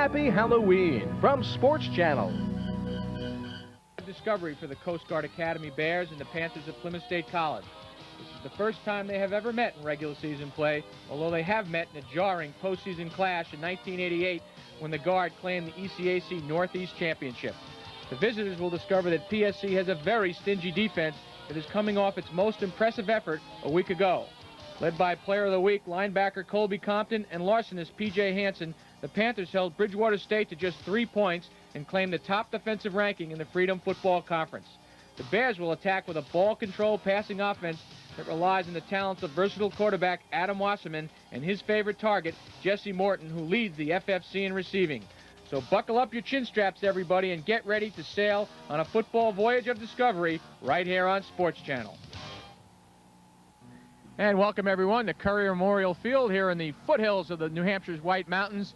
Happy Halloween from Sports Channel. Discovery for the Coast Guard Academy Bears and the Panthers of Plymouth State College. This is the first time they have ever met in regular season play, although they have met in a jarring postseason clash in 1988 when the Guard claimed the ECAC Northeast Championship. The visitors will discover that PSC has a very stingy defense that is coming off its most impressive effort a week ago. Led by Player of the Week linebacker Colby Compton and larcenist P.J. Hansen, the Panthers held Bridgewater State to just 3 points and claimed the top defensive ranking in the Freedom Football Conference. The Bears will attack with a ball-control passing offense that relies on the talents of versatile quarterback Adam Wasserman and his favorite target, Jesse Morton, who leads the FFC in receiving. So buckle up your chin straps, everybody, and get ready to sail on a football voyage of discovery right here on Sports Channel. And welcome, everyone, to Currier Memorial Field here in the foothills of the New Hampshire's White Mountains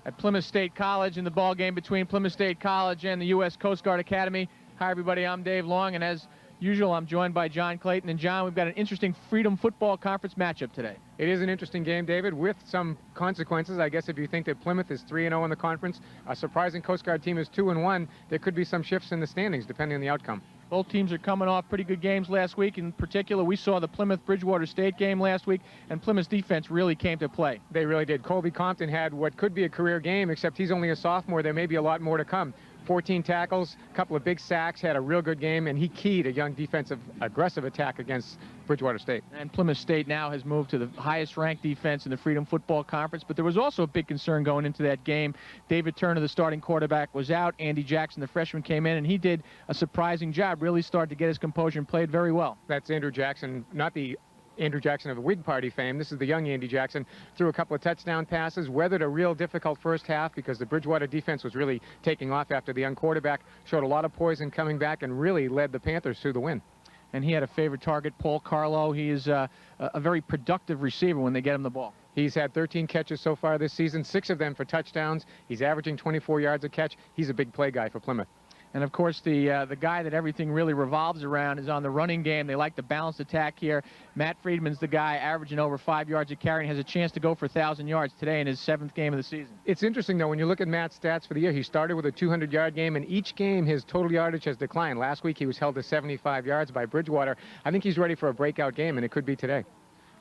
at Plymouth State College in the ball game between Plymouth State College and the U.S. Coast Guard Academy. Hi, everybody. I'm Dave Long, and as usual, I'm joined by John Clayton. And, John, we've got an interesting Freedom Football Conference matchup today. It is an interesting game, David, with some consequences. I guess if you think that Plymouth is 3-0 in the conference, a surprising Coast Guard team is 2-1, there could be some shifts in the standings depending on the outcome. Both teams are coming off pretty good games last week. In particular, we saw the Plymouth-Bridgewater State game last week, and Plymouth's defense really came to play. They really did. Colby Compton had what could be a career game, except he's only a sophomore. There may be a lot more to come. 14 tackles, a couple of big sacks, had a real good game, and he keyed a young defensive aggressive attack against Bridgewater State. And Plymouth State now has moved to the highest-ranked defense in the Freedom Football Conference, but there was also a big concern going into that game. David Turner, the starting quarterback, was out. Andy Jackson, the freshman, came in, and he did a surprising job, really started to get his composure and played very well. That's Andrew Jackson, not the Andrew Jackson of the Whig Party fame. This is the young Andy Jackson. Threw a couple of touchdown passes, weathered a real difficult first half because the Bridgewater defense was really taking off after the young quarterback, showed a lot of poison coming back, and really led the Panthers to the win. And he had a favorite target, Paul Carlo. He is a very productive receiver when they get him the ball. He's had 13 catches so far this season, 6 of them for touchdowns. He's averaging 24 yards a catch. He's a big play guy for Plymouth. And, of course, the guy that everything really revolves around is on the running game. They like the balanced attack here. Matt Friedman's the guy averaging over 5 yards a carry and has a chance to go for 1,000 yards today in his 7th game of the season. It's interesting, though, when you look at Matt's stats for the year, he started with a 200-yard game, and each game his total yardage has declined. Last week he was held to 75 yards by Bridgewater. I think he's ready for a breakout game, and it could be today.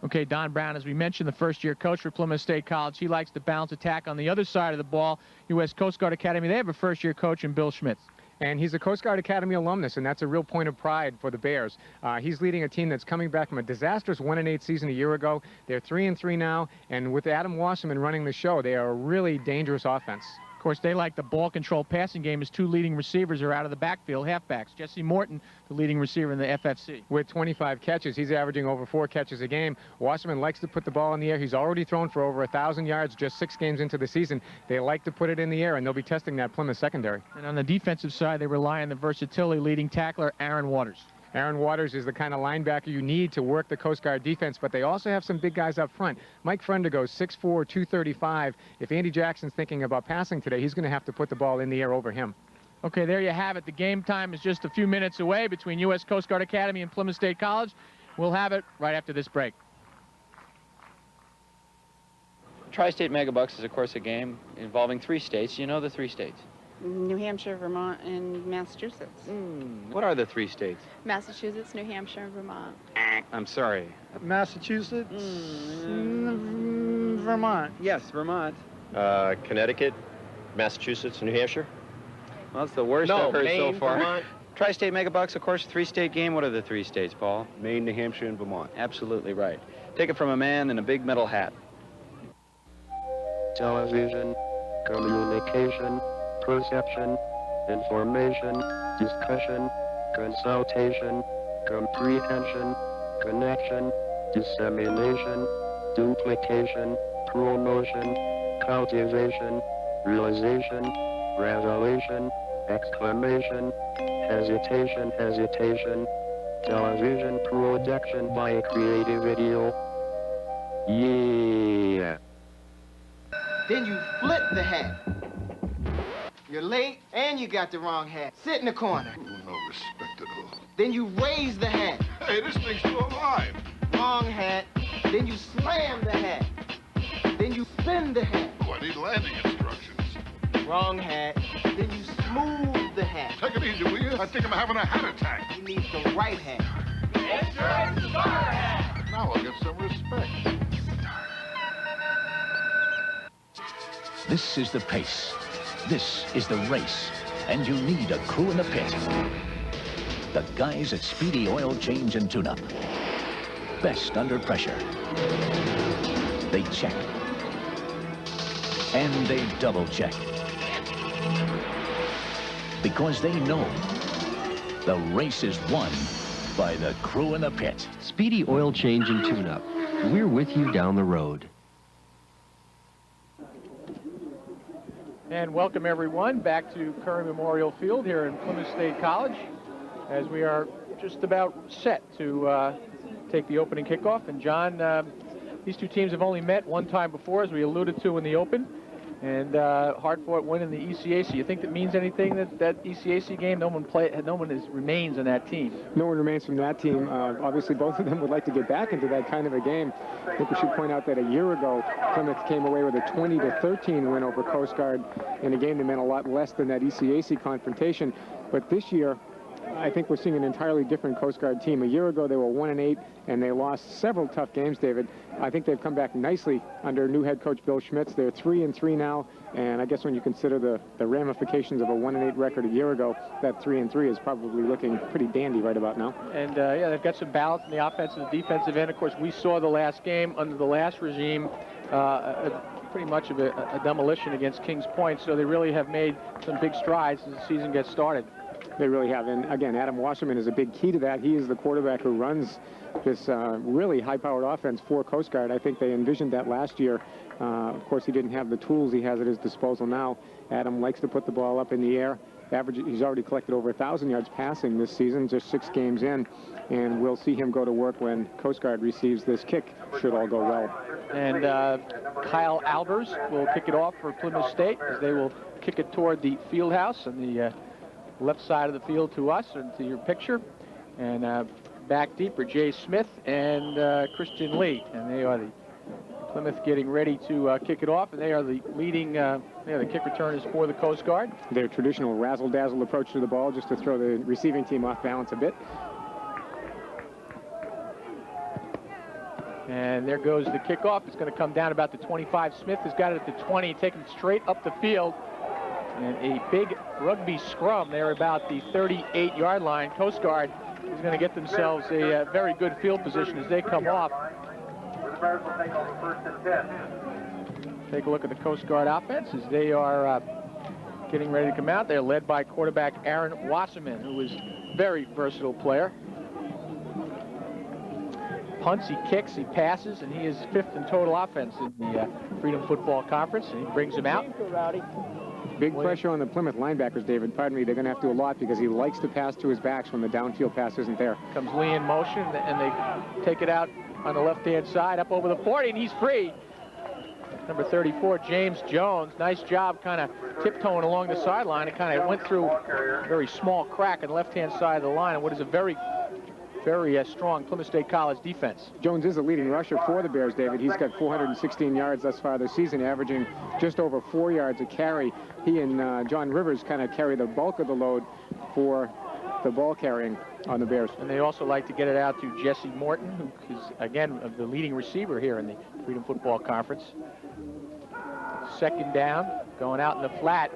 Okay, Don Brown, as we mentioned, the first-year coach for Plymouth State College. He likes the balanced attack on the other side of the ball. U.S. Coast Guard Academy, they have a first-year coach in Bill Schmitz. And he's a Coast Guard Academy alumnus, and that's a real point of pride for the Bears. He's leading a team that's coming back from a disastrous 1-8 season a year ago. They're 3-3 now, and with Adam Wasserman running the show, they are a really dangerous offense. Of course, they like the ball control passing game. His 2 leading receivers are out of the backfield, halfbacks. Jesse Morton, the leading receiver in the FFC. With 25 catches, he's averaging over 4 catches a game. Wasserman likes to put the ball in the air. He's already thrown for over 1,000 yards just 6 games into the season. They like to put it in the air, and they'll be testing that Plymouth secondary. And on the defensive side, they rely on the versatility leading tackler, Aaron Waters. Aaron Waters is the kind of linebacker you need to work the Coast Guard defense, but they also have some big guys up front. Mike Frendergo, 6'4", 235. If Andy Jackson's thinking about passing today, he's going to have to put the ball in the air over him. Okay, there you have it. The game time is just a few minutes away between U.S. Coast Guard Academy and Plymouth State College. We'll have it right after this break. Tri-State Megabucks is, of course, a game involving 3 states. You know the 3 states? New Hampshire, Vermont, and Massachusetts. What are the 3 states? Massachusetts, New Hampshire, and Vermont. I'm sorry. Massachusetts, Vermont. Yes, Vermont. Connecticut, Massachusetts, New Hampshire. Well, that's the worst No, I've heard Maine, so far. Vermont. Tri-State Megabucks, of course, 3-state game. What are the 3 states, Paul? Maine, New Hampshire, and Vermont. Absolutely right. Take it from a man in a big metal hat. Television, communication, perception, information, discussion, consultation, comprehension, connection, dissemination, duplication, promotion, cultivation, realization, revelation, exclamation, hesitation, hesitation, television production by creativity. Yeah. Then you flip the hat. You're late and you got the wrong hat. Sit in the corner. No respect at all. Then you raise the hat. Hey, this thing's still alive. Wrong hat. Then you slam the hat. Then you spin the hat. Oh, I need landing instructions. Wrong hat. Then you smooth the hat. Take it easy, will you? I think I'm having a hat attack. You need the right hat. Now I'll get some respect. This is the pace. This is the race. And you need a crew in the pit. The guys at Speedy Oil Change and Tune-Up. Best under pressure. They check. And they double check. Because they know the race is won by the crew in the pit. Speedy Oil Change and Tune-Up. We're with you down the road. And welcome everyone back to Curry Memorial Field here in Plymouth State College, as we are just about set to take the opening kickoff. And John, these two teams have only met one time before, as we alluded to in the open, and hard-fought win in the ECAC. You think that means anything, that ECAC game? No one remains on that team. No one remains from that team. Obviously, both of them would like to get back into that kind of a game. I think we should point out that a year ago, Plymouth came away with a 20-13 win over Coast Guard in a game that meant a lot less than that ECAC confrontation. But this year, I think we're seeing an entirely different Coast Guard team. A year ago, they were 1-8, and they lost several tough games, David. I think they've come back nicely under new head coach Bill Schmitz. They're 3-3 now, and I guess when you consider the ramifications of a 1-8 record a year ago, that 3-3 is probably looking pretty dandy right about now. And yeah, they've got some balance in the offensive and defensive end. Of course, we saw the last game under the last regime, pretty much of a demolition against Kings Point, so they really have made some big strides as the season gets started. They really have. And again, Adam Wasserman is a big key to that. He is the quarterback who runs this really high-powered offense for Coast Guard. I think they envisioned that last year. Of course, he didn't have the tools he has at his disposal now. Adam likes to put the ball up in the air. He's already collected over 1,000 yards passing this season, just 6 games in. And we'll see him go to work when Coast Guard receives this kick, should all go well. And Kyle Albers will kick it off for Plymouth State, as they will kick it toward the field house and the left side of the field to us, and to your picture. And back deep are Jay Smith and Christian Lee. And they are the Plymouth getting ready to kick it off. And they are the leading, the kick return is for the Coast Guard. Their traditional razzle-dazzle approach to the ball, just to throw the receiving team off balance a bit. And there goes the kickoff. It's going to come down about the 25. Smith has got it at the 20, taking it straight up the field. And a big rugby scrum there about the 38-yard line. Coast Guard is going to get themselves a very good field position as they come off. Take a look at the Coast Guard offense as they are getting ready to come out. They're led by quarterback Aaron Wasserman, who is a very versatile player. Punts, he kicks, he passes, and he is 5th in total offense in the Freedom Football Conference, and he brings him out. Big pressure on the Plymouth linebackers, David. Pardon me, they're going to have to do a lot because he likes to pass to his backs when the downfield pass isn't there. Comes Lee in motion, and they take it out on the left-hand side, up over the 40, and he's free. Number 34, James Jones. Nice job kind of tiptoeing along the sideline. It kind of went through a very small crack on the left-hand side of the line, and what is a very strong Plymouth State College defense. Jones is the leading rusher for the Bears, David. He's got 416 yards thus far this season, averaging just over 4 yards a carry. He and John Rivers kind of carry the bulk of the load for the ball carrying on the Bears. And they also like to get it out to Jesse Morton, who is, again, the leading receiver here in the Freedom Football Conference. 2nd down, going out in the flat.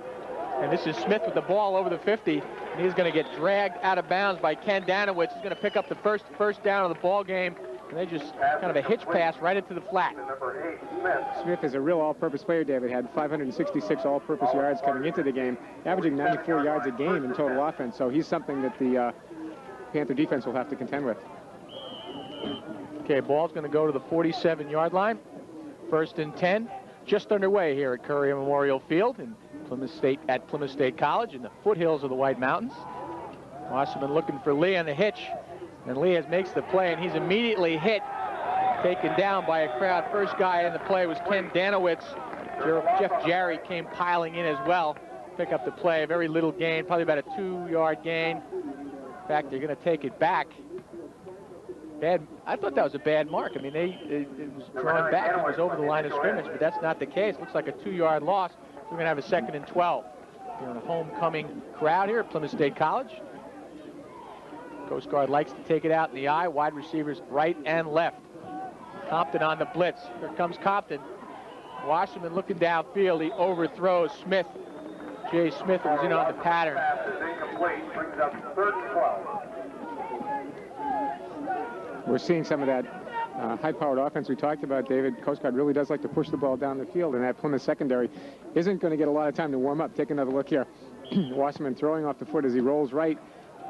And this is Smith with the ball over the 50. And he's going to get dragged out of bounds by Ken Danowitz. He's going to pick up the first down of the ball game. And they just kind of a hitch pass right into the flat. Smith is a real all-purpose player, David. Had 566 all-purpose yards coming into the game, averaging 94 yards a game in total offense. So he's something that the Panther defense will have to contend with. Okay, ball's going to go to the 47-yard line. 1st and 10, just underway here at Curry Memorial Field in Plymouth State College in the foothills of the White Mountains. Wasserman looking for Lee on the hitch, and Lee makes the play, and he's immediately hit, taken down by a crowd. First guy in the play was Ken Danowitz. Jeff Jarry came piling in as well, pick up the play. Very little gain, probably about a 2-yard gain. In fact, they're going to take it back. I thought that was a bad mark. I mean, it was drawn back. It was over the line of scrimmage, but that's not the case. Looks like a 2-yard loss. We're going to have a 2nd and 12. Here in a homecoming crowd here at Plymouth State College. Coast Guard likes to take it out in the eye. Wide receivers right and left. Compton on the blitz. Here comes Compton. Wasserman looking downfield. He overthrows Smith. Jay Smith was in on the pattern. We're seeing some of that high-powered offense we talked about, David. Coast Guard really does like to push the ball down the field, and that Plymouth secondary isn't going to get a lot of time to warm up. Take another look here. Wasserman throwing off the foot as he rolls right,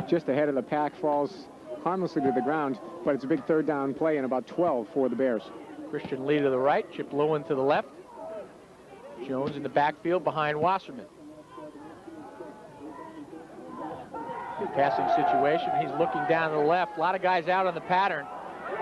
just ahead of the pack, falls harmlessly to the ground, but it's a big 3rd down play and about 12 for the Bears. Christian Lee to the right, Chip Lewin to the left. Jones in the backfield behind Wasserman. Passing situation, he's looking down to the left. A lot of guys out on the pattern,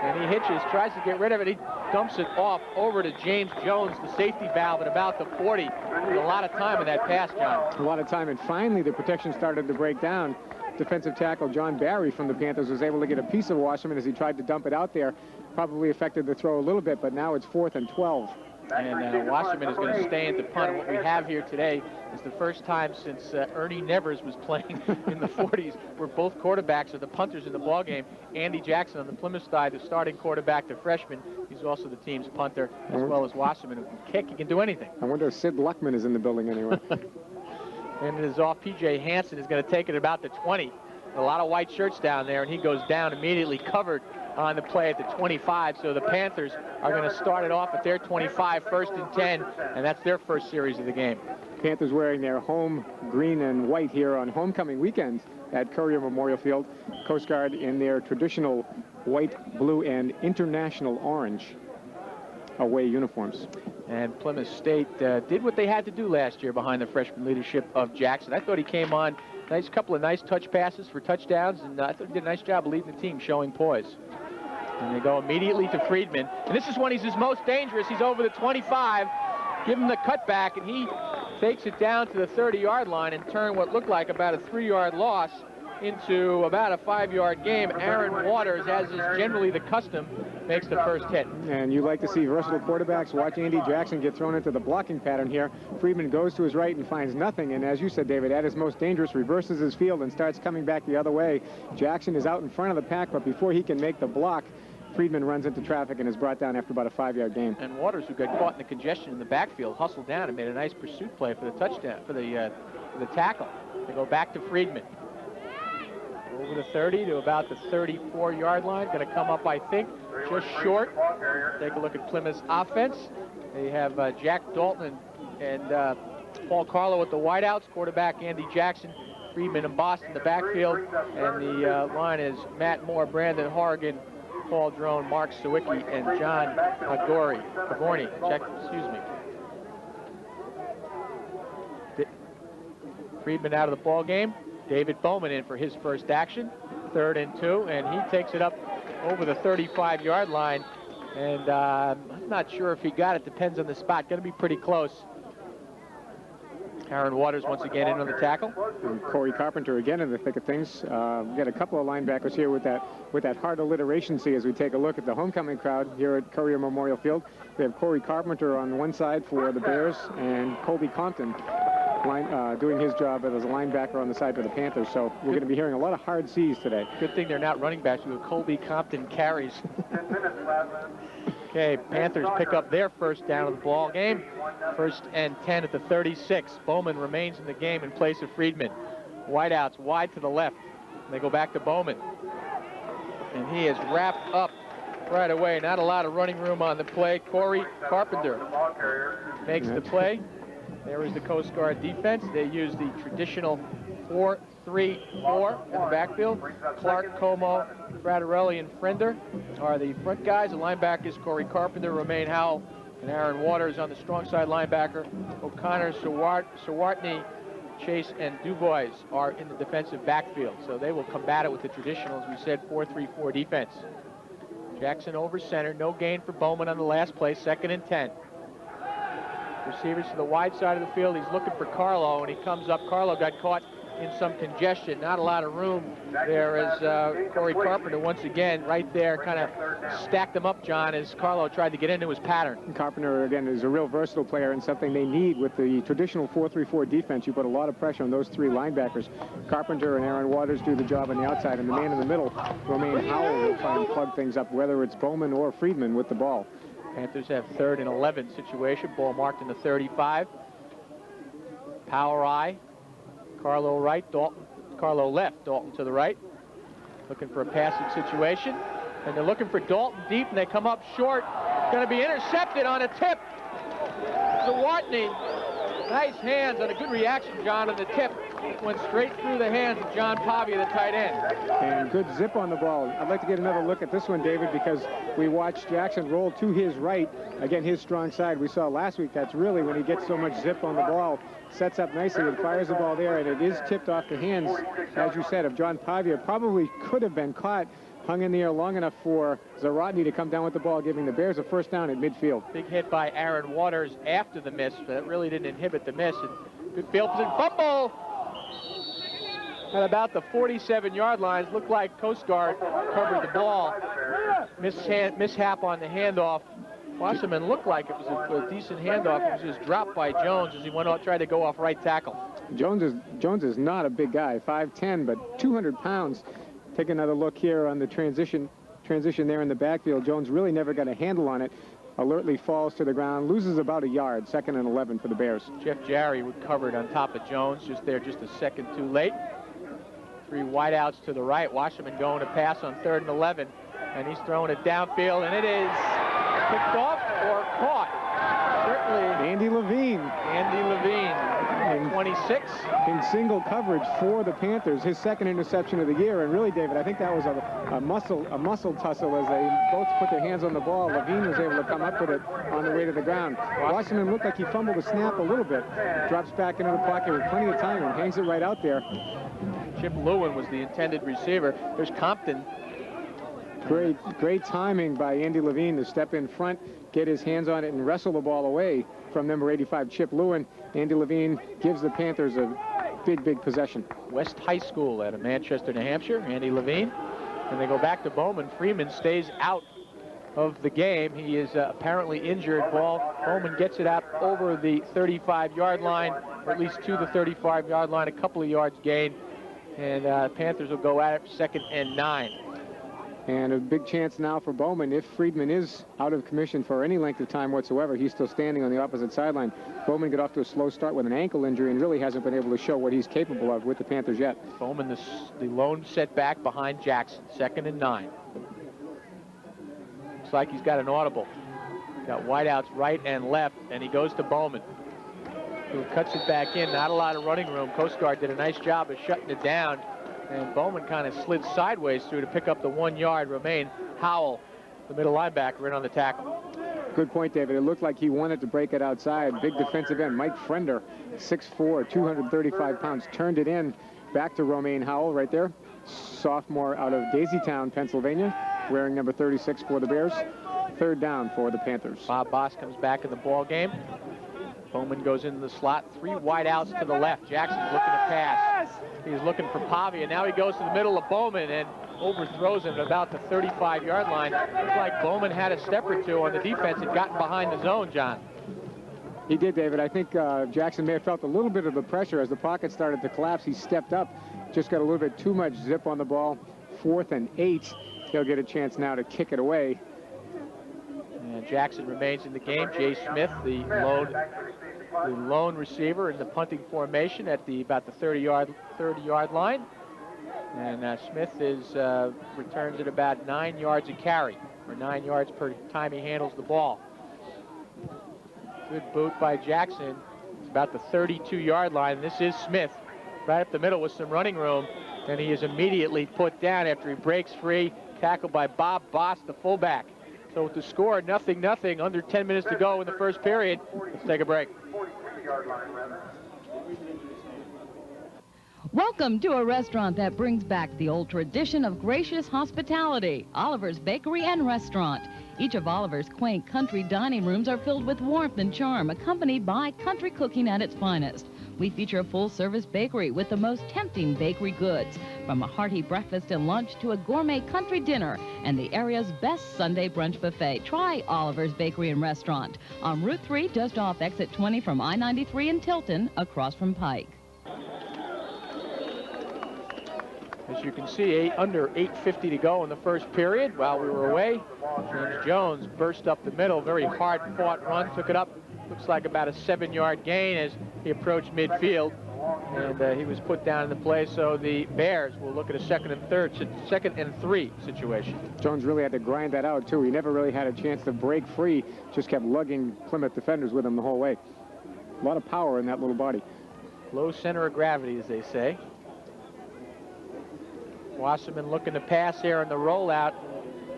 and he hitches, tries to get rid of it. He dumps it off over to James Jones, the safety valve at about the 40. There's a lot of time in that pass, John. A lot of time, and finally the protection started to break down. Defensive tackle John Barry from the Panthers was able to get a piece of Wasserman as he tried to dump it out there. Probably affected the throw a little bit, but now it's 4th and 12. And Wasserman is going to stay at the punt. And what we have here today is the first time since Ernie Nevers was playing in the 40s where both quarterbacks are the punters in the ballgame. Andy Jackson on the Plymouth side, the starting quarterback, the freshman. He's also the team's punter, as well as Wasserman, who can kick. He can do anything. I wonder if Sid Luckman is in the building anyway. And it is off. P.J. Hansen is going to take it about the 20. A lot of white shirts down there, and he goes down immediately, covered on the play at the 25. So the Panthers are going to start it off at their 25, 1st and 10, and that's their first series of the game. Panthers wearing their home green and white here on homecoming weekend at Courier Memorial Field. Coast Guard in their traditional white, blue, and international orange away uniforms. And Plymouth State did what they had to do last year behind the freshman leadership of Jackson. I thought he came on, couple of nice touch passes for touchdowns, and I thought he did a nice job of leading the team, showing poise. And they go immediately to Friedman. And this is when he's his most dangerous. He's over the 25. Give him the cutback, and he takes it down to the 30-yard line and turn what looked like about a 3-yard loss into about a 5-yard game. Aaron Waters, as is generally the custom, makes the first hit. And you like to see versatile quarterbacks. Watch Andy Jackson get thrown into the blocking pattern here. Friedman goes to his right and finds nothing. And as you said, David, at his most dangerous, reverses his field and starts coming back the other way. Jackson is out in front of the pack, but before he can make the block, Friedman runs into traffic and is brought down after about a 5-yard gain. And Waters, who got caught in the congestion in the backfield, hustled down and made a nice pursuit play for the touchdown, for the tackle. They go back to Friedman. Over the 30 to about the 34-yard line. Going to come up, I think, just short. Take a look at Plymouth's offense. They have Jack Dalton and Paul Carlo at the wideouts. Quarterback Andy Jackson. Friedman and Boston in the backfield. And the line is Matt Moore, Brandon Horrigan, Paul Drone, Mark Sawicki, and John Pagorni. Friedman out of the ball game. David Bowman in for his first action. 3rd and 2, and he takes it up over the 35-yard line. And I'm not sure if he got it. Depends on the spot. Going to be pretty close. Aaron Waters once again in on the tackle. And Corey Carpenter again in the thick of things. We got a couple of linebackers here with that hard alliteration. See, as we take a look at the homecoming crowd here at Courier Memorial Field, we have Corey Carpenter on one side for the Bears and Colby Compton doing his job as a linebacker on the side for the Panthers. So we're going to be hearing a lot of hard C's today. Good thing they're not running backs. Colby Compton carries. Okay, Panthers pick up their first down of the ball game. 1st and 10 at the 36. Bowman remains in the game in place of Friedman. Wideouts wide to the left. And they go back to Bowman. And he is wrapped up right away. Not a lot of running room on the play. Corey Carpenter makes the play. There is the Coast Guard defense. They use the traditional 4-3-4 in the backfield. Clark, Como, Fraterelli, and Frender are the front guys. The linebackers, Corey Carpenter, Romaine Howell, and Aaron Waters on the strong side linebacker. O'Connor, Sawartney, Chase, and Dubois are in the defensive backfield. So they will combat it with the traditional, as we said, 4-3-4 defense. Jackson over center. No gain for Bowman on the last play. 2nd and 10. Receivers to the wide side of the field. He's looking for Carlo, and he comes up. Carlo got caught in some congestion. Not a lot of room there as Corey Carpenter once again right there kind of stacked them up, John, as Carlo tried to get into his pattern. Carpenter, again, is a real versatile player and something they need with the traditional 4-3-4 defense. You put a lot of pressure on those three linebackers. Carpenter and Aaron Waters do the job on the outside, and the man in the middle, Romaine Howell, will try and plug things up, whether it's Bowman or Friedman with the ball. Panthers have 3rd and 11 situation. Ball marked in the 35. Power I. Carlo right, Dalton. Carlo left, Dalton to the right. Looking for a passing situation. And they're looking for Dalton deep, and they come up short. Going to be intercepted on a tip. Zawatney. Nice hands on a good reaction, John, on the tip. Went straight through the hands of John Pavia, the tight end. And good zip on the ball. I'd like to get another look at this one, David, because we watched Jackson roll to his right. Again, his strong side. We saw last week that's really when he gets so much zip on the ball. Sets up nicely and fires the ball there, and it is tipped off the hands, as you said, of John Pavia. Probably could have been caught. Hung in the air long enough for Zawatney to come down with the ball, giving the Bears a first down at midfield. Big hit by Aaron Waters after the miss, but it really didn't inhibit the miss. And good field position. Fumble! At about the 47-yard line. Looked like Coast Guard covered the ball. Mishap on the handoff. Wasserman looked like it was a decent handoff. It was just dropped by Jones as he went out, tried to go off right tackle. Jones is not a big guy, 5'10", but 200 pounds. Take another look here on the transition there in the backfield. Jones really never got a handle on it. Alertly falls to the ground, loses about a yard. 2nd and 11 for the Bears. Jeff Jarry covered on top of Jones, just a second too late. 3 wideouts to the right. Wasserman going to pass on 3rd and 11, and he's throwing it downfield, and it is picked off or caught. Certainly. Andy Levine. Andy Levine, 26. In single coverage for the Panthers, his 2nd interception of the year. And really, David, I think that was a muscle tussle as they both put their hands on the ball. Levine was able to come up with it on the way to the ground. Washington looked like he fumbled the snap a little bit. Drops back into the pocket with plenty of time and hangs it right out there. Chip Lewin was the intended receiver. There's Compton. Great timing by Andy Levine to step in front, get his hands on it, and wrestle the ball away from number 85, Chip Lewin. Andy Levine gives the Panthers a big possession. West High School out of Manchester, New Hampshire, Andy Levine. And they go back to Bowman. Freeman stays out of the game. He is apparently injured. Bowman gets it out over the 35-yard line, or at least to the 35-yard line, a couple of yards gain. And Panthers will go at it for 2nd and 9. And a big chance now for Bowman. If Friedman is out of commission for any length of time whatsoever, he's still standing on the opposite sideline. Bowman got off to a slow start with an ankle injury and really hasn't been able to show what he's capable of with the Panthers yet. Bowman, the lone setback behind Jackson, 2nd and 9. Looks like he's got an audible. Got wideouts right and left, and he goes to Bowman, who cuts it back in. Not a lot of running room. Coast Guard did a nice job of shutting it down. And Bowman kind of slid sideways through to pick up the 1 yard. Romaine Howell, the middle linebacker, in on the tackle. Good point, David. It looked like he wanted to break it outside. Big defensive end, Mike Frender, 6'4", 235 pounds, turned it in. Back to Romaine Howell right there. Sophomore out of Daisytown, Pennsylvania, wearing number 36 for the Bears. 3rd down for the Panthers. Bob Boss comes back in the ball game. Bowman goes into the slot. 3 wideouts to the left. Jackson's looking to pass. He's looking for Pavia. Now he goes to the middle of Bowman and overthrows him at about the 35-yard line. Looks like Bowman had a step or two on the defense and gotten behind the zone, John. He did, David. I think Jackson may have felt a little bit of the pressure as the pocket started to collapse. He stepped up, just got a little bit too much zip on the ball. 4th and 8. He'll get a chance now to kick it away. And Jackson remains in the game. Jay Smith, the lone receiver in the punting formation at about the 30-yard line. And Smith returns at about 9 yards a carry, or 9 yards per time he handles the ball. Good boot by Jackson. It's about the 32-yard line. This is Smith right up the middle with some running room. And he is immediately put down after he breaks free, tackled by Bob Boss, the fullback. So with the score, 0-0, under 10 minutes to go in the first period. Let's take a break. Welcome to a restaurant that brings back the old tradition of gracious hospitality, Oliver's Bakery and Restaurant. Each of Oliver's quaint country dining rooms are filled with warmth and charm, accompanied by country cooking at its finest. We feature a full-service bakery with the most tempting bakery goods, from a hearty breakfast and lunch to a gourmet country dinner and the area's best Sunday brunch buffet. Try Oliver's Bakery and Restaurant on Route 3, just off exit 20 from I-93 in Tilton, across from Pike. As you can see, under 8:50 to go in the first period. While we were away, James Jones burst up the middle, very hard-fought run, took it up, looks like about a 7-yard gain as he approached midfield, and he was put down in the play. So the Bears will look at a second and 3 situation. Jones really had to grind that out, too. He never really had a chance to break free, just kept lugging Plymouth defenders with him the whole way. A lot of power in that little body. Low center of gravity, as they say. Wasserman looking to pass here on the rollout,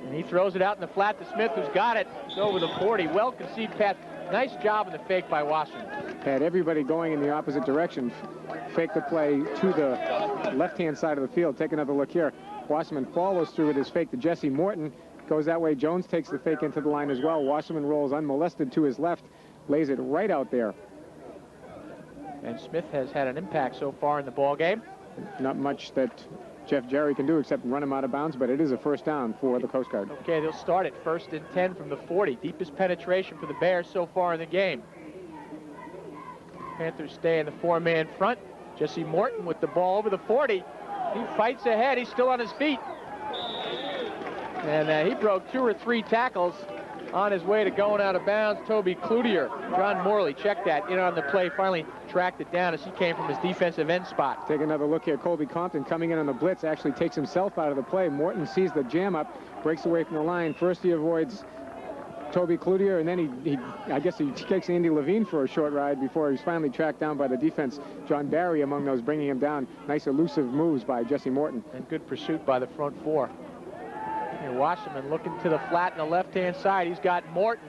and he throws it out in the flat to Smith, who's got it. It's over the 40. Well conceived pass. Nice job in the fake by Wasserman. Had everybody going in the opposite direction. Fake the play to the left-hand side of the field. Take another look here. Wasserman follows through with his fake to Jesse Morton. Goes that way. Jones takes the fake into the line as well. Wasserman rolls unmolested to his left. Lays it right out there. And Smith has had an impact so far in the ball game. Not much that Jeff Jerry can do except run him out of bounds, but it is a first down for the Coast Guard. Okay, they'll start it 1st and 10 from the 40. Deepest penetration for the Bears so far in the game. Panthers stay in the 4-man front. Jesse Morton with the ball over the 40. He fights ahead. He's still on his feet. And he broke 2 or 3 tackles on his way to going out of bounds. Toby Cloutier, John Morley, check that, in on the play, finally tracked it down as he came from his defensive end spot. Take another look here. Colby Compton coming in on the blitz, actually takes himself out of the play. Morton sees the jam up, breaks away from the line. First he avoids Toby Cloutier, and then I guess he takes Andy Levine for a short ride before he's finally tracked down by the defense. John Barry among those bringing him down. Nice elusive moves by Jesse Morton. And good pursuit by the front 4. Here, Wasserman looking to the flat on the left-hand side. He's got Morton,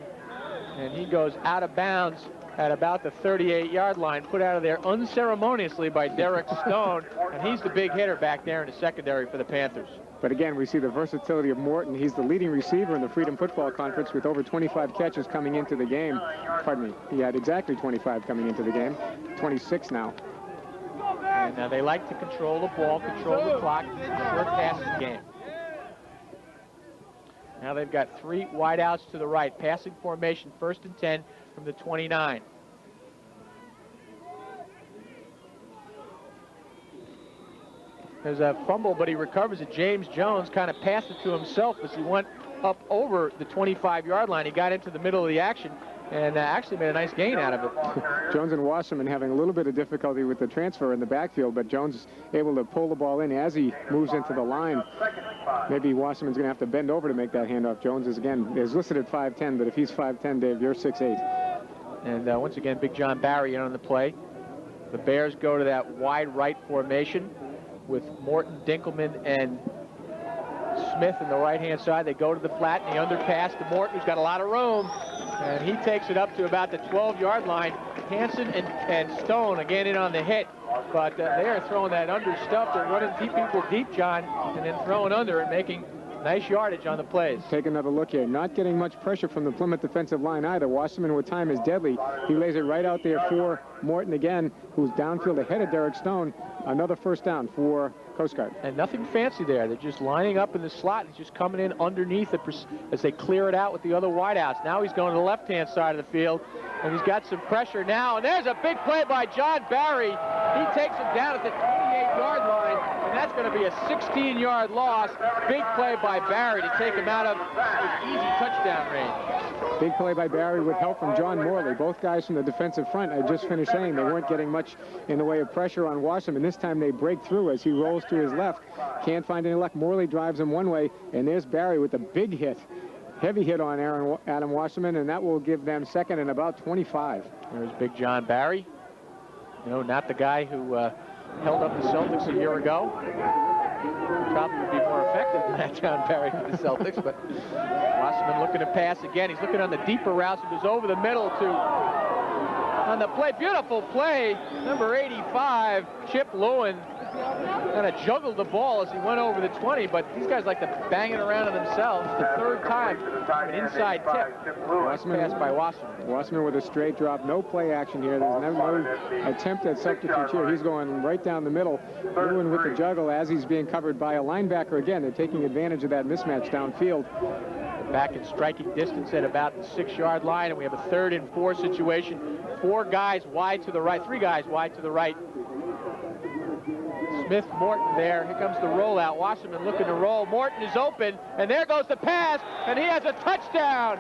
and he goes out of bounds at about the 38-yard line, put out of there unceremoniously by Derek Stone, and he's the big hitter back there in the secondary for the Panthers. But again, we see the versatility of Morton. He's the leading receiver in the Freedom Football Conference with over 25 catches coming into the game. Pardon me, he had exactly 25 coming into the game, 26 now. And they like to control the ball, control the clock, short passes game. Now they've got 3 wideouts to the right. Passing formation, 1st and 10 from the 29. There's a fumble, but he recovers it. James Jones kind of passed it to himself as he went up over the 25-yard line. He got into the middle of the action and actually made a nice gain out of it. Jones and Wasserman having a little bit of difficulty with the transfer in the backfield, but Jones is able to pull the ball in as he moves into the line. Maybe Wasserman's going to have to bend over to make that handoff. Jones is listed at 5'10", but if he's 5'10", Dave, you're 6'8". And once again, Big John Barry in on the play. The Bears go to that wide right formation with Morton, Dinkelman, and Smith in the right-hand side. They go to the flat and the underpass to Morton, who's got a lot of room. And he takes it up to about the 12-yard line. Hanson and Stone again in on the hit. But they are throwing that under stuff. They're running people deep, John, and then throwing under and making nice yardage on the plays. Take another look here. Not getting much pressure from the Plymouth defensive line either. Wasserman with time is deadly. He lays it right out there for Morton again, who's downfield ahead of Derek Stone. Another first down for Coast Guard. And nothing fancy there. They're just lining up in the slot. He's just coming in underneath as they clear it out with the other wideouts. Now he's going to the left-hand side of the field, and he's got some pressure now. And there's a big play by John Barry. He takes him down at the 28-yard line, and that's going to be a 16-yard loss. Big play by Barry to take him out of easy touchdown range. Big play by Barry with help from John Morley. Both guys from the defensive front, I just finished saying, they weren't getting much in the way of pressure on Wasserman. This time they break through as he rolls to his left. Can't find any luck. Morley drives him one way, and there's Barry with a big hit. Heavy hit on Adam Wasserman, and that will give them second and about 25. There's Big John Barry. No, not the guy who held up the Celtics a year ago. Probably would be more effective than that John Barry with the Celtics, but Wasserman looking to pass again. He's looking on the deeper routes. It goes over the middle to on the play. Beautiful play, number 85, Chip Lewin. kind of juggled the ball as he went over the 20, but these guys like to bang it around on themselves. The third time, an inside tip. Pass by Wasserman. Wasserman with a straight drop. No play action here. There's no attempt at substitute here. He's going right down the middle. Lewin with the juggle as he's being covered by a linebacker again. They're taking advantage of that mismatch downfield. Back in striking distance at about the 6-yard line, and we have a 3rd and 4 situation. 4 guys wide to the right, 3 guys wide to the right. Smith, Morton there. Here comes the rollout. Wasserman looking to roll. Morton is open, and there goes the pass, and he has a touchdown.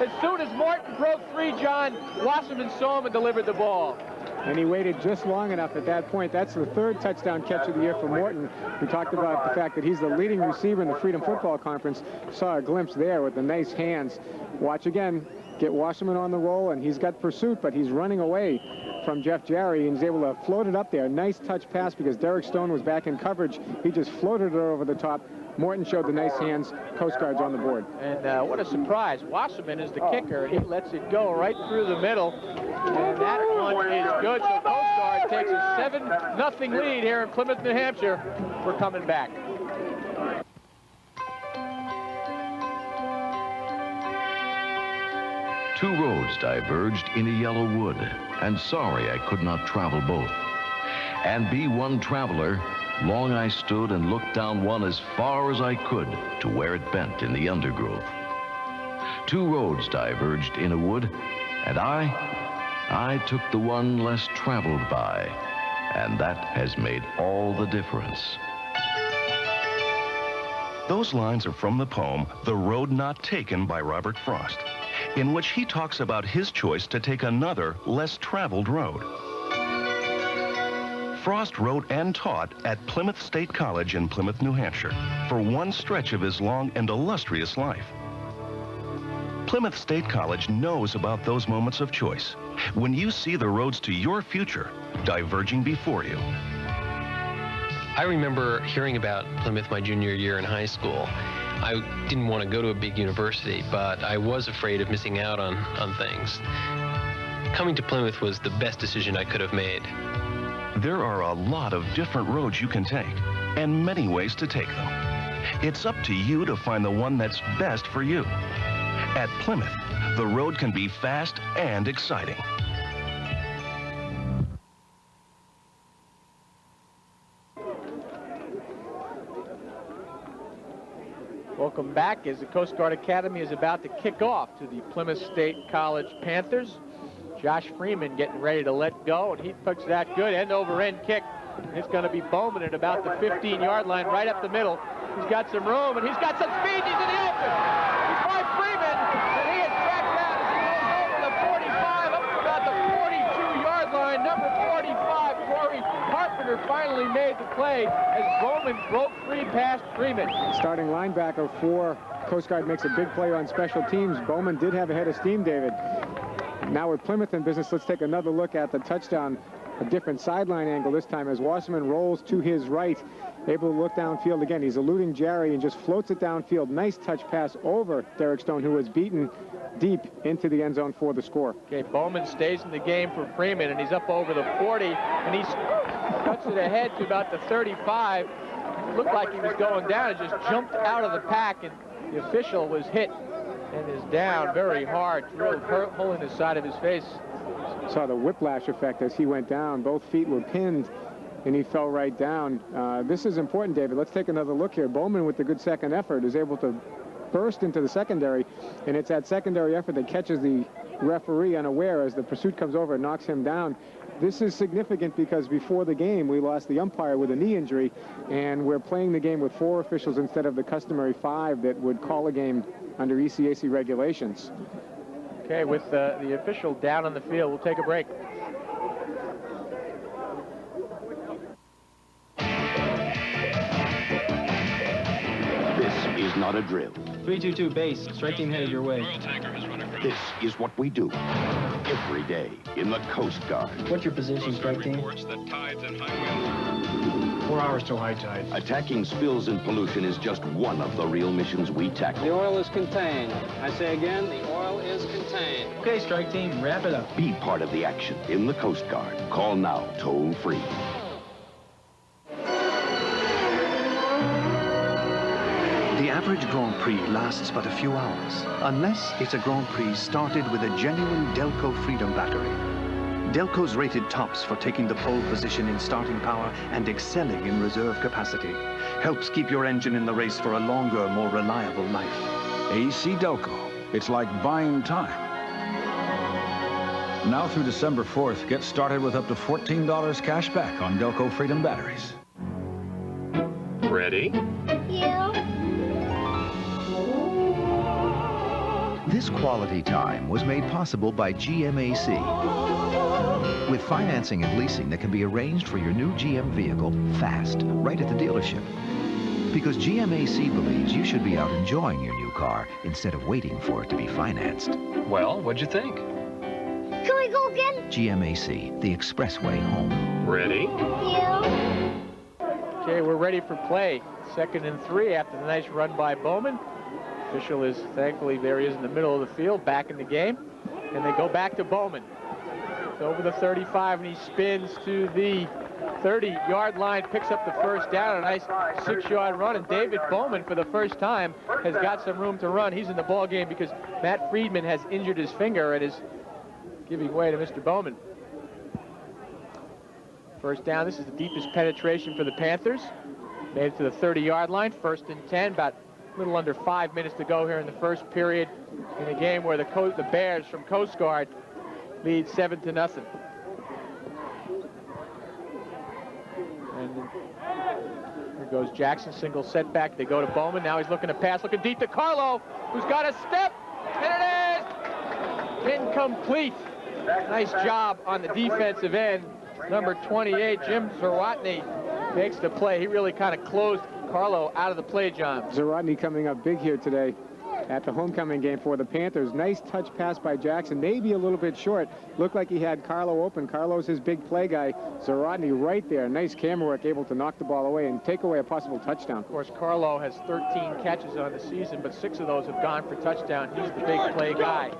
As soon as Morton broke free, John, Wasserman saw him and delivered the ball. And he waited just long enough at that point. That's the 3rd touchdown catch of the year for Morton. We talked about the fact that he's the leading receiver in the Freedom Football Conference. Saw a glimpse there with the nice hands. Watch again. Get Wasserman on the roll, and he's got pursuit, but he's running away from Jeff Jarry, and he's able to float it up there. Nice touch pass because Derek Stone was back in coverage. He just floated it over the top. Morton showed the nice hands. Coast Guard's on the board. And what a surprise. Wasserman is the kicker. He lets it go right through the middle. And that one is good. So Coast Guard takes a 7-0 lead here in Plymouth, New Hampshire. We're coming back. Two roads diverged in a yellow wood, and sorry I could not travel both. And be one traveler, long I stood and looked down one as far as I could to where it bent in the undergrowth. Two roads diverged in a wood, and I took the one less traveled by, and that has made all the difference. Those lines are from the poem The Road Not Taken by Robert Frost, in which he talks about his choice to take another, less traveled road. Frost wrote and taught at Plymouth State College in Plymouth, New Hampshire, for one stretch of his long and illustrious life. Plymouth State College knows about those moments of choice, when you see the roads to your future diverging before you. I remember hearing about Plymouth my junior year in high school. I didn't want to go to a big university, but I was afraid of missing out on things. Coming to Plymouth was the best decision I could have made. There are a lot of different roads you can take, and many ways to take them. It's up to you to find the one that's best for you. At Plymouth, the road can be fast and exciting. Welcome back as the Coast Guard Academy is about to kick off to the Plymouth State College Panthers. Josh Freeman getting ready to let go, and he puts that good end-over-end kick. And it's going to be Bowman at about the 15-yard line, right up the middle. He's got some room, and he's got some speed. He's in the open. He's by Freeman, and he is tracked down as he goes over the 45, up to about the 42-yard line. Number 45, Corey Carpenter, finally made the play as Bowman broke free past Freeman. Starting linebacker for Coast Guard makes a big play on special teams. Bowman did have a head of steam, David. Now with Plymouth in business, let's take another look at the touchdown. A different sideline angle this time as Wasserman rolls to his right, able to look downfield again. He's eluding Jarry and just floats it downfield. Nice touch pass over Derek Stone, who was beaten deep into the end zone for the score. Okay, Bowman stays in the game for Freeman, and he's up over the 40, and he cuts it ahead to about the 35. It looked like he was going down. It just jumped out of the pack, and the official was hit and is down very hard, drilled hole in the side of his face. Saw the whiplash effect as he went down. Both feet were pinned, and he fell right down. This is important, David. Let's take another look here. Bowman, with the good second effort, is able to burst into the secondary, and it's that secondary effort that catches the referee unaware as the pursuit comes over and knocks him down. This is significant because before the game, we lost the umpire with a knee injury, and we're playing the game with 4 officials instead of the customary 5 that would call a game under ECAC regulations. Okay, with the official down on the field, we'll take a break. This is not a drill. 322 base, strike team headed your way. This is what we do every day in the Coast Guard. What's your position, strike team? 4 hours till high tide. Attacking spills and pollution is just one of the real missions we tackle. The oil is contained. I say again, the oil is contained. Okay, strike team, wrap it up. Be part of the action in the Coast Guard. Call now, toll free. average Grand Prix lasts but a few hours, unless it's a Grand Prix started with a genuine Delco Freedom battery. Delco's rated tops for taking the pole position in starting power and excelling in reserve capacity. Helps keep your engine in the race for a longer, more reliable life. AC Delco. It's like buying time. Now through December 4th, get started with up to $14 cash back on Delco Freedom batteries. Ready? Yeah. This quality time was made possible by GMAC. With financing and leasing that can be arranged for your new GM vehicle fast, right at the dealership. Because GMAC believes you should be out enjoying your new car instead of waiting for it to be financed. Well, what'd you think? Can we go again? GMAC, the expressway home. Ready? Yeah. Okay, we're ready for play. 2nd and 3 after the nice run by Bowman. Official is, thankfully, there he is in the middle of the field, back in the game. And they go back to Bowman. It's over the 35, and he spins to the 30-yard line, picks up the first down, a nice 6-yard run. And David Bowman, for the first time, has got some room to run. He's in the ball game because Matt Friedman has injured his finger and is giving way to Mr. Bowman. First down. This is the deepest penetration for the Panthers. Made it to the 30-yard line. 1st and 10. About a little under 5 minutes to go here in the first period in a game where the Bears from Coast Guard lead 7-0. And here goes Jackson, single setback. They go to Bowman. Now he's looking to pass, looking deep to Carlo, who's got a step, and it is incomplete. Nice job on the defensive end. Number 28, Jim Zawatny, makes the play. He really kind of closed Carlo out of the play, John. Zawatny coming up big here today at the homecoming game for the Panthers. Nice touch pass by Jackson, maybe a little bit short. Looked like he had Carlo open. Carlo's his big play guy. Zawatny right there. Nice camera work, able to knock the ball away and take away a possible touchdown. Of course, Carlo has 13 catches on the season, but 6 of those have gone for touchdown. He's the big play guy.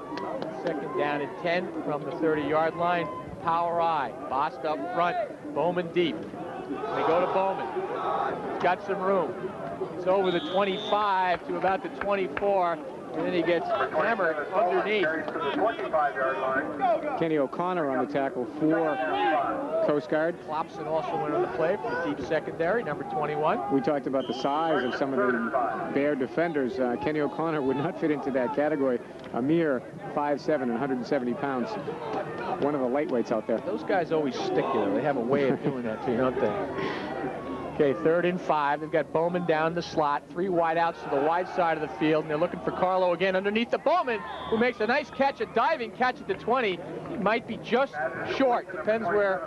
2nd down and 10 from the 30-yard line. Power I. Bost up front. Bowman deep. They go to Bowman. He's got some room. He's over the 25 to about the 24, and then he gets hammered underneath. Kenny O'Connor on the tackle for Coast Guard. Klopson also went on the play for the deep secondary, number 21. We talked about the size of some of the Bear defenders. Kenny O'Connor would not fit into that category. A mere 5'7" and 170 pounds. One of the lightweights out there. Those guys always stick you, though. They have a way of doing that to you, don't they? Okay, 3rd and 5. They've got Bowman down the slot. 3 wideouts to the wide side of the field, and they're looking for Carlo again underneath the Bowman, who makes a nice catch, a diving catch at the 20. He might be just short. Depends where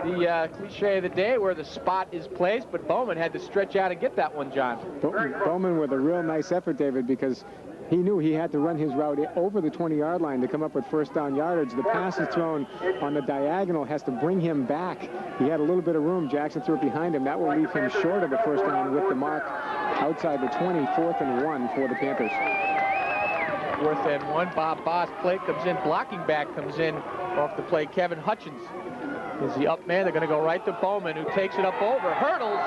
the cliche of the day, where the spot is placed, but Bowman had to stretch out and get that one, John. Bowman with a real nice effort, David, because he knew he had to run his route over the 20-yard line to come up with first down yardage. The pass is thrown on the diagonal, has to bring him back. He had a little bit of room. Jackson threw it behind him. That will leave him short of the first down with the mark outside the 20, 4th and 1 for the Panthers. 4th and 1. Bob Bost play comes in. Blocking back comes in off the play. Kevin Hutchins is the up man. They're going to go right to Bowman, who takes it up over. Hurdles.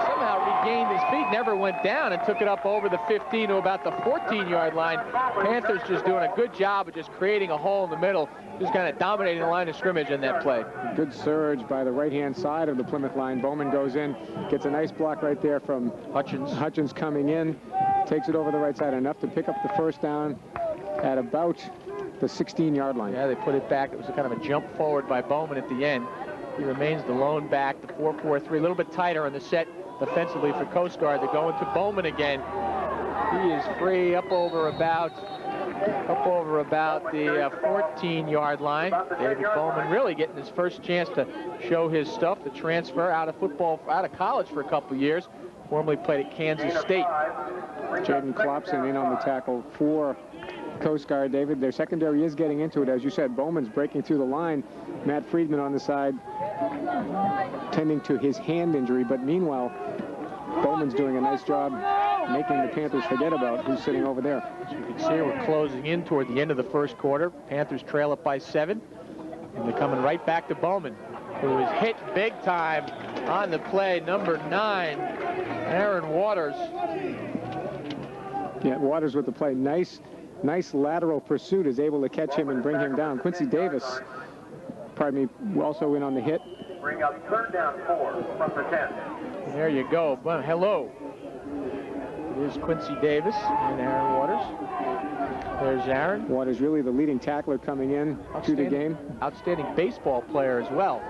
Somehow regained his feet, never went down, and took it up over the 15 to about the 14-yard line. Panthers just doing a good job of just creating a hole in the middle, just kind of dominating the line of scrimmage in that play. Good surge by the right-hand side of the Plymouth line. Bowman goes in, gets a nice block right there from Hutchins. Hutchins coming in, takes it over the right side, enough to pick up the first down at about the 16-yard line. Yeah, they put it back. It was a kind of a jump forward by Bowman at the end. He remains the lone back, the 4-4-3, a little bit tighter on the set defensively for Coast Guard. They're going to Bowman again. He is free up over about the 14-yard line. David Bowman really getting his first chance to show his stuff, to transfer out of college for a couple years. Formerly played at Kansas State. Jaden Klopson in on the tackle for Coast Guard, David. Their secondary is getting into it. As you said, Bowman's breaking through the line. Matt Friedman on the side tending to his hand injury, but meanwhile, Bowman's doing a nice job making the Panthers forget about who's sitting over there. As you can see, we're closing in toward the end of the first quarter. Panthers trail it by 7, and they're coming right back to Bowman, who is hit big time on the play. Number 9, Aaron Waters. Yeah, Waters with the play. Nice lateral pursuit, is able to catch him and bring him down. Quincy Davis, pardon me, also in on the hit. Bring up third down 4 from the 10. There you go. Well, hello. It is Quincy Davis and Aaron Waters. There's Aaron. Waters really the leading tackler coming in to the game. Outstanding baseball player as well.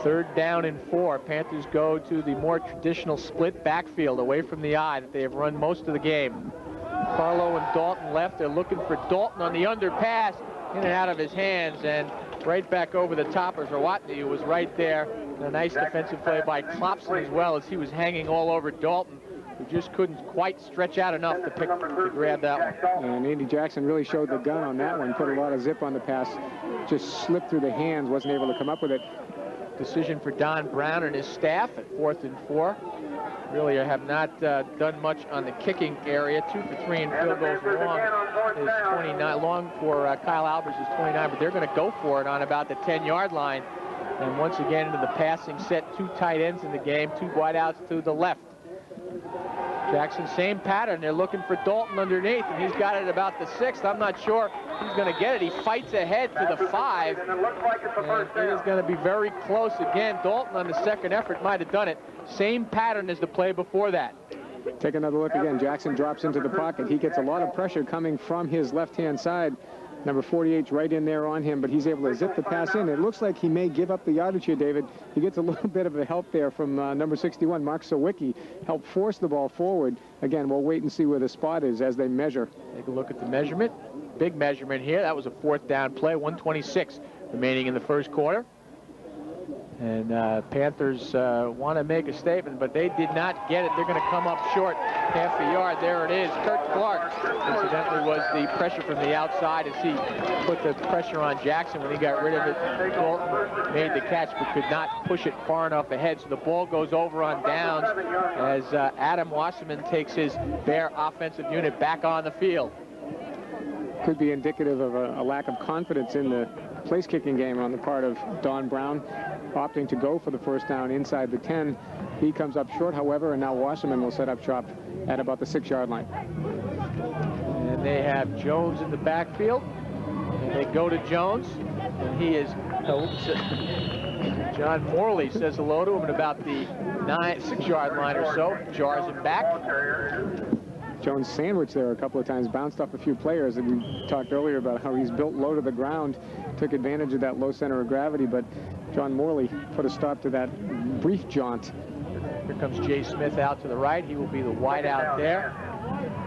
Third down and 4. Panthers go to the more traditional split backfield away from the eye that they have run most of the game. Carlo and Dalton left. They're looking for Dalton on the underpass. In and out of his hands and right back over the top as Rawatney, who was right there. A nice defensive play by Klopson as well, as he was hanging all over Dalton, who just couldn't quite stretch out enough to grab that one. And Andy Jackson really showed the gun on that one, put a lot of zip on the pass, just slipped through the hands, wasn't able to come up with it. Decision for Don Brown and his staff at 4th and 4. Really have not done much on the kicking area. 2 for 3 and field goals long is 29. Long for Kyle Albers is 29, but they're going to go for it on about the 10-yard line. And once again into the passing set, 2 tight ends in the game, 2 wideouts to the left. Jackson, same pattern. They're looking for Dalton underneath, and he's got it at about the 6th. I'm not sure he's going to get it. He fights ahead to the 5, and it is going to be very close again. Dalton on the second effort might have done it. Same pattern as the play before that. Take another look again. Jackson drops into the pocket. He gets a lot of pressure coming from his left-hand side. Number 48's right in there on him, but he's able to zip the pass in. It looks like he may give up the yardage here, David. He gets a little bit of a help there from number 61, Mark Sawicki. Help force the ball forward. Again, we'll wait and see where the spot is as they measure. Take a look at the measurement. Big measurement here. That was a 4th down play, 1:26 remaining in the first quarter. And Panthers want to make a statement, but they did not get it. They're going to come up short half a yard. There it is. Kurt Clark, incidentally, was the pressure from the outside as he put the pressure on Jackson when he got rid of it. Dalton made the catch but could not push it far enough ahead. So the ball goes over on downs as Adam Wasserman takes his Bear offensive unit back on the field. Could be indicative of a lack of confidence in the place-kicking game on the part of Don Brown, opting to go for the first down inside the 10. He comes up short, however, and now Wasserman will set up shop at about the 6-yard line. And they have Jones in the backfield, and they go to Jones, and he is... John Morley says hello to him at about the 6-yard line or so, jars him back. Jones sandwiched there a couple of times, bounced off a few players, and we talked earlier about how he's built low to the ground, took advantage of that low center of gravity, but John Morley put a stop to that brief jaunt. Here comes Jay Smith out to the right. He will be the wide out there.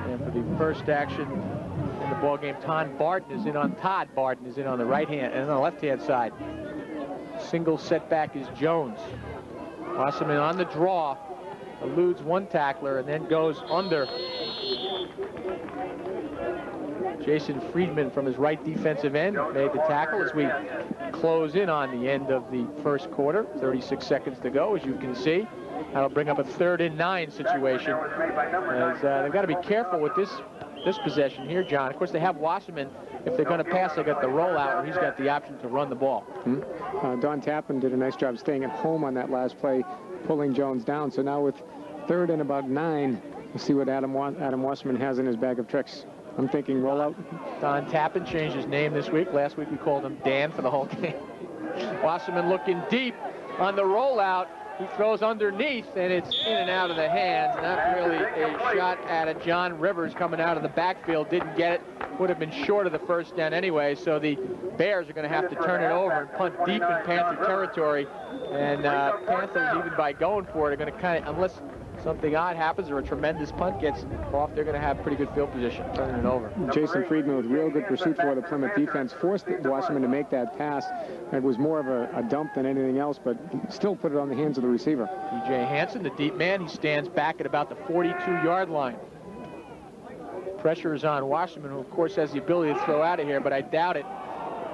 And for the first action in the ball game, Todd Barton is in on the right hand and on the left hand side. Single setback is Jones. Wasserman on the draw, eludes one tackler and then goes under. Jason Friedman from his right defensive end made the tackle as we close in on the end of the first quarter. 36 seconds to go, as you can see. That'll bring up a 3rd and 9 situation. As they've got to be careful with this possession here, John. Of course, they have Wasserman. If they're going to pass, they got the rollout, where he's got the option to run the ball. Don Tappan did a nice job staying at home on that last play, pulling Jones down. So now with 3rd and about 9, we'll see what Adam Wasserman has in his bag of tricks. I'm thinking rollout. Don Tappan changed his name this week. Last week we called him Dan for the whole game. Wasserman looking deep on the rollout. He throws underneath, and it's in and out of the hands. Not really a shot at a John Rivers coming out of the backfield. Didn't get it. Would have been short of the first down anyway. So the Bears are going to have to turn it over and punt deep in Panther territory. And Panthers, even by going for it, are going to kind of, unless something odd happens or a tremendous punt gets off, they're going to have pretty good field position turning it over. Jason Friedman with real good pursuit for the Plymouth defense forced Wasserman to make that pass. It was more of a dump than anything else, but still put it on the hands of the receiver. E.J. Hansen, the deep man, he stands back at about the 42-yard line. Pressure is on Wasserman, who of course has the ability to throw out of here, but I doubt it.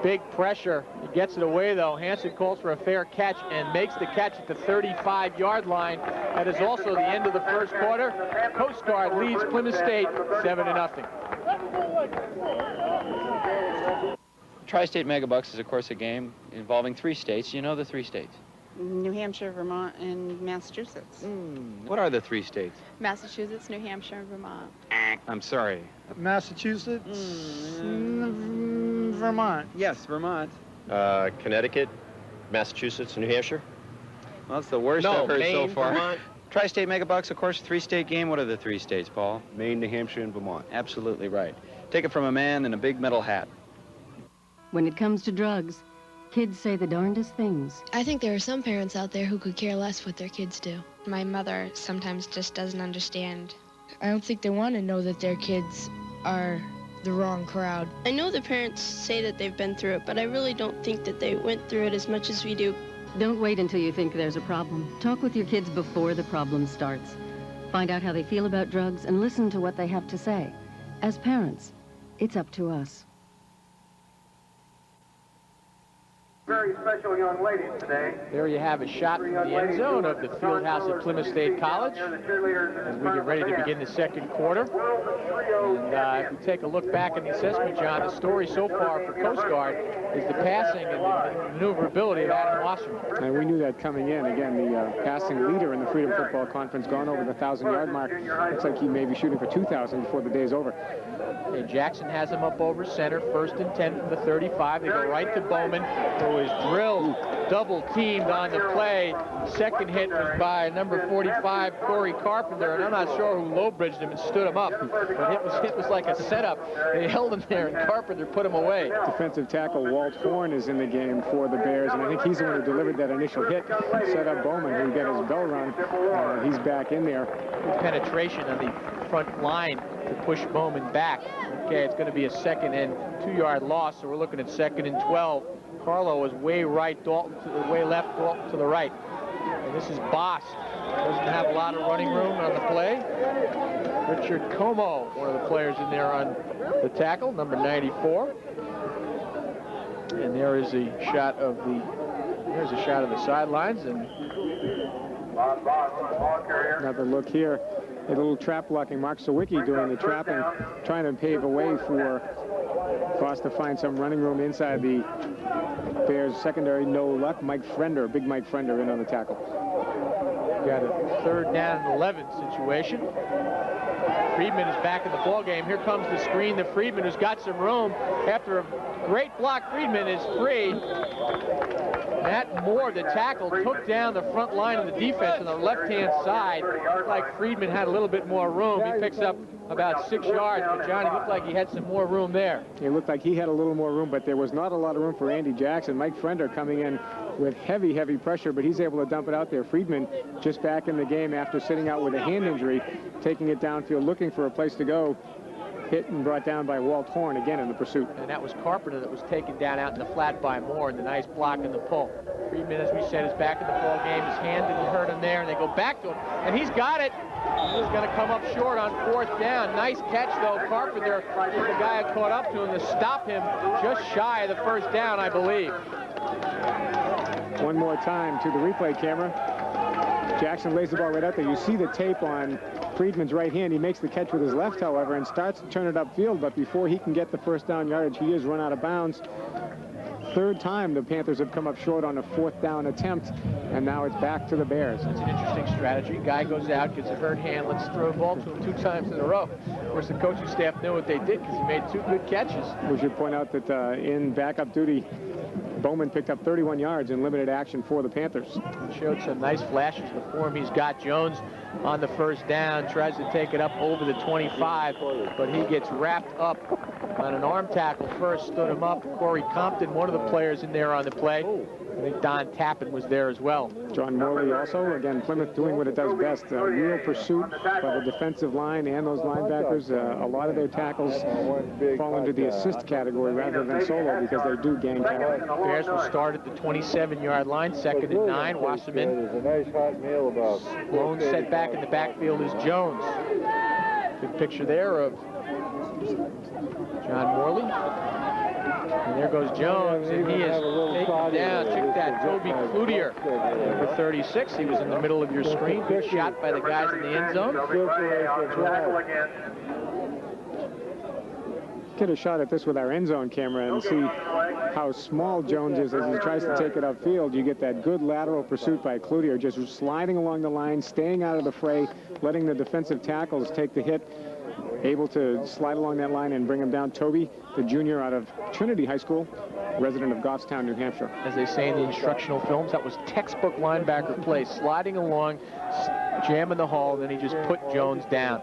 Big pressure. He gets it away, though. Hansen calls for a fair catch and makes the catch at the 35-yard line. That is also the end of the first quarter. Coast Guard leads Plymouth State 7-0. Tri-State Megabucks is, of course, a game involving 3 states. You know the 3 states. New Hampshire, Vermont, and Massachusetts. What are the 3 states? Massachusetts, New Hampshire, and Vermont. I'm sorry. Massachusetts, Vermont. Yes, Vermont. Connecticut, Massachusetts, New Hampshire. Well, that's the worst No, I've heard Maine, so far. Vermont. Tri-State Megabucks, of course, 3-state game. What are the 3 states, Paul? Maine, New Hampshire, and Vermont. Absolutely right. Take it from a man in a big metal hat. When it comes to drugs, kids say the darndest things. I think there are some parents out there who could care less what their kids do. My mother sometimes just doesn't understand. I don't think they want to know that their kids are the wrong crowd. I know the parents say that they've been through it, but I really don't think that they went through it as much as we do. Don't wait until you think there's a problem. Talk with your kids before the problem starts. Find out how they feel about drugs and listen to what they have to say. As parents, it's up to us. Very special young ladies today. There you have a shot from the end zone of the field house at Plymouth State College as we get ready to begin the second quarter. And if we take a look back in the assessment, John, the story so far for Coast Guard is the passing and the maneuverability of Adam Wasserman. And we knew that coming in. Again, the passing leader in the Freedom Football Conference, gone over the 1,000-yard mark. Looks like he may be shooting for 2,000 before the day's over. And Jackson has him up over center, 1st and 10 from the 35. They go right to Bowman, who is drilled, double-teamed on the play. Second hit was by number 45, Corey Carpenter, and I'm not sure who low-bridged him and stood him up. But it was like a setup. They held him there, and Carpenter put him away. Defensive tackle Walt Horn is in the game for the Bears, and I think he's the one who delivered that initial hit. Set up Bowman, who got his bell rung. He's back in there. Good penetration on the front line to push Bowman back. Okay, it's going to be a 2nd and 2-yard loss, so we're looking at 2nd and 12. Carlo is way right, Dalton to the way left, Dalton to the right. And this is Boss. Doesn't have a lot of running room on the play. Richard Como, one of the players in there on the tackle, number 94. And there is a shot of the sidelines. And another look here. A little trap blocking. Mark Sawicki doing the trapping, trying to pave a way for Foss to find some running room inside the Bears secondary. No luck. Mike Frender, big Mike Frender in on the tackle. Got a 3rd down and 11 situation. Friedman is back in the ball game. Here comes the screen to Friedman, who's got some room. After a great block, Friedman is free. Matt Moore, the tackle, took down the front line of the defense on the left-hand side. Looked like Friedman had a little bit more room. He picks up about 6 yards, but Johnny looked like he had some more room there. It looked like he had a little more room, but there was not a lot of room for Andy Jackson. Mike Frender coming in with heavy pressure, but he's able to dump it out there. Friedman just back in the game after sitting out with a hand injury, taking it downfield, looking for a place to go. Hit and brought down by Walt Horn again in the pursuit. And that was Carpenter that was taken down out in the flat by Moore, and the nice block and the pull. Friedman, as we said, is back in the ball game. His hand didn't hurt him there, and they go back to him, and he's got it. He's going to come up short on 4th down. Nice catch, though. Carpenter is the guy who caught up to him to stop him just shy of the 1st down, I believe. One more time to the replay camera. Jackson lays the ball right out there. You see the tape on Friedman's right hand. He makes the catch with his left, however, and starts to turn it upfield, but before he can get the 1st down yardage, he is run out of bounds. 3rd time the Panthers have come up short on a 4th down attempt, and now it's back to the Bears. That's an interesting strategy. Guy goes out, gets a hurt hand, let's throw the ball to him 2 times in a row. Of course, the coaching staff knew what they did because he made 2 good catches. We should point out that in backup duty, Bowman picked up 31 yards in limited action for the Panthers. Showed some nice flashes before him. He's got Jones on the 1st down, tries to take it up over the 25, but he gets wrapped up on an arm tackle first, stood him up. Corey Compton, one of the players in there on the play. I think Don Tappan was there as well. John Morley also. Again, Plymouth doing what it does best. Real pursuit by the defensive line and those linebackers. A lot of their tackles fall into the assist category rather than solo because they do gang tackle. Bears will start at the 27-yard line, 2nd and 9. Wasserman. Lone set back in the backfield is Jones. Good picture there of John Morley. And there goes Jones, and he is taken down. Check that, Toby Cloutier, number 36. He was in the middle of your screen. Good shot by the guys in the end zone. get a shot at this with our end zone camera and see how small Jones is as he tries to take it upfield. You get that good lateral pursuit by Cloutier, just sliding along the line, staying out of the fray, letting the defensive tackles take the hit, able to slide along that line and bring him down. Toby, the junior out of Trinity High School, resident of Goffstown, New Hampshire. As they say in the instructional films, that was textbook linebacker play, sliding along, jamming the hole, and then he just put Jones down.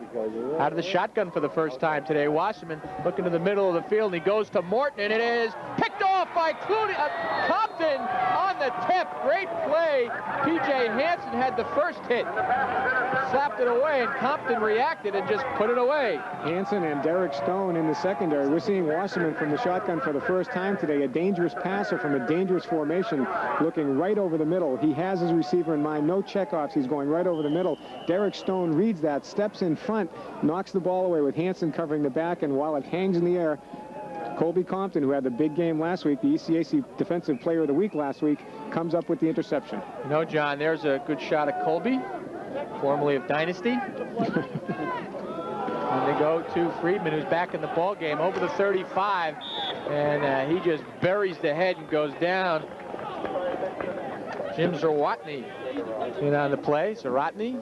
Out of the shotgun for the first time today, Wasserman looking to the middle of the field, and he goes to Morton, and it is picked off by Compton on the tip. Great play. P.J. Hansen had the first hit, slapped it away, and Compton reacted and just put it away. Hansen and Derek Stone in the secondary. We're seeing Wasserman from the shotgun for the first time today, a dangerous passer from a dangerous formation, looking right over the middle. He has his receiver in mind, no checkoffs. He's going right over the middle. Derek Stone reads that, steps in front, knocks the ball away with Hansen covering the back, and while it hangs in the air, Colby Compton, who had the big game last week, the ECAC Defensive Player of the Week last week, comes up with the interception. You know, John, there's a good shot at Colby, formerly of Dynasty. And they go to Friedman, who's back in the ball game, over the 35, and he just buries the head and goes down. Jim Zawatny in on the play. Zawatny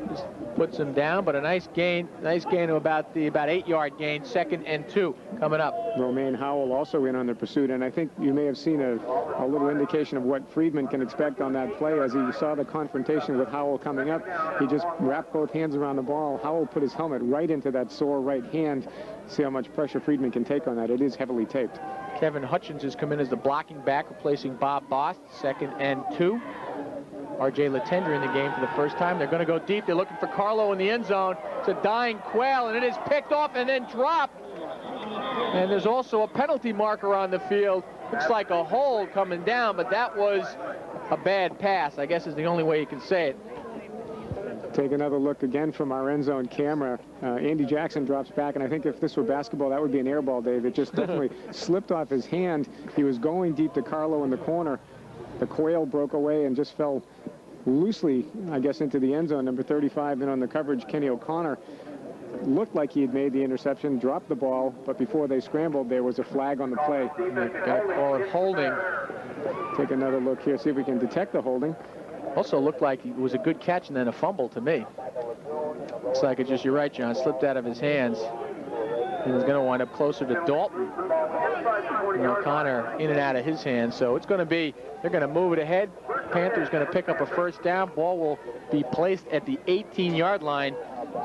just puts him down, but a nice gain to about 8-yard gain, 2nd and 2 coming up. Romaine Howell also in on the pursuit, and I think you may have seen a little indication of what Friedman can expect on that play. As he saw the confrontation with Howell coming up, he just wrapped both hands around the ball. Howell put his helmet right into that sore right hand. See how much pressure Friedman can take on that. It is heavily taped. Kevin Hutchins has come in as the blocking back, replacing Bob Bost, 2nd and 2. R.J. Latender in the game for the first time. They're going to go deep. They're looking for Carlo in the end zone. It's a dying quail, and it is picked off and then dropped. And there's also a penalty marker on the field. Looks like a hold coming down, but that was a bad pass, I guess is the only way you can say it. Take another look again from our end zone camera. Andy Jackson drops back, and I think if this were basketball, that would be an air ball, Dave. It just definitely slipped off his hand. He was going deep to Carlo in the corner. The quail broke away and just fell loosely, I guess, into the end zone. Number 35 in on the coverage, Kenny O'Connor, looked like he had made the interception, dropped the ball, but before they scrambled, there was a flag on the play. Got to call it holding. Take another look here, see if we can detect the holding. Also looked like it was a good catch and then a fumble to me. Looks like it just, you're right, John, slipped out of his hands. He was going to wind up closer to Dalton. And O'Connor in and out of his hands. So it's going to be, they're going to move it ahead. Panthers going to pick up a first down. Ball will be placed at the 18-yard line.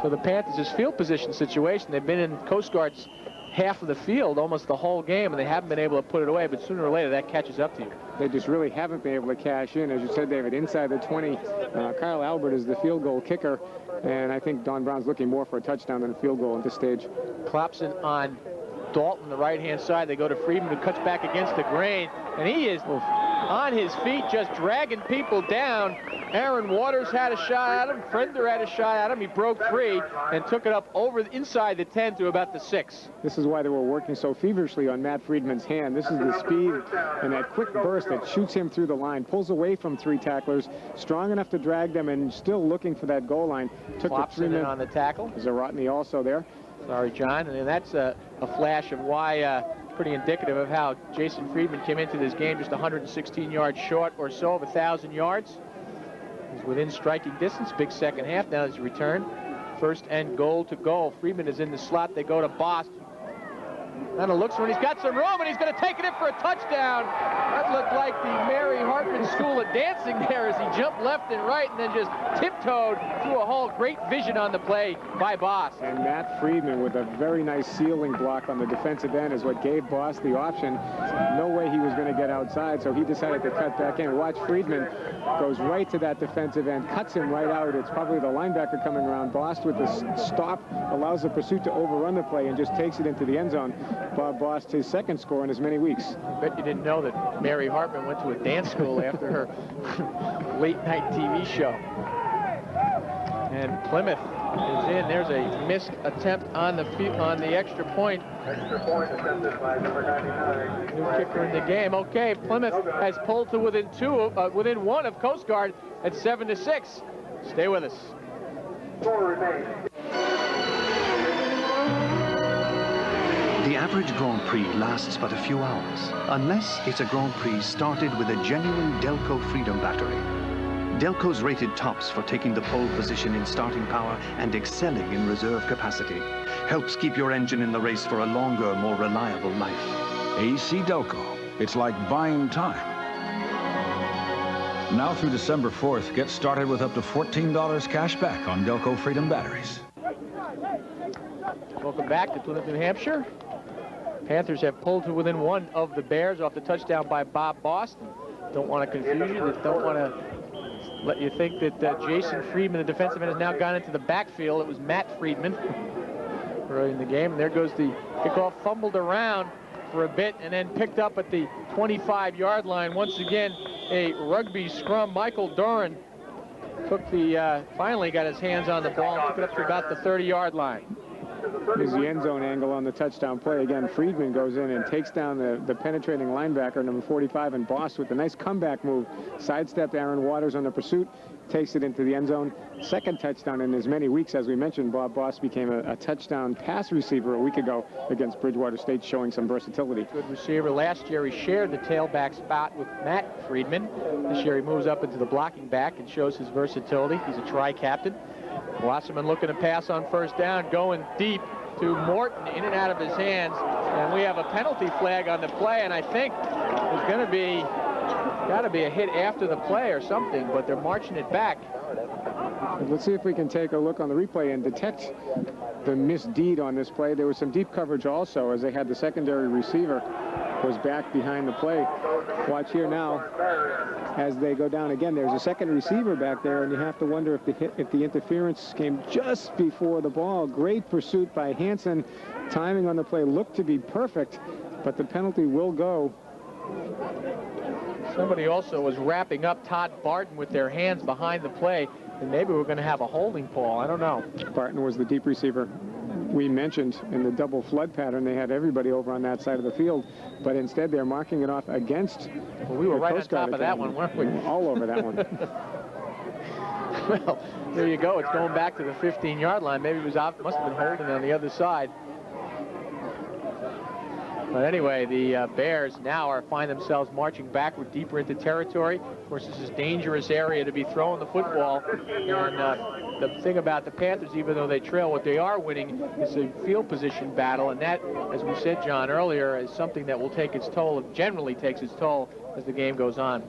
So the Panthers' is field position situation. They've been in Coast Guard's half of the field almost the whole game, and they haven't been able to put it away, but sooner or later that catches up to you. They just really haven't been able to cash in. As you said, David, inside the 20, Kyle Albert is the field goal kicker, and I think Don Brown's looking more for a touchdown than a field goal at this stage. Klopson on Dalton, the right-hand side. They go to Friedman, who cuts back against the grain, and he is on his feet, just dragging people down. Aaron Waters had a shot at him. Frender had a shot at him. He broke free and took it up over inside the 10 to about the 6. This is why they were working so feverishly on Matt Friedman's hand. This is the speed and that quick burst that shoots him through the line, pulls away from 3 tacklers, strong enough to drag them, and still looking for that goal line. Took Klopson in on the tackle. Zawatny also there. Sorry, John. And that's a flash of why, pretty indicative of how Jason Friedman came into this game just 116 yards short or so of 1,000 yards. He's within striking distance. Big second half. Now his return. 1st and goal to go. Friedman is in the slot. They go to Bost. And it looks when he's got some room, and he's going to take it in for a touchdown. That looked like the Mary Hartman School of Dancing there as he jumped left and right and then just tiptoed through a hole. Great vision on the play by Bost. And Matt Friedman with a very nice ceiling block on the defensive end is what gave Bost the option. No way he was going to get outside, so he decided to cut back in. Watch, Friedman goes right to that defensive end, cuts him right out. It's probably the linebacker coming around. Bost with the stop allows the pursuit to overrun the play and just takes it into the end zone. Bob Bost, his 2nd score in as many weeks. I bet you didn't know that Mary Hartman went to a dance school after her late-night TV show. And Plymouth is in. There's a missed attempt on the extra point. Extra point attempted by number 99. New kicker in the game. Okay, Plymouth has pulled to within 1 of Coast Guard at 7-6. Stay with us. 4 remain. The average Grand Prix lasts but a few hours, unless it's a Grand Prix started with a genuine Delco Freedom battery. Delco's rated tops for taking the pole position in starting power and excelling in reserve capacity. Helps keep your engine in the race for a longer, more reliable life. AC Delco. It's like buying time. Now through December 4th, get started with up to $14 cash back on Delco Freedom batteries. Welcome back to Plymouth, New Hampshire. Panthers have pulled to within one of the Bears off the touchdown by Bob Boston. Don't want to confuse you. Don't want to let you think that Jason Friedman, the defensive end, has now gone into the backfield. It was Matt Friedman early in the game. And there goes the kickoff, fumbled around for a bit and then picked up at the 25-yard line. Once again, a rugby scrum. Michael Doran took the, finally got his hands on the ball and took it up to about the 30-yard line. Here's the end zone angle on the touchdown play. Again, Friedman goes in and takes down the penetrating linebacker, number 45, and Boss with a nice comeback move. Sidestepped Aaron Waters on the pursuit, takes it into the end zone. Second touchdown in as many weeks. As we mentioned, Bob Boss became a touchdown pass receiver a week ago against Bridgewater State, showing some versatility. Good receiver. Last year he shared the tailback spot with Matt Friedman. This year he moves up into the blocking back and shows his versatility. He's a tri-captain. Wasserman looking to pass on first down, going deep to Morton, in and out of his hands. And we have a penalty flag on the play, and I think there's going to be, got to be a hit after the play or something, but they're marching it back. Let's see if we can take a look on the replay and detect the misdeed on this play. There was some deep coverage also, as they had the secondary receiver was back behind the play. Watch here now as they go down again. There's a second receiver back there, and you have to wonder if the interference came just before the ball. Great pursuit by Hansen. Timing on the play looked to be perfect, but the penalty will go. Somebody also was wrapping up Todd Barton with their hands behind the play, and maybe we're going to have a holding call. I don't know. Barton was the deep receiver. We mentioned in the double flood pattern, they had everybody over on that side of the field, but instead they're marking it off against. Well, we were right on top of that one, weren't we? All over that one. Well, there you go. It's going back to the 15-yard line. Maybe it was off, must have been holding on the other side. But anyway, the Bears now find themselves marching backward deeper into territory. Of course, this is a dangerous area to be throwing the football. And the thing about the Panthers, even though they trail, what they are winning is a field position battle. And that, as we said, John, earlier, is something that will take its toll, generally takes its toll as the game goes on.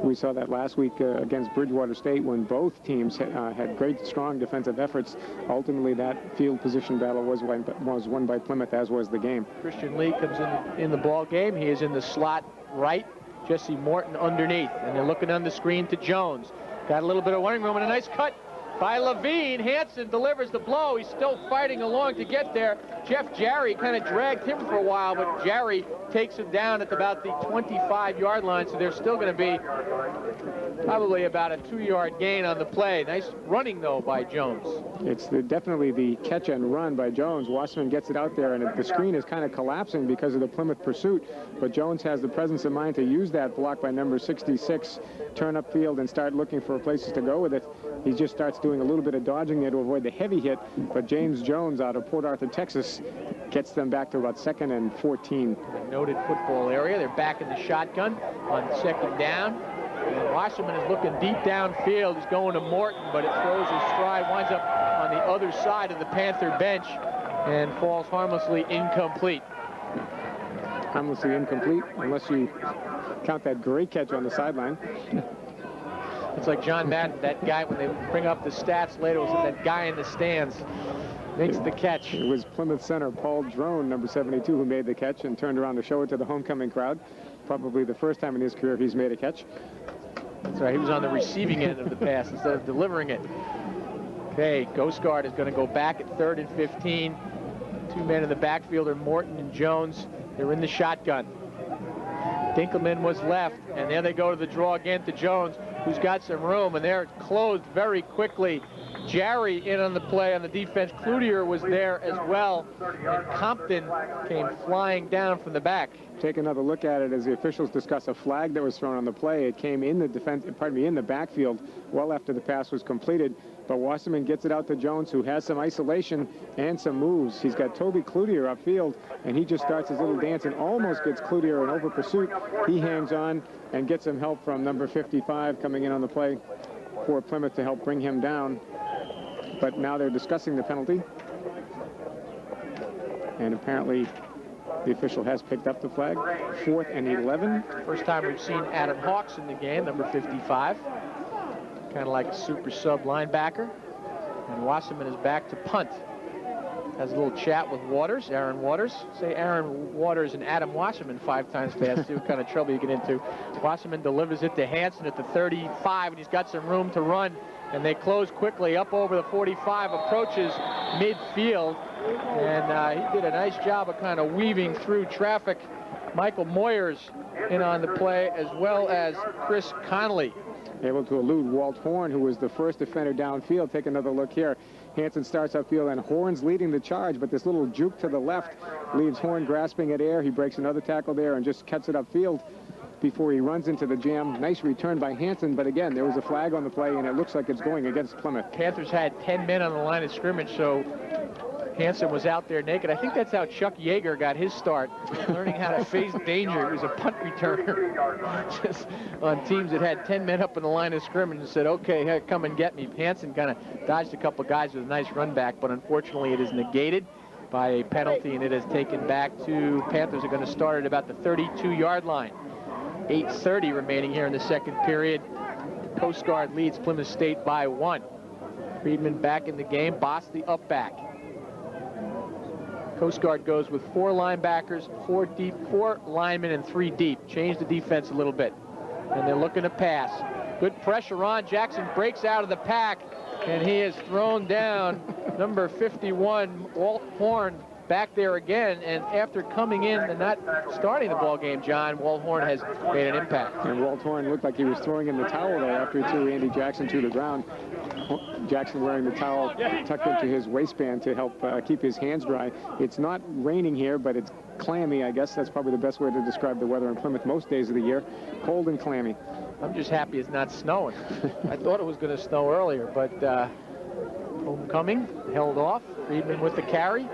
We saw that last week against Bridgewater State when both teams had great, strong defensive efforts. Ultimately, that field position battle was won by Plymouth, as was the game. Christian Lee comes in the ball game. He is in the slot right. Jesse Morton underneath. And they're looking on the screen to Jones. Got a little bit of running room and a nice cut by Levine. Hansen delivers the blow. He's still fighting along to get there. Jeff Jarry kind of dragged him for a while, but Jarry takes him down at about the 25-yard line, so there's still going to be probably about a 2-yard gain on the play. Nice running, though, by Jones. It's definitely the catch and run by Jones. Wasserman gets it out there, and the screen is kind of collapsing because of the Plymouth pursuit, but Jones has the presence of mind to use that block by number 66, turn upfield and start looking for places to go with it. He just starts doing a little bit of dodging there to avoid the heavy hit, but James Jones out of Port Arthur, Texas, gets them back to about 2nd and 14. The noted football area. They're back in the shotgun on 2nd down. And Wasserman is looking deep downfield. He's going to Morton, but it throws his stride, winds up on the other side of the Panther bench, and falls harmlessly incomplete. Harmlessly incomplete, unless you count that great catch on the sideline. It's like John Madden, that guy, when they bring up the stats later, was that guy in the stands. Makes the catch. It was Plymouth center Paul Drone, number 72, who made the catch and turned around to show it to the homecoming crowd. Probably the first time in his career he's made a catch. That's right. He was on the receiving end of the pass instead of delivering it. Okay, Ghost Guard is going to go back at 3rd and 15. 2 men in the backfield are Morton and Jones. They're in the shotgun. Dinkelman was left, and there they go to the draw again to Jones, who's got some room, and they're closed very quickly Jarry in on the play on the defense. Cloutier was there as well, and Compton came flying down from the back. Take another look at it as the officials discuss a flag that was thrown on the play. It came in the defense, pardon me, in the backfield well after the pass was completed. But Wasserman gets it out to Jones, who has some isolation and some moves. He's got Toby Cloutier upfield, and he just starts his little dance and almost gets Cloutier in over pursuit. He hangs on and gets some help from number 55 coming in on the play for Plymouth to help bring him down. But now they're discussing the penalty. And apparently the official has picked up the flag. 4th and 11. First time we've seen Adam Hawks in the game, number 55. Kind of like a super sub linebacker. And Wasserman is back to punt. Has a little chat with Waters, Aaron Waters. Say Aaron Waters and Adam Wasserman 5 times fast, see what kind of trouble you get into. Wasserman delivers it to Hansen at the 35, and he's got some room to run. And they close quickly up over the 45, approaches midfield. And he did a nice job of kind of weaving through traffic. Michael Moyers in on the play, as well as Chris Connolly. Able to elude Walt Horn, who was the first defender downfield. Take another look here. Hansen starts upfield, and Horn's leading the charge, but this little juke to the left leaves Horn grasping at air. He breaks another tackle there and just cuts it upfield before he runs into the jam. Nice return by Hansen, but again, there was a flag on the play, and it looks like it's going against Plymouth. Panthers had 10 men on the line of scrimmage, so Hansen was out there naked. I think that's how Chuck Yeager got his start, learning how to face danger. He was a punt returner just on teams that had 10 men up in the line of scrimmage and said, okay, hey, come and get me. Hansen kind of dodged a couple guys with a nice run back, but unfortunately it is negated by a penalty, and it is taken back to Panthers are going to start at about the 32-yard line. 8:30 remaining here in the second period. Coast Guard leads Plymouth State by 1. Friedman back in the game. Boss the up back. Coast Guard goes with 4 linebackers, 4 deep, 4 linemen, and 3 deep. Change the defense a little bit. And they're looking to pass. Good pressure on. Jackson breaks out of the pack, and he is thrown down. Number 51, Walt Horn, back there again, and after coming in and not starting the ball game, John, Walt Horn has made an impact. And Walt Horn looked like he was throwing in the towel there after he threw Andy Jackson to the ground. Jackson wearing the towel tucked into his waistband to help keep his hands dry. It's not raining here, but it's clammy. I guess that's probably the best way to describe the weather in Plymouth most days of the year. Cold and clammy. I'm just happy it's not snowing. I thought it was going to snow earlier, but Homecoming held off. Friedman with the carry.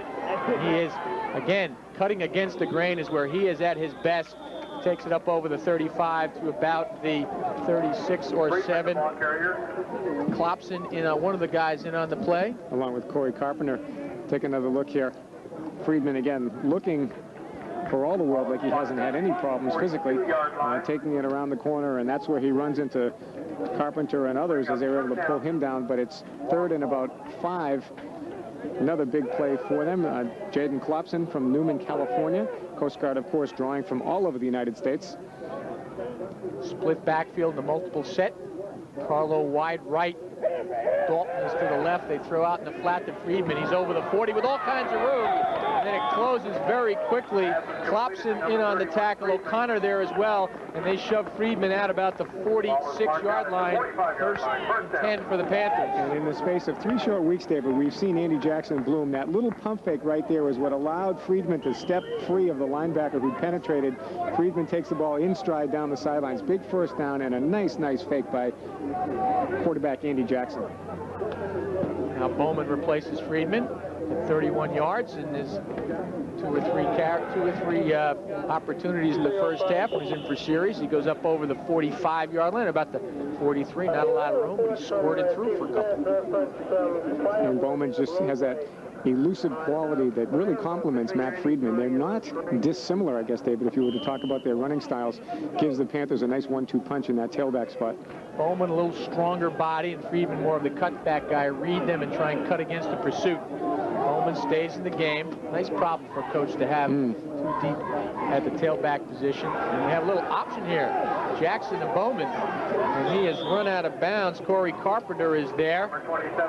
He is, again, cutting against the grain is where he is at his best. Takes it up over the 35 to about the 36 or 7. Klopson in one of the guys in on the play. Along with Corey Carpenter. Take another look here. Friedman again looking for all the world like he hasn't had any problems physically, taking it around the corner, and that's where he runs into Carpenter and others as they were able to pull him down, but it's 3rd and about 5. Another big play for them. Jaden Klopson from Newman, California. Coast Guard, of course, drawing from all over the United States. Split backfield, the multiple set. Carlo wide right. Dalton is to the left. They throw out in the flat to Friedman. He's over the 40 with all kinds of room. And then it closes very quickly. Klopson in on the tackle. O'Connor there as well. And they shove Friedman out about the 46-yard line. 1st and 10 for the Panthers. And in the space of 3 short weeks, David, we've seen Andy Jackson bloom. That little pump fake right there was what allowed Friedman to step free of the linebacker who penetrated. Friedman takes the ball in stride down the sidelines. Big first down and a nice fake by quarterback Andy Jackson. Now Bowman replaces Friedman at 31 yards, and there's two or three opportunities in the first half when he's in for series. He goes up over the 45-yard line, about the 43. Not a lot of room, but he squirted through for a couple. And Bowman just has that elusive quality that really complements Matt Friedman. They're not dissimilar, I guess, David, if you were to talk about their running styles. Gives the Panthers a nice 1-2 punch in that tailback spot. Bowman a little stronger body, and Friedman more of the cutback guy. Read them and try and cut against the pursuit. Bowman stays in the game. Nice problem for a coach to have too deep at the tailback position. And we have a little option here. Jackson and Bowman. And he has run out of bounds. Corey Carpenter is there.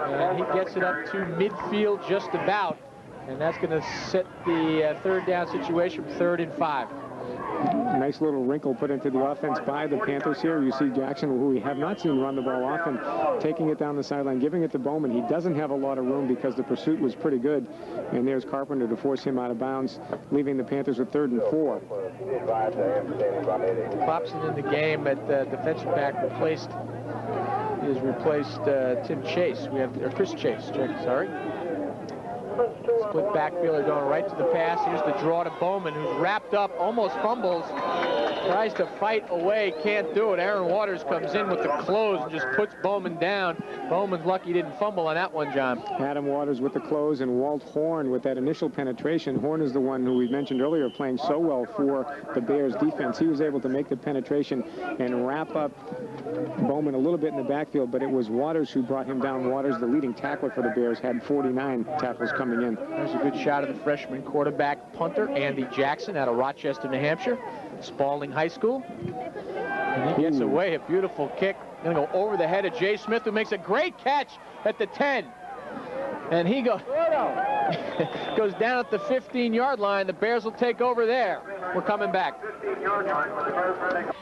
And he gets it up to midfield just about. And that's going to set the 3rd down situation, 3rd and 5. Nice little wrinkle put into the offense by the Panthers here. You see Jackson, who we have not seen run the ball often, taking it down the sideline, giving it to Bowman. He doesn't have a lot of room because the pursuit was pretty good. And there's Carpenter to force him out of bounds, leaving the Panthers with 3rd and 4. Klopson in the game at defensive back replaced Tim Chase. We have Chris Chase. Sorry. Split backfielder going right to the pass. Here's the draw to Bowman, who's wrapped up, almost fumbles, tries to fight away, can't do it. Aaron Waters comes in with the close and just puts Bowman down. Bowman's lucky he didn't fumble on that one, John. Adam Waters with the close, and Walt Horn with that initial penetration. Horn is the one who we mentioned earlier playing so well for the Bears defense. He was able to make the penetration and wrap up Bowman a little bit in the backfield, but it was Waters who brought him down. Waters, the leading tackler for the Bears, had 49 tackles coming in. There's a good shot of the freshman quarterback punter, Andy Jackson, out of Rochester, New Hampshire, Spalding High School. And he gets away, a beautiful kick. Going to go over the head of Jay Smith, who makes a great catch at the 10. And he goes down at the 15-yard line. The Bears will take over there. We're coming back. 15-yard line for the Bears.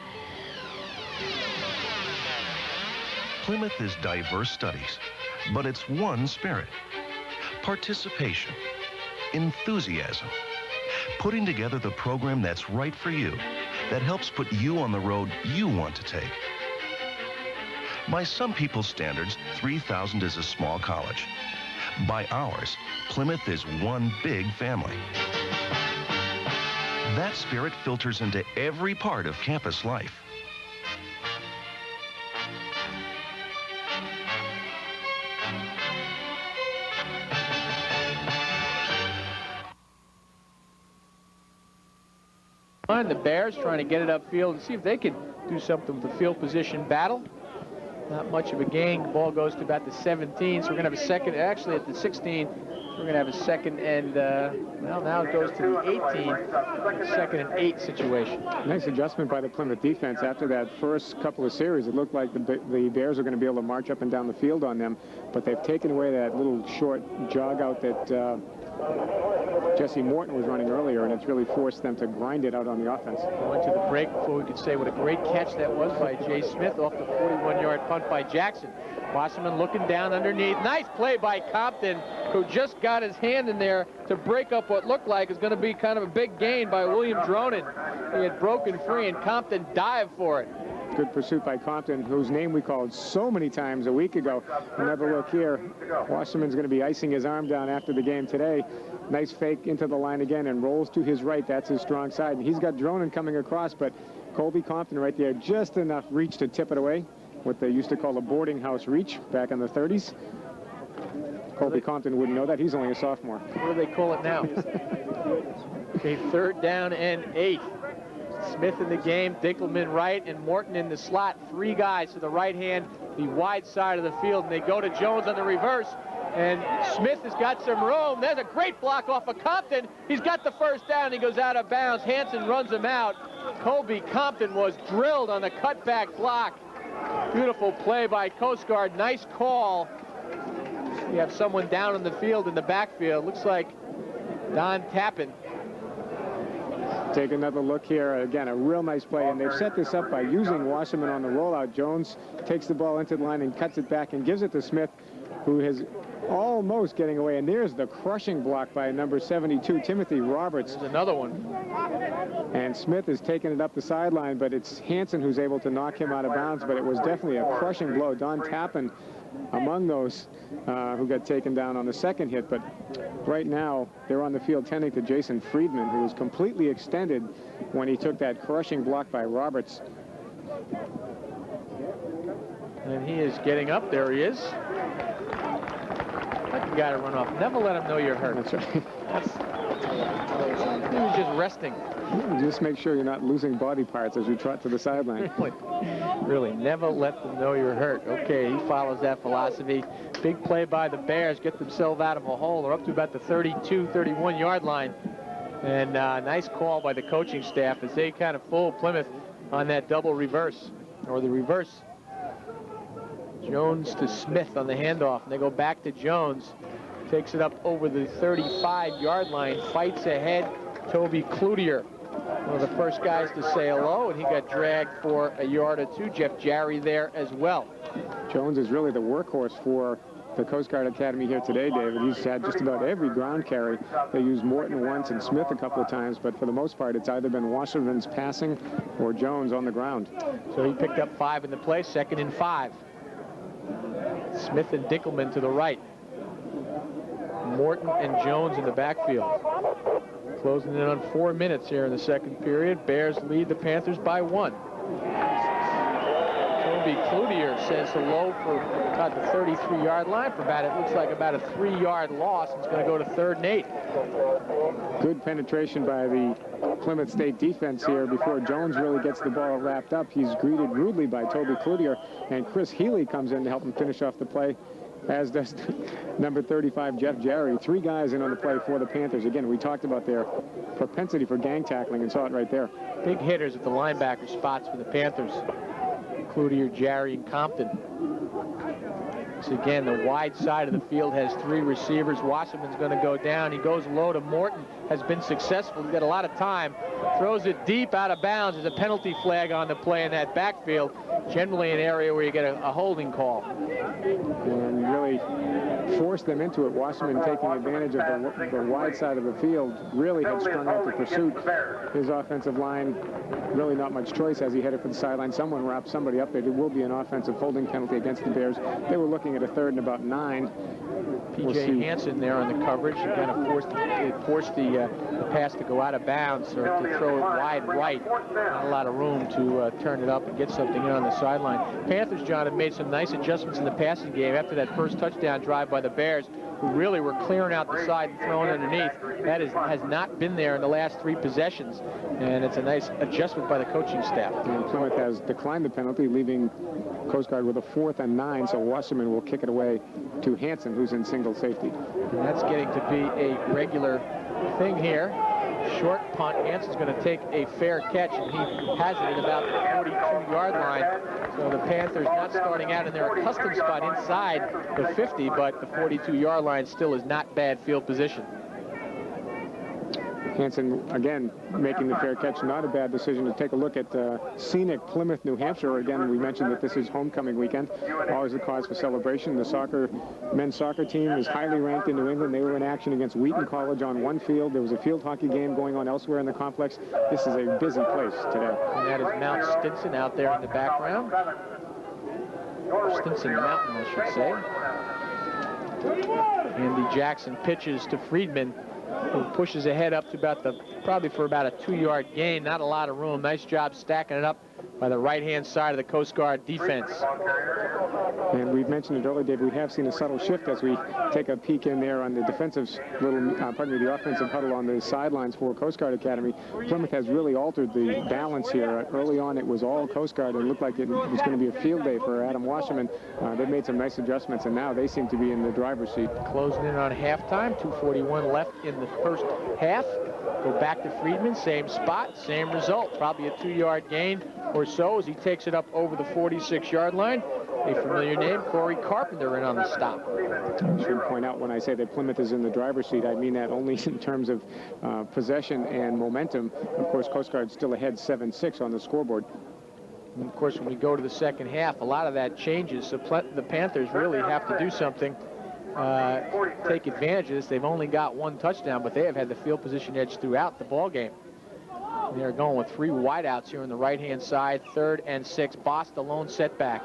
Plymouth is diverse studies, but it's one spirit. Participation, enthusiasm, putting together the program that's right for you, that helps put you on the road you want to take. By some people's standards, 3,000 is a small college. By ours, Plymouth is one big family. That spirit filters into every part of campus life. The Bears trying to get it upfield and see if they could do something with the field position battle. Not much of a gain. The ball goes to about the 17, so we're going to have a second. Actually, at the 16, we're going to have a second and, well, now it goes to the 18, second and 8 situation. Nice adjustment by the Plymouth defense. After that first couple of series, it looked like the Bears are going to be able to march up and down the field on them, but they've taken away that little short jog out that Jesse Morton was running earlier, and it's really forced them to grind it out on the offense. Going to the break before we could say what a great catch that was by Jay Smith off the 41-yard punt by Jackson. Wasserman looking down underneath. Nice play by Compton, who just got his hand in there to break up what looked like is going to be kind of a big gain by William Dronin. He had broken free, and Compton dived for it. Good pursuit by Compton, whose name we called so many times a week ago. Never look here. Wasserman's going to be icing his arm down after the game today. Nice fake into the line again and rolls to his right. That's his strong side. And he's got Dronin coming across, but Colby Compton right there, just enough reach to tip it away. What they used to call a boarding house reach back in the 30s. Colby Compton wouldn't know that. He's only a sophomore. What do they call it now? Okay, 3rd down and 8. Smith in the game, Dinkelman right, and Morton in the slot. 3 guys to the right hand, the wide side of the field, and they go to Jones on the reverse. And Smith has got some room. There's a great block off of Compton. He's got the 1st down. He goes out of bounds. Hansen runs him out. Colby Compton was drilled on the cutback block. Beautiful play by Coast Guard. Nice call. We have someone down in the field in the backfield. Looks like Don Tappan. Take another look here. Again, a real nice play, and they've set this up by using Wasserman on the rollout. Jones takes the ball into the line and cuts it back and gives it to Smith, who is almost getting away. And there's the crushing block by number 72, Timothy Roberts. There's another one. And Smith is taking it up the sideline, but it's Hansen who's able to knock him out of bounds, but it was definitely a crushing blow. Don Tappan among those who got taken down on the second hit, but right now they're on the field tending to Jason Friedman, who was completely extended when he took that crushing block by Roberts. And he is getting up. There he is. Like you got to run off. Never let him know you're hurt. That's right. He was just resting. Just make sure you're not losing body parts as you trot to the sideline. Really, never let them know you're hurt. Okay, he follows that philosophy. Big play by the Bears. Get themselves out of a hole. They're up to about the 32, 31-yard line. And nice call by the coaching staff as they kind of fool Plymouth on that double reverse, or the reverse. Jones to Smith on the handoff, and they go back to Jones. Takes it up over the 35-yard line, fights ahead. Toby Cloutier One of the first guys to say hello, and he got dragged for a yard or two. Jeff Jarry there as well. Jones is really the workhorse for the Coast Guard Academy here today, David. He's had just about every ground carry. They used Morton once and Smith a couple of times, but for the most part, it's either been Wasserman's passing or Jones on the ground. So he picked up 5 in the play, 2nd and 5. Smith and Dinkelman to the right. Morton and Jones in the backfield. Closing in on 4 minutes here in the second period. Bears lead the Panthers by 1. Toby Cloutier says hello for about the 33-yard line for about, it looks like about a 3-yard loss. It's going to go to 3rd and 8. Good penetration by the Plymouth State defense here before Jones really gets the ball wrapped up. He's greeted rudely by Toby Cloutier, and Chris Healy comes in to help him finish off the play, as does number 35, Jeff Jarry. 3 guys in on the play for the Panthers. Again, we talked about their propensity for gang tackling and saw it right there. Big hitters at the linebacker spots for the Panthers. Cloutier, Jarry, and Compton. So again, the wide side of the field has 3 receivers. Wasserman's going to go down. He goes low to Morton. Has been successful. He's got a lot of time. Throws it deep out of bounds. There's a penalty flag on the play in that backfield. Generally an area where you get a holding call. And really forced them into it. Wasserman taking advantage of the wide side of the field. Really had sprung out the pursuit. His offensive line, really not much choice as he headed for the sideline. Someone wrapped somebody up there. There will be an offensive holding penalty against the Bears. They were looking at a 3rd and about 9. P.J. Hansen there on the coverage. He kind of forced the pass to go out of bounds or to throw it wide right. Not a lot of room to turn it up and get something in on the sideline. Panthers, John, have made some nice adjustments in the passing game after that first touchdown drive by the Bears, who really were clearing out the side and throwing underneath. That has not been there in the last 3 possessions, and it's a nice adjustment by the coaching staff. And Plymouth has declined the penalty, leaving Coast Guard with a 4th and 9, so Wasserman will kick it away to Hansen, who's in single safety. And that's getting to be a regular thing here. Short punt. Hansen's going to take a fair catch, and he has it at about the 42-yard line. So the Panthers not starting out in their accustomed spot inside the 50, but the 42-yard line still is not bad field position. Hansen, again, making the fair catch. Not a bad decision. To take a look at scenic Plymouth, New Hampshire. Again, we mentioned that this is homecoming weekend. Always a cause for celebration. The men's soccer team is highly ranked in New England. They were in action against Wheaton College on one field. There was a field hockey game going on elsewhere in the complex. This is a busy place today. And that is Mount Stinson out there in the background. Stinson Mountain, I should say. Andy Jackson pitches to Friedman, who pushes ahead up to probably for about a 2-yard gain. Not a lot of room. Nice job stacking it up by the right-hand side of the Coast Guard defense. And we've mentioned it earlier, Dave, we have seen a subtle shift as we take a peek in there on the defensive the offensive huddle on the sidelines for Coast Guard Academy. Plymouth has really altered the balance here. Early on, it was all Coast Guard, and it looked like it was going to be a field day for Adam Wasserman. They've made some nice adjustments, and now they seem to be in the driver's seat. Closing in on halftime, 2:41 left in the first half. Go back to Friedman, same spot, same result. Probably a 2-yard gain or so as he takes it up over the 46-yard line. A familiar name, Corey Carpenter, in on the stop. I should point out when I say that Plymouth is in the driver's seat, I mean that only in terms of possession and momentum. Of course, Coast Guard still ahead 7-6 on the scoreboard. And of course, when we go to the second half, a lot of that changes. So the Panthers really have to do something. Take advantage of this. They've only got 1 touchdown, but they have had the field position edge throughout the ball game. They're going with 3 wideouts here on the right-hand side, 3rd and 6. Boss, the lone setback.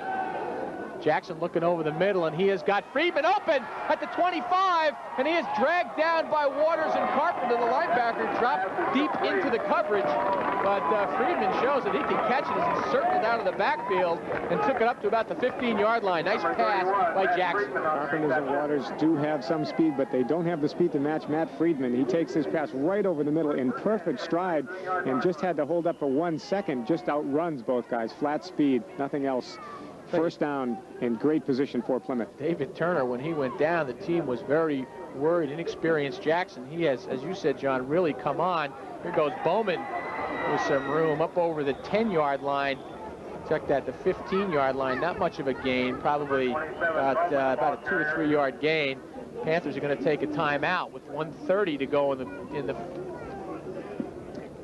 Jackson looking over the middle, and he has got Friedman open at the 25, and he is dragged down by Waters and Carpenter. The linebacker dropped deep into the coverage, but Friedman shows that he can catch it as he circled out of the backfield and took it up to about the 15-yard line. Nice pass by Jackson. Carpenters and Waters do have some speed, but they don't have the speed to match Matt Friedman. He takes his pass right over the middle in perfect stride and just had to hold up for 1 second. Just outruns both guys. Flat speed, nothing else. First down in great position for Plymouth. David Turner, when he went down, the team was very worried. Inexperienced Jackson. He has, as you said, John, really come on. Here goes Bowman with some room up over the 10-yard line. Check that, the 15-yard line. Not much of a gain, probably about a 2 or 3 yard gain. Panthers are going to take a timeout with 1:30 to go in the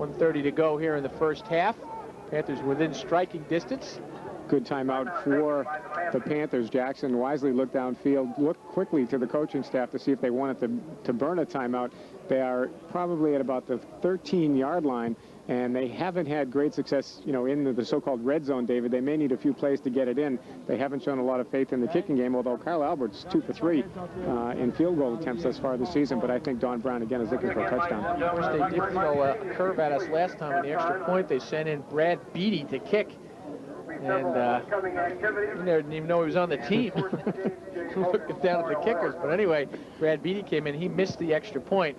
1:30 to go here in the first half. Panthers within striking distance. Good timeout for the Panthers. Jackson wisely looked downfield, looked quickly to the coaching staff to see if they wanted to burn a timeout. They are probably at about the 13-yard line, and they haven't had great success, you know, in the so-called red zone, David. They may need a few plays to get it in. They haven't shown a lot of faith in the kicking game, although Kyle Albert's 2 for 3 in field goal attempts thus far this season, but I think Don Brown, again, is looking for a touchdown. Of course, they did throw a curve at us last time on the extra point. They sent in Brad Beatty to kick, and you didn't even know he was on the team. Looking down at the kickers, but anyway, Brad Beatty came in. He missed the extra point.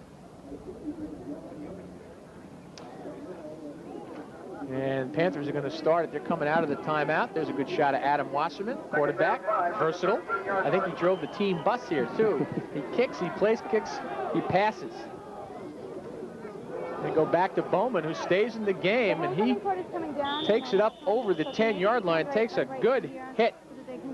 And Panthers are going to start it. They're coming out of the timeout. There's a good shot of Adam Wasserman, quarterback, versatile. I think he drove the team bus here, too. He kicks, he plays kicks, he passes. They go back to Bowman, who stays in the game, and he takes it up over the 10-yard line, takes a good hit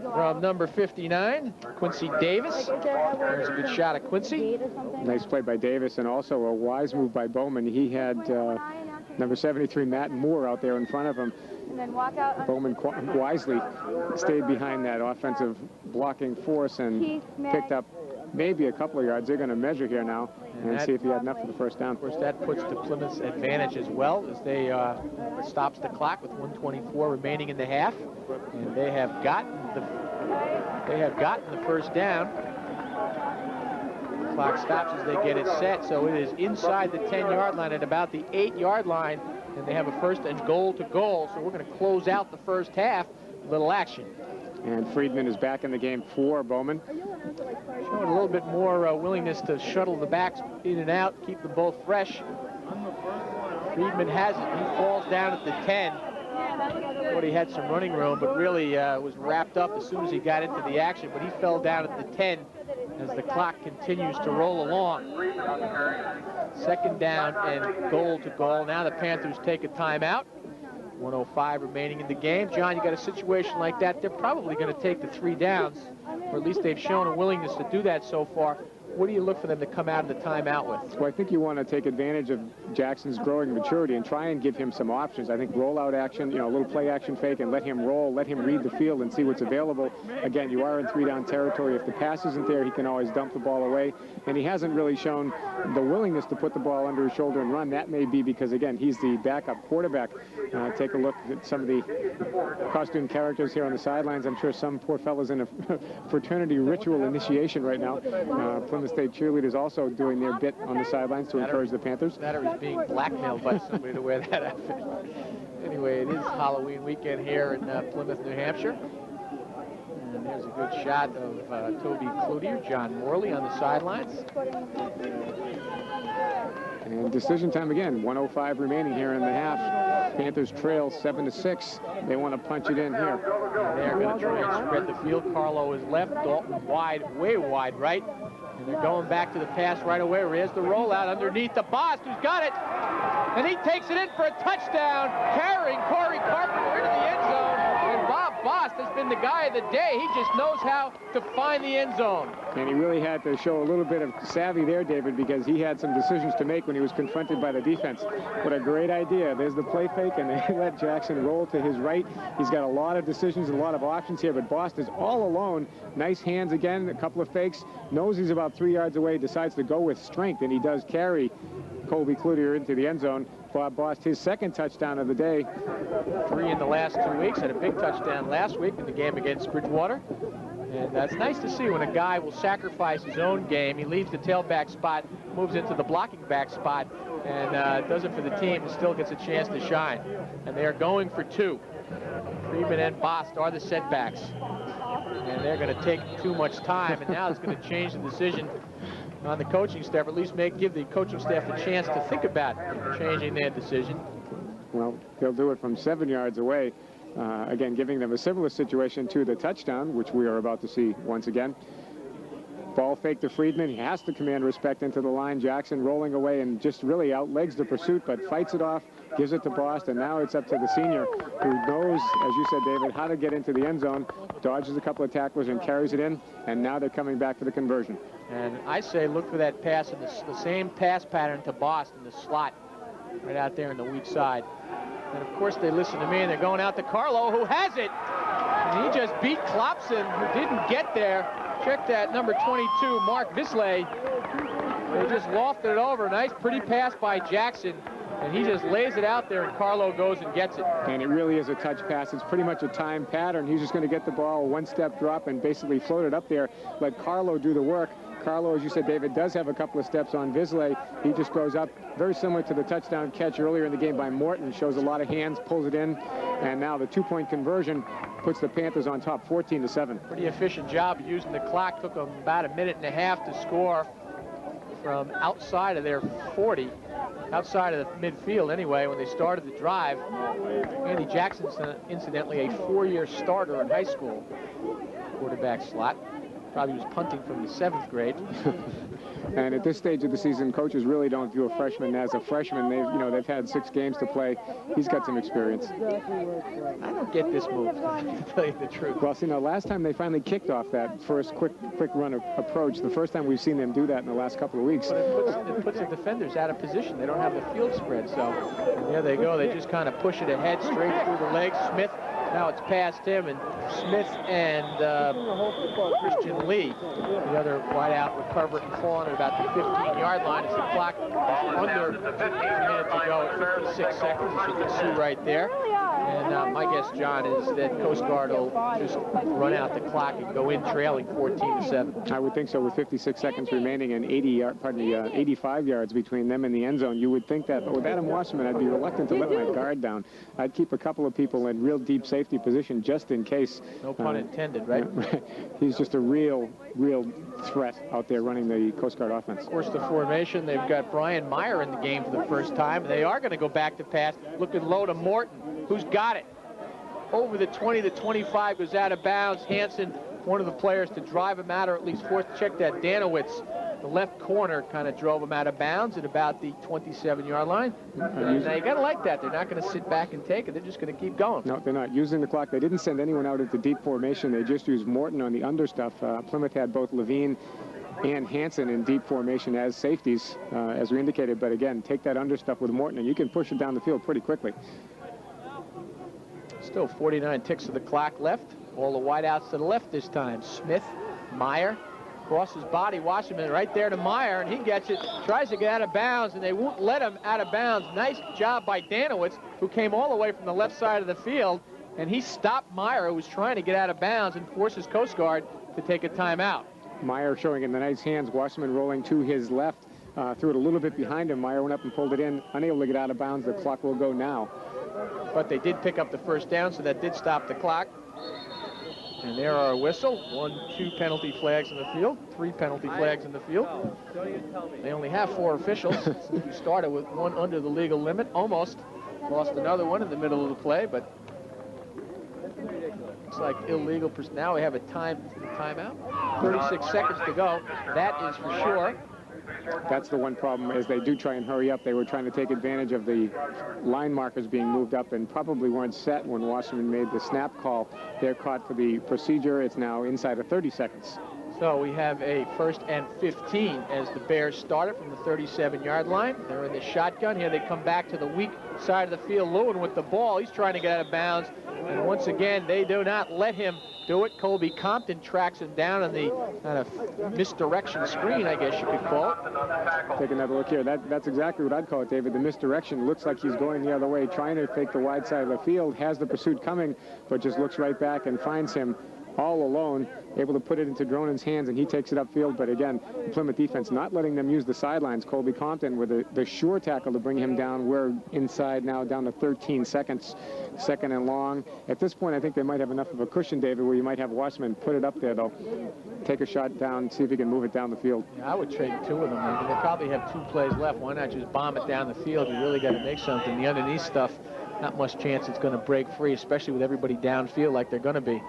from number 59, Quincy Davis. There's a good shot of Quincy. Nice play by Davis, and also a wise move by Bowman. He had number 73, Matt Moore, out there in front of him. Bowman wisely stayed behind that offensive blocking force and picked up maybe a couple of yards. They're going to measure here now and see if he had enough for the first down. Of course, that puts the Plymouth's advantage as well, as they stops the clock with 1:24 remaining in the half, and they have gotten the first down. Clock stops as they get it set, so it is inside the 10-yard line at about the 8-yard line, and they have a first and goal to goal. So we're going to close out the first half. Little action. And Friedman is back in the game for Bowman. Showing a little bit more willingness to shuttle the backs in and out, keep them both fresh. Friedman has it. He falls down at the 10. Thought he had some running room, but really was wrapped up as soon as he got into the action. But he fell down at the 10 as the clock continues to roll along. Second down and goal to goal. Now the Panthers take a timeout. 1:05 remaining in the game. John, you got a situation like that, they're probably going to take the 3 downs, or at least they've shown a willingness to do that so far. What do you look for them to come out of the timeout with? Well, I think you want to take advantage of Jackson's growing maturity and try and give him some options. I think rollout action, you know, a little play action fake, and let him roll, let him read the field and see what's available. Again, you are in 3-down territory. If the pass isn't there, he can always dump the ball away. And he hasn't really shown the willingness to put the ball under his shoulder and run. That may be because, again, he's the backup quarterback. Take a look at some of the costume characters here on the sidelines. I'm sure some poor fella's in a fraternity ritual initiation right now. Plymouth State cheerleaders also doing their bit on the sidelines to encourage the Panthers. That is being blackmailed by somebody to wear that outfit. Anyway, it is Halloween weekend here in Plymouth, New Hampshire. And there's a good shot of Toby Cloutier, John Morley on the sidelines. And decision time again, 1:05 remaining here in the half. Panthers trail 7-6. They want to punch it in here. And they're going to try and spread the field. Carlo is left, Dalton wide, way wide right. And they're going back to the pass right away. Here's the rollout underneath the Bost, who's got it. And he takes it in for a touchdown, carrying Corey Carpenter into the end zone. And Bob Bost has been the guy of the day. He just knows how to find the end zone. And he really had to show a little bit of savvy there, David, because he had some decisions to make when he was confronted by the defense. What a great idea. There's the play fake, and they let Jackson roll to his right. He's got a lot of decisions and a lot of options here, but Bost is all alone. Nice hands again, a couple of fakes. Knows he's about 3 yards away, decides to go with strength, and he does carry Colby Cloutier into the end zone. Bob Bost, his second touchdown of the day. 3 in the last 2 weeks. Had a big touchdown last week in the game against Bridgewater. And that's nice to see when a guy will sacrifice his own game. He leaves the tailback spot, moves into the blocking back spot, and does it for the team and still gets a chance to shine. And they are going for 2. Freeman and Bost are the setbacks. And they're going to take too much time, and now it's going to change the decision on the coaching staff, or at least give the coaching staff the chance to think about changing their decision. Well, they'll do it from 7 yards away. Again, giving them a similar situation to the touchdown, which we are about to see once again. Ball fake to Friedman. He has to command respect into the line. Jackson rolling away and just really outlegs the pursuit, but fights it off, gives it to Bost, and now it's up to the senior, who knows, as you said, David, how to get into the end zone, dodges a couple of tacklers and carries it in, and now they're coming back for the conversion. And I say look for that pass in the same pass pattern to Bost in the slot. right out there in the weak side. And of course they listen to me, and they're going out to Carlo, who has it. And he just beat Klopson, who didn't get there. Check that, number 22, Mark Visley. They just lofted it over. Nice, pretty pass by Jackson. And he just lays it out there, and Carlo goes and gets it. And it really is a touch pass. It's pretty much a timed pattern. He's just going to get the ball, one-step drop, and basically float it up there. Let Carlo do the work. Carlo, as you said, David, does have a couple of steps on Visley. He just goes up, very similar to the touchdown catch earlier in the game by Morton. Shows a lot of hands, pulls it in, and now the two-point conversion puts the Panthers on top, 14-7. Pretty efficient job using the clock. Took them about a minute and a half to score from outside of their 40. Outside of the midfield anyway when they started the drive. Andy Jackson's incidentally a 4-year starter in high school, quarterback slot. Probably was punting from the 7th grade. And at this stage of the season, coaches really don't view a freshman as a freshman. They've had 6 games to play. He's got some experience. I don't get this move, to tell you the truth. Well, see, now, last time they finally kicked off that first quick run approach, the first time we've seen them do that in the last couple of weeks. But it puts the defenders out of position. They don't have the field spread, so and there they go. They just kind of push it ahead, straight through the legs. Smith, now it's past him, and Smith and Christian Lee, the other wideout, recover and fall on at about the 15-yard line. As the clock under 15 minutes to go at 56 seconds, as you can see right there. And my guess, John, is that Coast Guard will just run out the clock and go in trailing 14-7. I would think so, with 56 seconds remaining and 85 yards between them and the end zone. You would think that, but with Adam Wasserman, I'd be reluctant to let my guard down. I'd keep a couple of people in real deep safety position just in case. No pun intended, right? He's just a real threat out there running the Coast Guard offense. Of course, the formation, they've got Brian Meyer in the game for the first time. They are going to go back to pass, looking low to Morton, who's got it. Over the 20 to 25, goes out of bounds. Hansen, one of the players to drive him out, or at least forced to check that. Danowitz, the left corner, kind of drove him out of bounds at about the 27-yard line. Now, you got to like that. They're not going to sit back and take it. They're just going to keep going. No, they're not. Using the clock, they didn't send anyone out into deep formation. They just used Morton on the understuff. Plymouth had both Levine and Hansen in deep formation as safeties, as we indicated. But again, take that understuff with Morton, and you can push it down the field pretty quickly. Still 49 ticks of the clock left. All the wideouts to the left this time. Smith, Meyer, crosses body. Wasserman right there to Meyer, and he gets it. Tries to get out of bounds, and they won't let him out of bounds. Nice job by Danowitz, who came all the way from the left side of the field, and he stopped Meyer, who was trying to get out of bounds, and forces Coast Guard to take a timeout. Meyer showing in the nice hands. Wasserman rolling to his left. Threw it a little bit behind him. Meyer went up and pulled it in. Unable to get out of bounds. The clock will go now. But they did pick up the first down, so that did stop the clock. And there are a whistle. 1, 2 penalty flags in the field. 3 penalty flags in the field. They only have 4 officials. We started with 1 under the legal limit. Almost lost another one in the middle of the play, but looks like illegal. Now we have a timeout. 36 seconds to go. That is for sure. That's the one problem, is they do try and hurry up. They were trying to take advantage of the line markers being moved up and probably weren't set when Wasserman made the snap call. They're caught for the procedure. It's now inside of 30 seconds. So we have a 1st and 15 as the Bears started from the 37-yard line. They're in the shotgun. Here they come back to the weak side of the field. Lewin with the ball. He's trying to get out of bounds. And once again, they do not let him do it. Colby Compton tracks him down on the kind of misdirection screen, I guess you could call it. Take another look here. That's exactly what I'd call it, David. The misdirection. Looks like he's going the other way, trying to take the wide side of the field, has the pursuit coming, but just looks right back and finds him all alone, able to put it into Dronin's hands, and he takes it upfield. But again, the Plymouth defense not letting them use the sidelines. Colby Compton with the sure tackle to bring him down. We're inside now, down to 13 seconds, 2nd and long. At this point, I think they might have enough of a cushion, David, where you might have Wasserman put it up there, though. Take a shot down, see if he can move it down the field. Yeah, I would trade 2 of them. They probably have 2 plays left. Why not just bomb it down the field? You really got to make something. The underneath stuff, not much chance it's going to break free, especially with everybody downfield like they're going to be.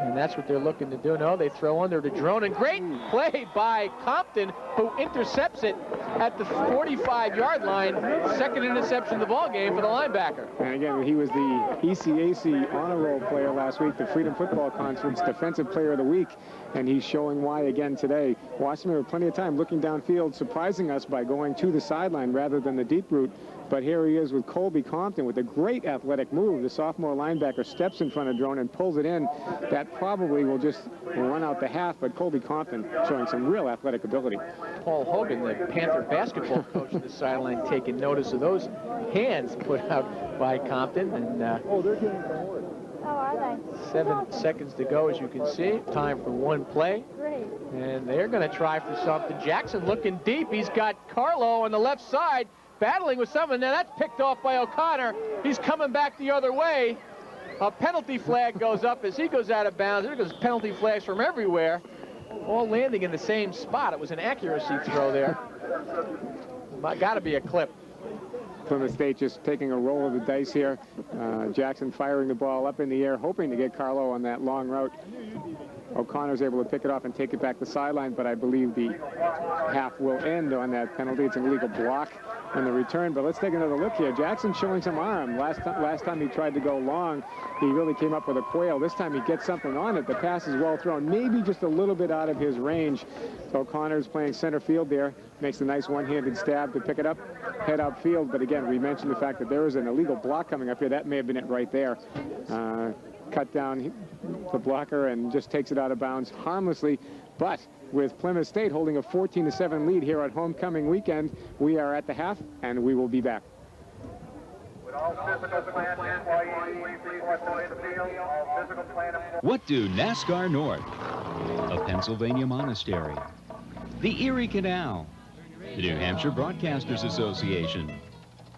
And that's what they're looking to do. No, they throw under to Dronin. Great play by Compton, who intercepts it at the 45-yard line. 2nd interception of the ball game for the linebacker. And again, he was the ECAC honor roll player last week, the Freedom Football Conference Defensive Player of the Week, and he's showing why again today. Wasserman with plenty of time looking downfield, surprising us by going to the sideline rather than the deep route. But here he is with Colby Compton with a great athletic move. The sophomore linebacker steps in front of Drone and pulls it in. That probably will just run out the half, but Colby Compton showing some real athletic ability. Paul Hogan, the Panther basketball coach on the sideline, taking notice of those hands put out by Compton. And they're getting forward. How are they? 7 seconds to go, as you can see. Time for one play. Great. And they're going to try for something. Jackson looking deep. He's got Carlo on the left side, battling with someone. Now that's picked off by O'Connor. He's coming back the other way. A penalty flag goes up as he goes out of bounds. There goes penalty flags from everywhere, all landing in the same spot. It was an accuracy throw there. Got to be a clip. Plymouth State just taking a roll of the dice here. Jackson firing the ball up in the air, hoping to get Carlo on that long route. O'Connor's able to pick it off and take it back the sideline, but I believe the half will end on that penalty. It's an illegal block on the return, but let's take another look here. Jackson showing some arm. Last time he tried to go long, he really came up with a quail. This time he gets something on it. The pass is well thrown, maybe just a little bit out of his range. O'Connor's playing center field there, makes a nice one-handed stab to pick it up, head upfield, but again, we mentioned the fact that there is an illegal block coming up here. That may have been it right there. Cut down the blocker and just takes it out of bounds harmlessly. But with Plymouth State holding a 14-7 lead here at homecoming weekend, we are at the half, and we will be back. What do NASCAR North, a Pennsylvania monastery, the Erie Canal, the New Hampshire Broadcasters Association,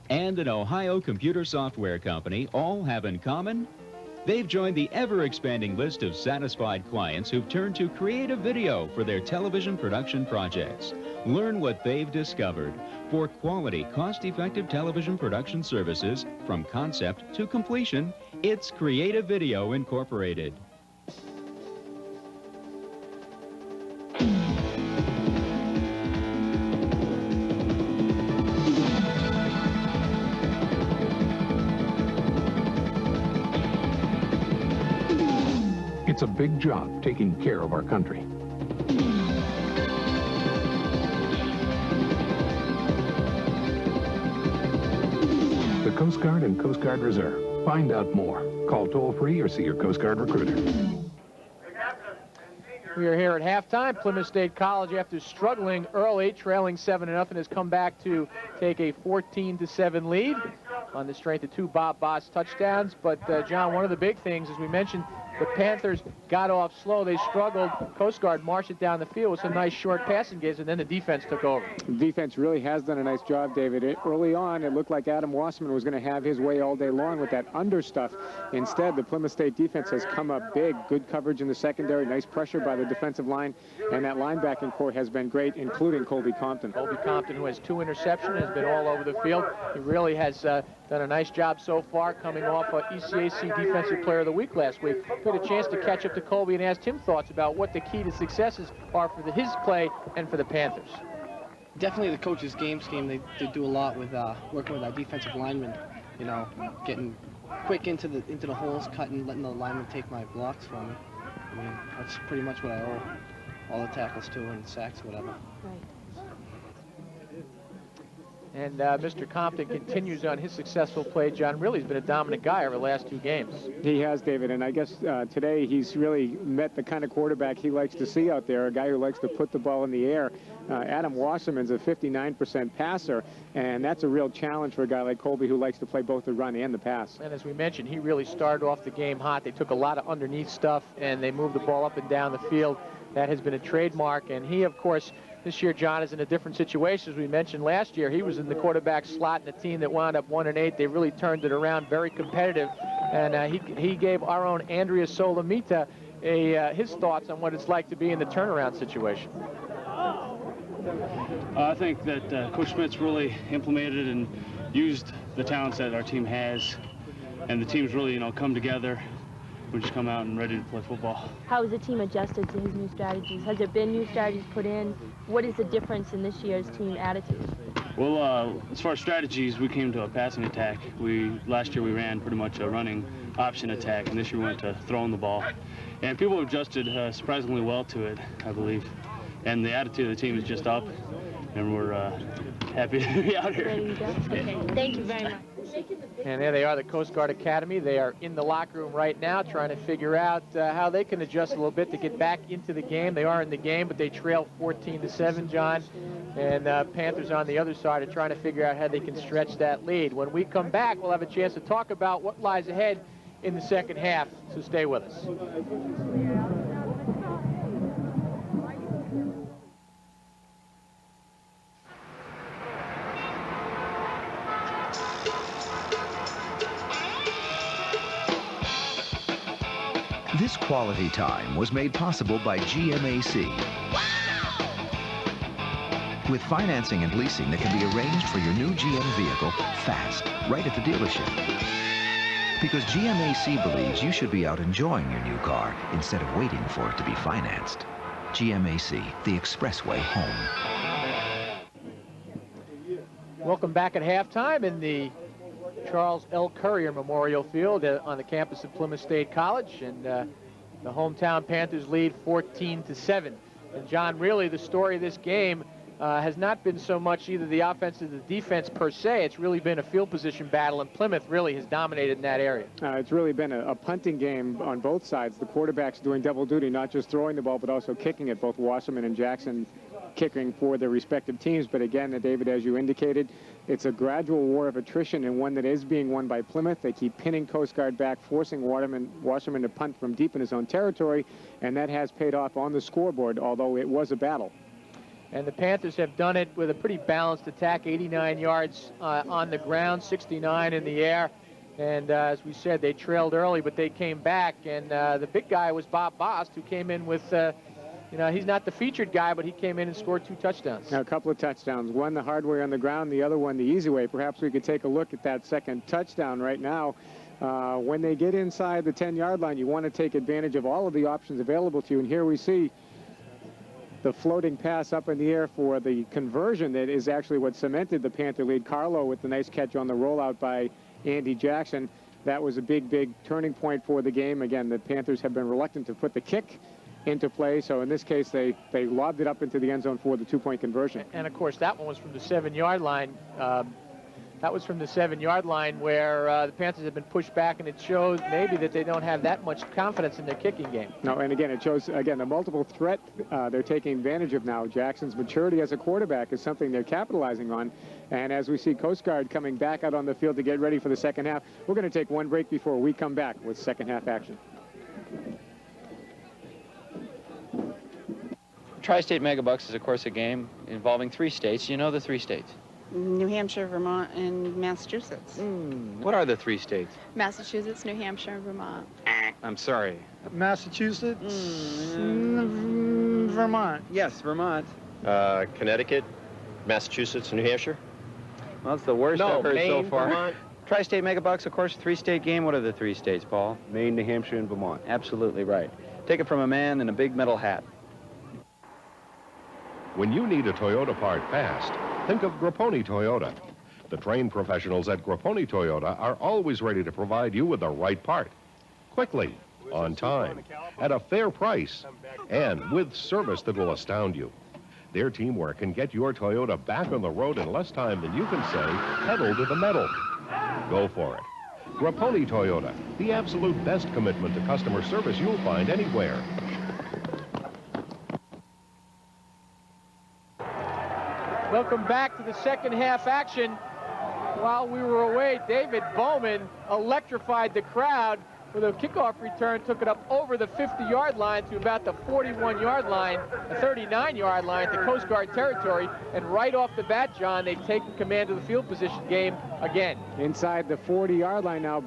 and an Ohio computer software company all have in common? They've joined the ever-expanding list of satisfied clients who've turned to creative video for their television production projects. Learn what they've discovered. For quality, cost-effective television production services, from concept to completion, it's Creative Video Incorporated. It's a big job taking care of our country. The Coast Guard and Coast Guard Reserve. Find out more. Call toll-free or see your Coast Guard recruiter. We are here at halftime. Plymouth State College, after struggling early, trailing 7-0, has come back to take a 14-7 lead on the strength of 2 Bob Boss touchdowns. But, John, one of the big things, as we mentioned, the Panthers got off slow. They struggled. Coast Guard marched it down the field with some nice short passing games, and then the defense took over. The defense really has done a nice job, David. Early on, it looked like Adam Wasserman was going to have his way all day long with that under stuff. Instead, the Plymouth State defense has come up big. Good coverage in the secondary, nice pressure by the defensive line, and that linebacking core has been great, including Colby Compton. Colby Compton, who has 2 interceptions, has been all over the field. He really has done a nice job so far, coming off ECAC Defensive Player of the Week last week. We had a chance to catch up to Colby and asked him thoughts about what the key to successes are for his play and for the Panthers. Definitely the coach's game scheme. They do a lot with working with our defensive linemen, you know, getting quick into the holes, cutting, letting the linemen take my blocks for me. I mean, that's pretty much what I owe all the tackles to and sacks, whatever. Right. And Mr. Compton continues on his successful play. John really has been a dominant guy over the last 2 games. He has, David, and I guess today he's really met the kind of quarterback he likes to see out there, a guy who likes to put the ball in the air. Adam Wasserman's a 59% passer, and that's a real challenge for a guy like Colby who likes to play both the run and the pass. And as we mentioned, he really started off the game hot. They took a lot of underneath stuff, and they moved the ball up and down the field. That has been a trademark, and he, of course, this year, John, is in a different situation. As we mentioned last year, he was in the quarterback slot in a team that wound up 1-8. They really turned it around, very competitive. And he gave our own Andrea Solomita his thoughts on what it's like to be in the turnaround situation. I think that Coach Smith's really implemented and used the talents that our team has. And the team's really, come together. We just come out and ready to play football. How has the team adjusted to his new strategies? Has there been new strategies put in? What is the difference in this year's team attitude? Well, as far as strategies, we came to a passing attack. Last year we ran pretty much a running option attack, and this year we went to throwing the ball. And people adjusted surprisingly well to it, I believe. And the attitude of the team is just up, and we're happy to be out here. Ready to go? Okay, thank you very much. And there they are, the Coast Guard Academy. They are in the locker room right now trying to figure out how they can adjust a little bit to get back into the game. They are in the game, but they trail 14-7, John. And Panthers on the other side are trying to figure out how they can stretch that lead. When we come back, we'll have a chance to talk about what lies ahead in the second half, so stay with us. This quality time was made possible by GMAC. With financing and leasing that can be arranged for your new GM vehicle fast, right at the dealership. Because GMAC believes you should be out enjoying your new car instead of waiting for it to be financed. GMAC, the expressway home. Welcome back at halftime in the Charles L. Currier Memorial Field on the campus of Plymouth State College, and the hometown Panthers lead 14-7. And John, really the story of this game has not been so much either the offense or the defense per se. It's really been a field position battle, and Plymouth really has dominated in that area. It's really been a punting game on both sides. The quarterbacks doing double duty, not just throwing the ball, but also kicking it, both Wasserman and Jackson kicking for their respective teams. But again, David, as you indicated, it's a gradual war of attrition and one that is being won by Plymouth. They keep pinning Coast Guard back, forcing Wasserman to punt from deep in his own territory, and that has paid off on the scoreboard, although it was a battle. And the Panthers have done it with a pretty balanced attack, 89 yards on the ground, 69 in the air. And as we said, they trailed early, but they came back. And the big guy was Bob Bost, who came in with, he's not the featured guy, but he came in and scored 2 touchdowns. Now, a couple of touchdowns. One the hard way on the ground, the other one the easy way. Perhaps we could take a look at that second touchdown right now. When they get inside the 10-yard line, you want to take advantage of all of the options available to you. And here we see the floating pass up in the air for the conversion that is actually what cemented the Panther lead. Carlo with the nice catch on the rollout by Andy Jackson. That was a big, big turning point for the game. Again, the Panthers have been reluctant to put the kick into play, so in this case they lobbed it up into the end zone for the 2-point conversion. And of course that one was from the 7-yard line. That was from the 7-yard line where the Panthers have been pushed back, and it shows maybe that they don't have that much confidence in their kicking game. No, and again, it shows, again, the multiple threat they're taking advantage of now. Jackson's maturity as a quarterback is something they're capitalizing on. And as we see Coast Guard coming back out on the field to get ready for the second half, we're going to take one break before we come back with second half action. Tri-State Megabucks is, of course, a game involving 3 states. You know the 3 states? New Hampshire, Vermont, and Massachusetts. What are the 3 states? Massachusetts, New Hampshire, and Vermont. I'm sorry. Massachusetts, Vermont. Yes, Vermont. Connecticut, Massachusetts, and New Hampshire. Well, that's the worst I've heard so far. Vermont. Tri-State Megabucks, of course, 3-state game. What are the 3 states, Paul? Maine, New Hampshire, and Vermont. Absolutely right. Take it from a man in a big metal hat. When you need a Toyota part fast, think of Grapponi Toyota. The trained professionals at Grapponi Toyota are always ready to provide you with the right part. Quickly, on time, at a fair price, and with service that will astound you. Their teamwork can get your Toyota back on the road in less time than you can say, pedal to the metal. Go for it. Grapponi Toyota, the absolute best commitment to customer service you'll find anywhere. Welcome back to the second half action. While we were away, David Bowman electrified the crowd with a kickoff return, took it up over the 50-yard line to about the 41-yard line, the 39-yard line to Coast Guard territory, and right off the bat, John, they've taken command of the field position game again. Inside the 40-yard line now,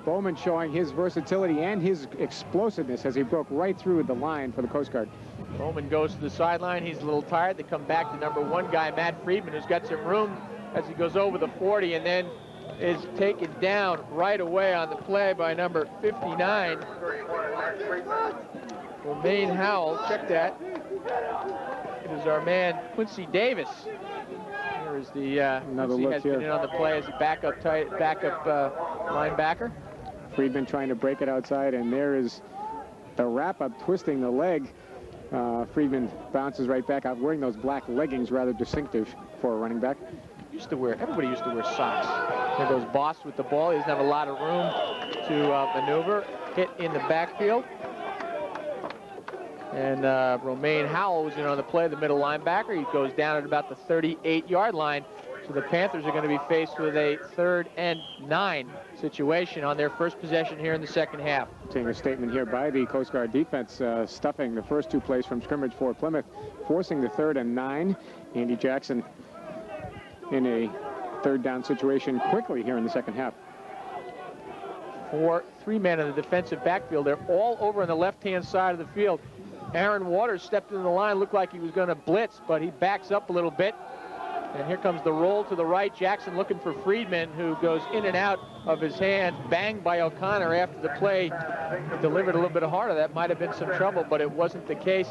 Bowman showing his versatility and his explosiveness as he broke right through the line for the Coast Guard. Bowman goes to the sideline. He's a little tired. They come back to number 1 guy, Matt Friedman, who's got some room as he goes over the 40 and then is taken down right away on the play by number 59. Romaine Howell, check that. It is our man, Quincy Davis. Here is the, another Quincy look has here. been in on the play as a backup linebacker. Friedman trying to break it outside, and there is the wrap-up twisting the leg Friedman bounces right back out, wearing those black leggings, rather distinctive for a running back. Everybody used to wear socks. There goes Boss with the ball. He doesn't have a lot of room to maneuver. Hit in the backfield. And Romaine Howell was in on the play, the middle linebacker. He goes down at about the 38-yard line. So the Panthers are going to be faced with a 3rd and 9 situation on their first possession here in the second half. Seeing a statement here by the Coast Guard defense, stuffing the first 2 plays from scrimmage for Plymouth, forcing the 3rd and 9. Andy Jackson in a 3rd down situation quickly here in the second half. 3 men in the defensive backfield. They're all over on the left-hand side of the field. Aaron Waters stepped into the line, looked like he was going to blitz, but he backs up a little bit. And here comes the roll to the right. Jackson looking for Friedman, who goes in and out of his hands. Banged by O'Connor after the play. Delivered a little bit harder. That might have been some trouble, but it wasn't the case.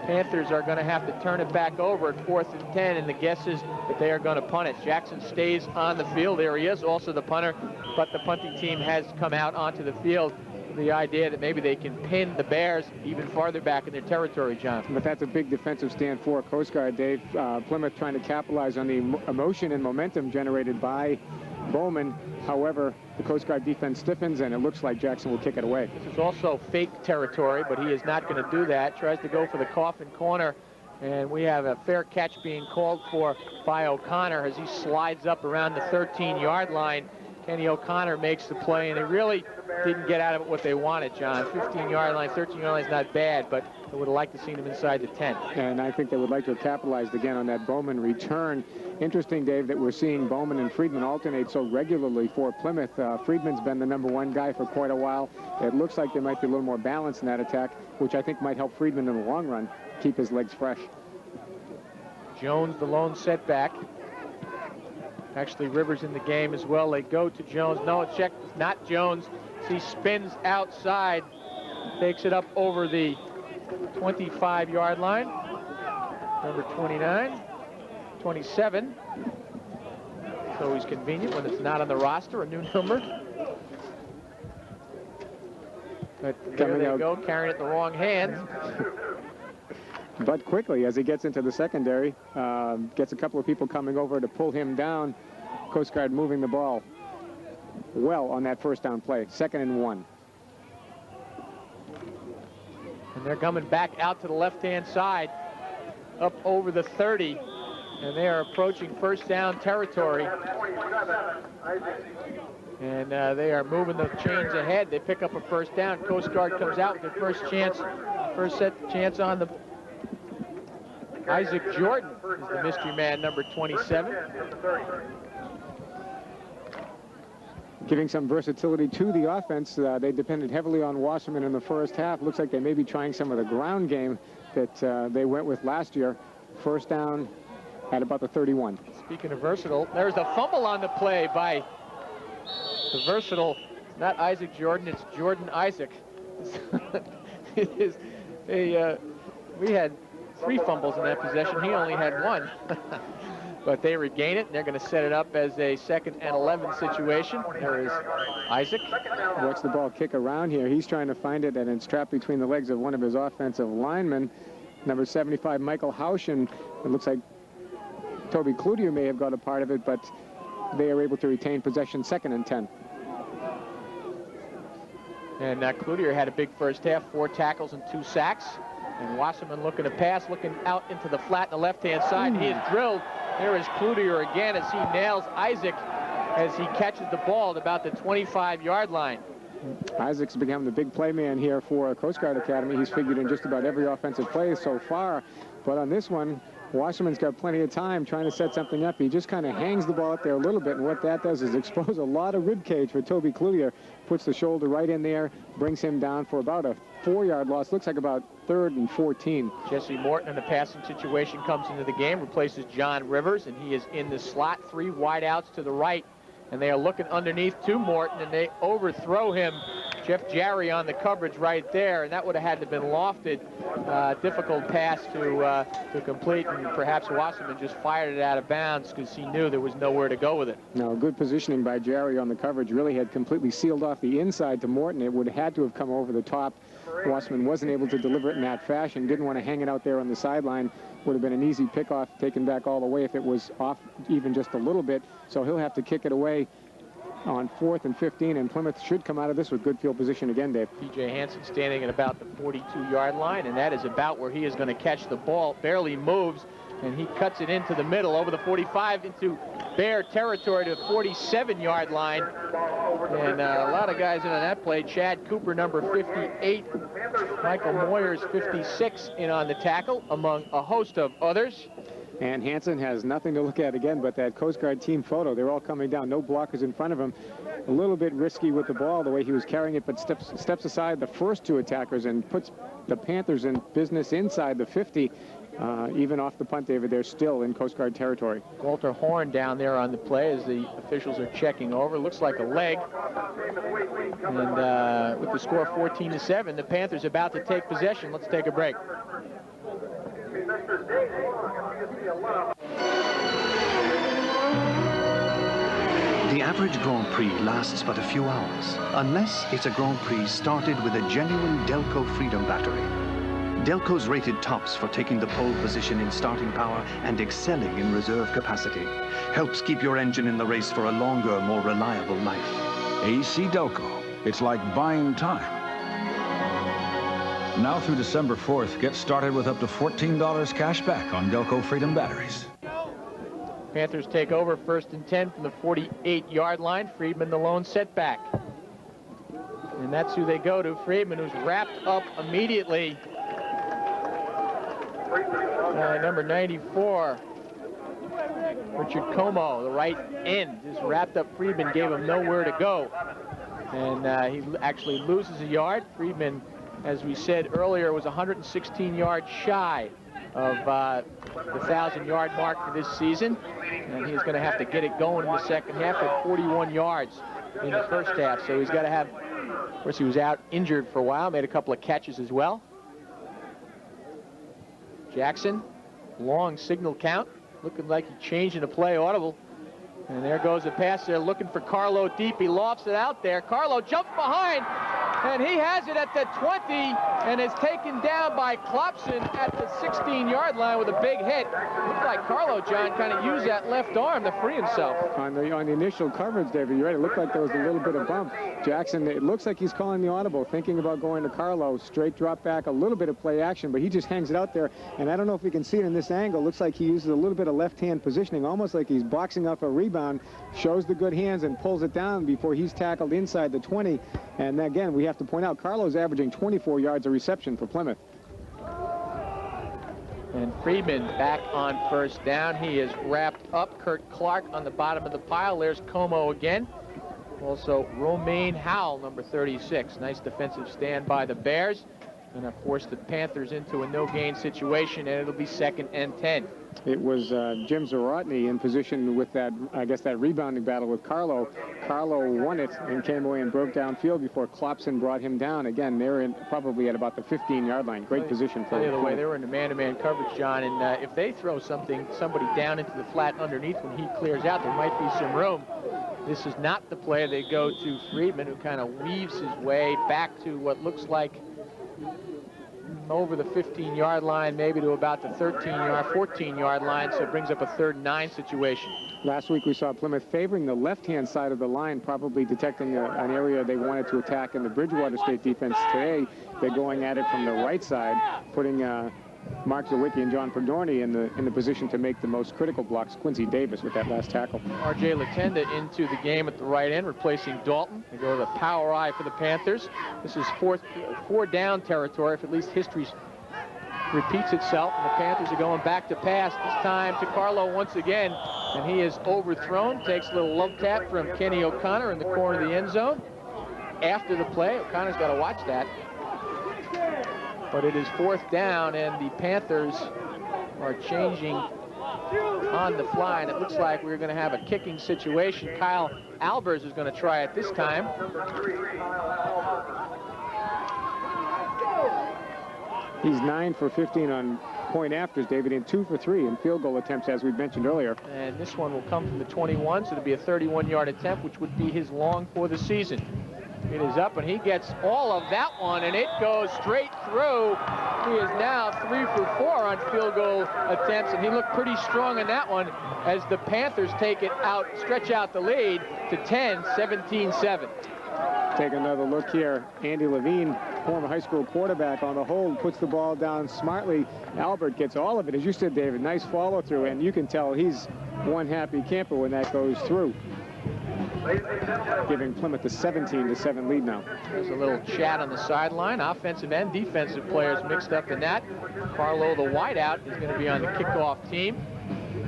Panthers are going to have to turn it back over at 4th and 10, and the guess is that they are going to punt it. Jackson stays on the field. There he is, also the punter, but the punting team has come out onto the field. The idea that maybe they can pin the Bears even farther back in their territory, John. But that's a big defensive stand for Coast Guard, Dave. Plymouth trying to capitalize on the emotion and momentum generated by Bowman. However, the Coast Guard defense stiffens, and it looks like Jackson will kick it away. This is also fake territory, but he is not going to do that. Tries to go for the coffin corner, and we have a fair catch being called for by O'Connor as he slides up around the 13-yard line. Kenny O'Connor makes the play, and they really didn't get out of it what they wanted, John. 15-yard line, 13-yard line is not bad, but they would have liked to see him inside the 10. And I think they would like to have capitalized again on that Bowman return. Interesting, Dave, that we're seeing Bowman and Friedman alternate so regularly for Plymouth. Friedman's been the #1 guy for quite a while. It looks like there might be a little more balance in that attack, which I think might help Friedman in the long run keep his legs fresh. Jones, the lone setback. Actually, Rivers in the game as well. They go to Jones. No, check, not Jones. He spins outside, takes it up over the 25-yard line. Number 29, 27. It's always convenient when it's not on the roster, a new number. But there they go, carrying it in the wrong hands. But quickly, as he gets into the secondary, gets a couple of people coming over to pull him down. Coast Guard moving the ball well on that first down play. 2nd and 1. And they're coming back out to the left-hand side, up over the 30, and they are approaching first down territory. And they are moving the chains ahead. They pick up a first down. Coast Guard comes out with their first chance on the Isaac Jordan is the mystery man, number 27. Giving some versatility to the offense. They depended heavily on Wasserman in the first half. Looks like they may be trying some of the ground game that they went with last year. First down at about the 31. Speaking of versatile, there's a fumble on the play by the versatile, not Isaac Jordan, it's Jordan Isaac. We had 3 fumbles in that possession. He only had 1. But they regain it, and they're going to set it up as a 2nd and 11 situation. There is Isaac. Watch the ball kick around here. He's trying to find it, and it's trapped between the legs of one of his offensive linemen. Number 75, Michael Hauschen. It looks like Toby Cloutier may have got a part of it, but they are able to retain possession. 2nd and 10. And Cloutier had a big first half, 4 tackles and 2 sacks. And Wasserman looking to pass, looking out into the flat on the left-hand side. He is drilled. There is Cloutier again as he nails Isaac as he catches the ball at about the 25-yard line. Isaac's become the big play man here for Coast Guard Academy. He's figured in just about every offensive play so far. But on this one, Wasserman's got plenty of time trying to set something up. He just kind of hangs the ball up there a little bit, and what that does is expose a lot of rib cage for Toby Cloutier. Puts the shoulder right in there, brings him down for about a 4-yard loss. Looks like about 3rd and 14. Jesse Morton in the passing situation comes into the game, replaces John Rivers, and he is in the slot. 3 wideouts to the right, and they are looking underneath to Morton, and they overthrow him Jeff Jarry on the coverage right there, and that would have had to have been lofted. Difficult pass to complete, and perhaps Wasserman just fired it out of bounds because he knew there was nowhere to go with it. Now, good positioning by Jarry on the coverage. Really had completely sealed off the inside to Morton. It would have had to have come over the top. Wasserman wasn't able to deliver it in that fashion. Didn't want to hang it out there on the sideline. Would have been an easy pickoff, taken back all the way if it was off even just a little bit. So he'll have to kick it away on 4th and 15, and Plymouth should come out of this with good field position again, Dave. P.J. Hansen standing at about the 42-yard line, and that is about where he is going to catch the ball. Barely moves, and he cuts it into the middle over the 45 into Bear territory to the 47-yard line. And a lot of guys in on that play. Chad Cooper, number 58. Michael Moyers, 56, in on the tackle, among a host of others. And Hansen has nothing to look at again but that Coast Guard team photo. They're all coming down. No blockers in front of him. A little bit risky with the ball, the way he was carrying it, but steps aside the first two attackers and puts the Panthers in business inside the 50. Even off the punt, David, they're still in Coast Guard territory. Walter Horn down there on the play as the officials are checking over. Looks like a leg. And with the score 14-7, the Panthers about to take possession. Let's take a break. The average Grand Prix lasts but a few hours, unless it's a Grand Prix started with a genuine Delco Freedom Battery. Delco's rated tops for taking the pole position in starting power and excelling in reserve capacity. Helps keep your engine in the race for a longer, more reliable life. AC Delco. It's like buying time. Now through December 4th, get started with up to $14 cash back on Delco Freedom batteries. Panthers take over 1st and 10 from the 48-yard line. Friedman the lone setback. And that's who they go to. Friedman, who's wrapped up immediately. Number 94, Richard Como, the right end, just wrapped up Friedman, gave him nowhere to go. And he actually loses a yard. Friedman, as we said earlier, was 116 yards shy of the 1,000-yard mark for this season. And he's going to have to get it going in the second half at 41 yards in the first half. So he's got to have, of course, he was out injured for a while, made a couple of catches as well. Jackson, long signal count, looking like he changed in a play audible. And there goes the pass there, looking for Carlo deep. He lofts it out there. Carlo jumps behind, and he has it at the 20 and is taken down by Klopson at the 16-yard line with a big hit. Looks like Carlo, John, kind of used that left arm to free himself. On the initial coverage, David, you're right. It looked like there was a little bit of bump. Jackson, it looks like he's calling the audible, thinking about going to Carlo. Straight drop back, a little bit of play action, but he just hangs it out there. And I don't know if we can see it in this angle. Looks like he uses a little bit of left-hand positioning, almost like he's boxing off a rebound. Shows the good hands and pulls it down before he's tackled inside the 20. And again, we have to point out, Carlo's averaging 24 yards a reception for Plymouth. And Friedman back on 1st down. He is wrapped up. Kurt Clark on the bottom of the pile. There's Como again. Also, Romaine Howell, number 36. Nice defensive stand by the Bears. And, of course, the Panthers into a no-gain situation, and it'll be 2nd and 10. It was Jim Zarotny in position with that, I guess, that rebounding battle with Carlo. Carlo won it and came away and broke downfield before Klopson brought him down. Again, they're in probably at about the 15-yard line. Great position for the other way. They were in the man-to-man coverage, John, and if they throw somebody down into the flat underneath when he clears out, there might be some room. This is not the play. They go to Friedman, who kind of weaves his way back to what looks like over the 15-yard line, maybe to about the 14-yard line, so it brings up a 3rd and 9 situation. Last week we saw Plymouth favoring the left-hand side of the line, probably detecting an area they wanted to attack in the Bridgewater State defense. Today, they're going at it from the right side, putting Mark Zawicki and John Perdorni in the position to make the most critical blocks. Quincy Davis with that last tackle. R.J. Latenda into the game at the right end, replacing Dalton. They go to the power eye for the Panthers. This is 4th down territory, if at least history repeats itself, and the Panthers are going back to pass, this time to Carlo once again, and he is overthrown. Takes a little love tap from Kenny O'Connor in the corner of the end zone. After the play, O'Connor's got to watch that. But it is 4th down, and the Panthers are changing on the fly, and it looks like we're going to have a kicking situation. Kyle Albers is going to try it this time. He's 9 for 15 on point afters, David, and 2 for 3 in field goal attempts, as we mentioned earlier. And this one will come from the 21, so it'll be a 31-yard attempt, which would be his long for the season. It is up, and he gets all of that one, and it goes straight through. He is now 3 for 4 on field goal attempts, and he looked pretty strong in that one as the Panthers take it out, stretch out the lead to 10, 17-7. Take another look here. Andy Levine, former high school quarterback, on the hold, puts the ball down smartly. Albert gets all of it, as you said, David. Nice follow-through, and you can tell he's one happy camper when that goes through, giving Plymouth a 17-7 lead now. There's a little chat on the sideline. Offensive and defensive players mixed up in that. Carlo, the wideout, is going to be on the kickoff team.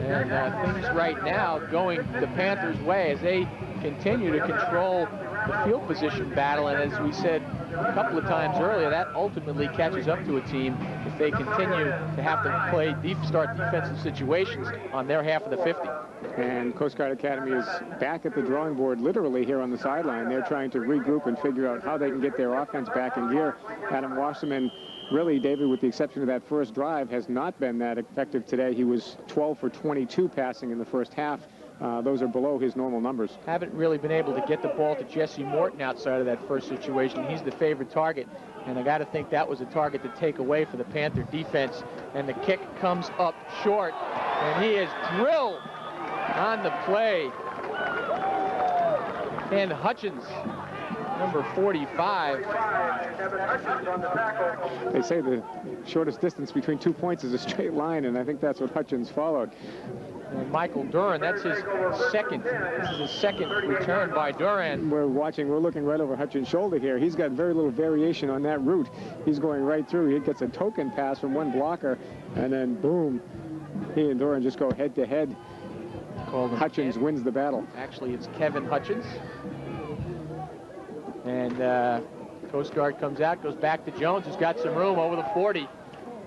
And things right now going the Panthers' way as they continue to control the field position battle. And as we said a couple of times earlier, that ultimately catches up to a team if they continue to have to start defensive situations on their half of the 50. And Coast Guard Academy is back at the drawing board literally here on the sideline. They're trying to regroup and figure out how they can get their offense back in gear. Adam Wasserman, really, David, with the exception of that first drive, has not been that effective today. He was 12 for 22 passing in the first half. Those are below his normal numbers. Haven't really been able to get the ball to Jesse Morton outside of that first situation. He's the favorite target, and I got to think that was a target to take away for the Panther defense. And the kick comes up short, and he is drilled on the play. And Hutchins, number 45. They say the shortest distance between 2 points is a straight line, and I think that's what Hutchins followed. And Michael Duran, that's his second. This is his second return by Duran. We're looking right over Hutchins' shoulder here. He's got very little variation on that route. He's going right through. He gets a token pass from one blocker, and then boom, he and Duran just go head to head. Hutchins wins the battle. Actually, it's Kevin Hutchins. And Coast Guard comes out, goes back to Jones, who's got some room over the 40.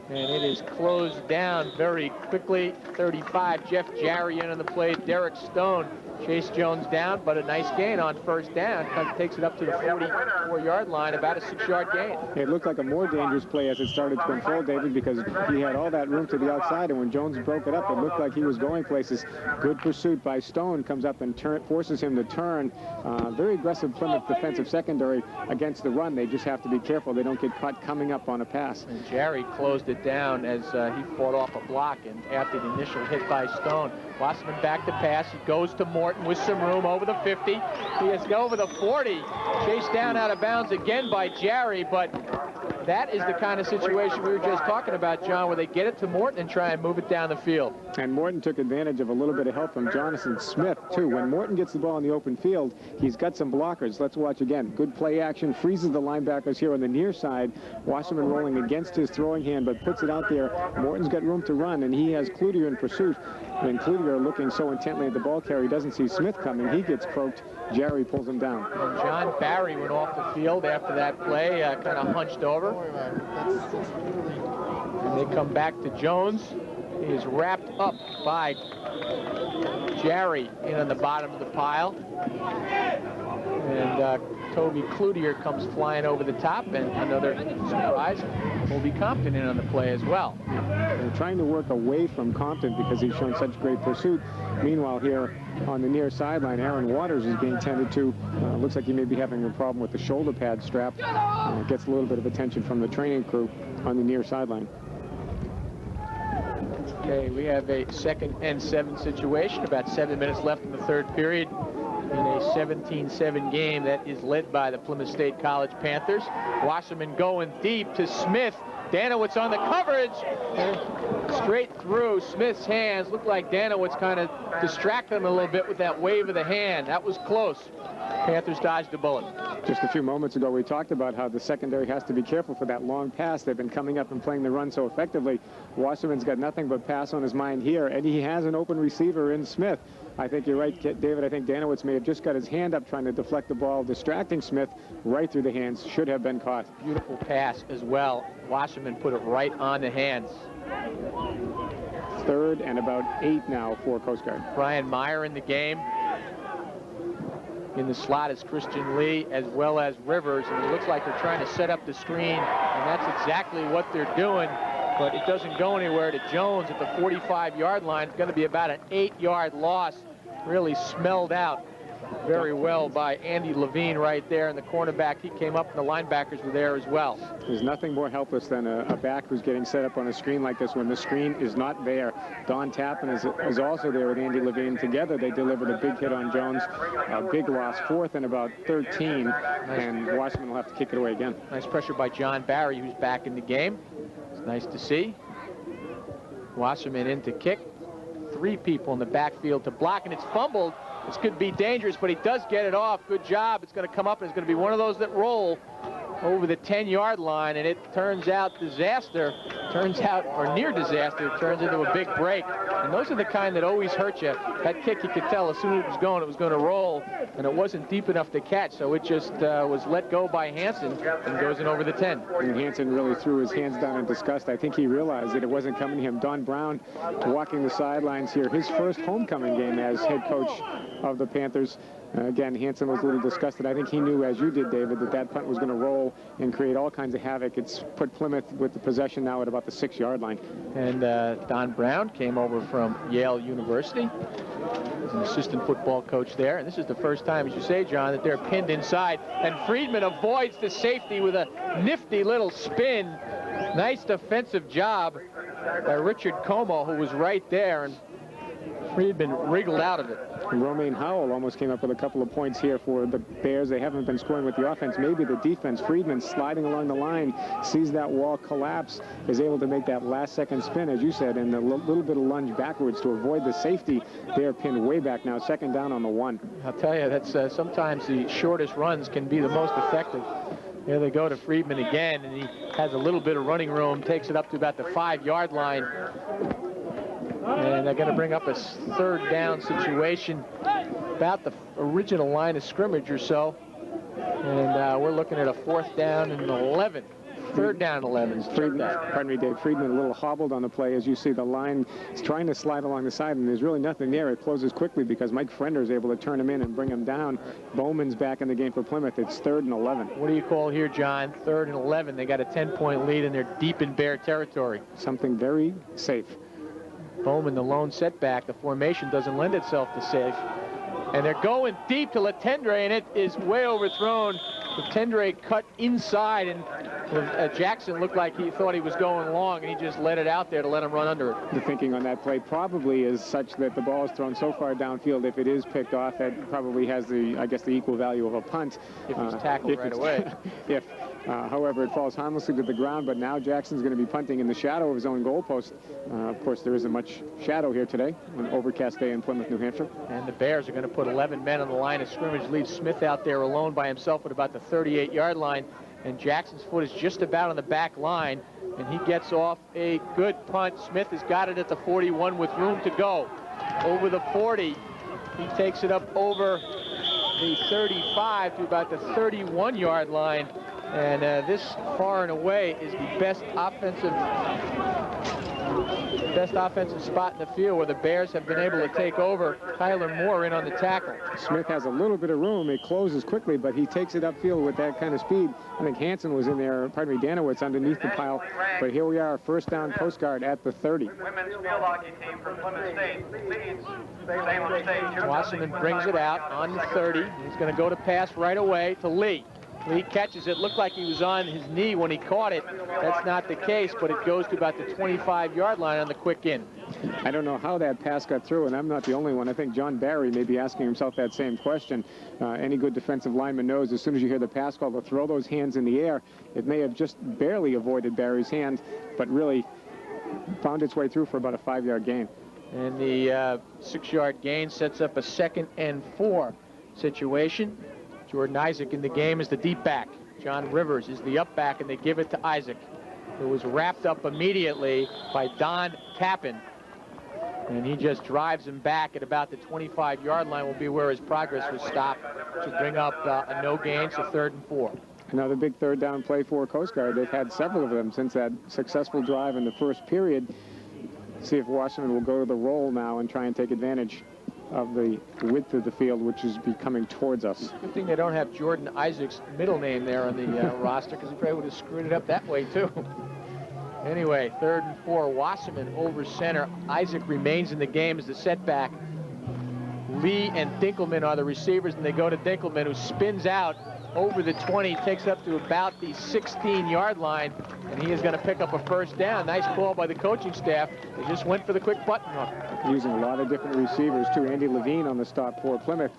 And it is closed down very quickly. 35, Jeff Jarry in on the play. Derek Stone chased Jones down, but a nice gain on first down. Takes it up to the 44-yard line, about a 6-yard gain. It looked like a more dangerous play as it started to unfold, David, because he had all that room to the outside, and when Jones broke it up, it looked like he was going places. Good pursuit by Stone, comes up and forces him to turn. Very aggressive Plymouth defensive secondary against the run. They just have to be careful they don't get caught coming up on a pass. And Jarry closed it down as he fought off a block, and after the initial hit by Stone, Wasserman back to pass. He goes to Morton with some room over the 50. He is over the 40. Chased down out of bounds again by Jarry, but that is the kind of situation we were just talking about, John, where they get it to Morton and try and move it down the field. And Morton took advantage of a little bit of help from Jonathan Smith, too. When Morton gets the ball in the open field, he's got some blockers. Let's watch again. Good play action, freezes the linebackers here on the near side. Wasserman rolling against his throwing hand, but puts it out there. Morton's got room to run, and he has Cloutier in pursuit. And Cloutier, looking so intently at the ball carrier, doesn't see Smith coming. He gets croaked. Jarry pulls him down. And John Barry went off the field after that play, kind of hunched over. And they come back to Jones. He is wrapped up by Jarry in on the bottom of the pile. And Toby Cloutier comes flying over the top, and another surprise, Colby Compton in on the play as well. They're trying to work away from Compton because he's shown such great pursuit. Meanwhile, here on the near sideline, Aaron Waters is being tended to. Looks like he may be having a problem with the shoulder pad strap. Gets a little bit of attention from the training crew on the near sideline. Okay, we have a 2nd and 7 situation. About 7 minutes left in the third period in a 17-7 game that is led by the Plymouth State College Panthers. Wasserman going deep to Smith. Danowitz on the coverage. Straight through Smith's hands. Looked like Danowitz kind of distracted him a little bit with that wave of the hand. That was close. Panthers dodged a bullet. Just a few moments ago, we talked about how the secondary has to be careful for that long pass. They've been coming up and playing the run so effectively. Wasserman's got nothing but pass on his mind here, and he has an open receiver in Smith. I think you're right, David. I think Danowitz may have just got his hand up trying to deflect the ball, distracting Smith right through the hands. Should have been caught. Beautiful pass as well. Wasserman put it right on the hands. 3rd and about 8 now for Coast Guard. Brian Meyer in the game. In the slot is Christian Lee as well as Rivers, and it looks like they're trying to set up the screen, and that's exactly what they're doing, but it doesn't go anywhere to Jones at the 45-yard line. It's going to be about an 8-yard loss. Really smelled out very well by Andy Levine right there, and the cornerback, he came up, and the linebackers were there as well. There's nothing more helpless than a back who's getting set up on a screen like this when the screen is not there. Don Tappan is also there with Andy Levine. Together they delivered a big hit on Jones, a big loss, 4th and about 13, and Washington will have to kick it away again. Nice pressure by John Barry, who's back in the game. It's nice to see. Wasserman in to kick. 3 people in the backfield to block, and it's fumbled. This could be dangerous, but he does get it off. Good job. It's going to come up, and it's going to be one of those that roll over the 10-yard line, and it turns out disaster. Turns out, or near disaster, it turns into a big break. And those are the kind that always hurt you. That kick, you could tell as soon as it was going to roll, and it wasn't deep enough to catch, so it just was let go by Hansen and goes in over the 10. And Hansen really threw his hands down in disgust. I think he realized that it wasn't coming to him. Don Brown walking the sidelines here, his first homecoming game as head coach of the Panthers. Again, Hansen was a little disgusted. I think he knew, as you did, David, that punt was going to roll and create all kinds of havoc. It's put Plymouth with the possession now at about the 6-yard line. And Don Brown came over from Yale University. He's an assistant football coach there. And this is the first time, as you say, John, that they're pinned inside. And Friedman avoids the safety with a nifty little spin. Nice defensive job by Richard Como, who was right there. And Friedman wriggled out of it. And Romaine Howell almost came up with a couple of points here for the Bears. They haven't been scoring with the offense. Maybe the defense. Friedman sliding along the line, sees that wall collapse, is able to make that last-second spin, as you said, and a little bit of lunge backwards to avoid the safety. They're pinned way back now, 2nd down on the 1. I'll tell you, that's sometimes the shortest runs can be the most effective. Here they go to Friedman again, and he has a little bit of running room, takes it up to about the 5-yard line. And they're going to bring up a 3rd down situation about the original line of scrimmage or so. And we're looking at a 4th down and 11. 3rd down 11. Pardon me, Dave. Friedman a little hobbled on the play. As you see, the line is trying to slide along the side, and there's really nothing there. It closes quickly because Mike Frender is able to turn him in and bring him down. Bowman's back in the game for Plymouth. It's 3rd and 11. What do you call here, John? 3rd and 11. They got a 10-point lead, and they're deep in Bear territory. Something very safe. Bowman, the lone setback. The formation doesn't lend itself to safe. And they're going deep to Letendre, and it is way overthrown. Letendre cut inside, and Jackson looked like he thought he was going long, and he just let it out there to let him run under it. The thinking on that play probably is such that the ball is thrown so far downfield, if it is picked off, that probably has the, I guess, the equal value of a punt. If he's tackled right away. However, it falls harmlessly to the ground, but now Jackson's going to be punting in the shadow of his own goalpost. Of course, there isn't much shadow here today, an overcast day in Plymouth, New Hampshire. And the Bears are going to put 11 men on the line of scrimmage, leave Smith out there alone by himself at about the 38-yard line, and Jackson's foot is just about on the back line, and he gets off a good punt. Smith has got it at the 41 with room to go. Over the 40, he takes it up over the 35 to about the 31-yard line. And this far and away is the best offensive spot in the field where the Bears have been able to take over. Tyler Moore in on the tackle. Smith has a little bit of room. It closes quickly, but he takes it upfield with that kind of speed. I think Hansen was in there, Danowitz underneath the pile. But here we are, 1st down Coast Guard at the 30. Women's field hockey team from Plymouth State leads Salem State. Wasserman brings it out on the 30. He's going to go to pass right away to Lee. Lee catches it. Looked like he was on his knee when he caught it. That's not the case, but it goes to about the 25-yard line on the quick in. I don't know how that pass got through, and I'm not the only one. I think John Barry may be asking himself that same question. Any good defensive lineman knows as soon as you hear the pass call to throw those hands in the air. It may have just barely avoided Barry's hand, but really found its way through for about a 5-yard gain. And the 6-yard gain sets up a 2nd and 4 situation. Jordan Isaac in the game is the deep back. John Rivers is the up back, and they give it to Isaac, who was wrapped up immediately by Don Tappan. And he just drives him back at about the 25-yard line will be where his progress was stopped to bring up a no gain, so 3rd and 4. Another big 3rd down play for Coast Guard. They've had several of them since that successful drive in the first period. See if Washington will go to the roll now and try and take advantage. of the width of the field, which is becoming towards us. Good thing they don't have Jordan Isaac's middle name there on the roster, because he probably would have screwed it up that way, too. Anyway, 3rd and 4, Wasserman over center. Isaac remains in the game as the setback. Lee and Dinkelman are the receivers, and they go to Dinkelman, who spins out over the 20, takes up to about the 16-yard line, and he is going to pick up a first down. Nice call by the coaching staff. They just went for the quick button hook. Using a lot of different receivers, too. Andy Levine on the stop for Plymouth.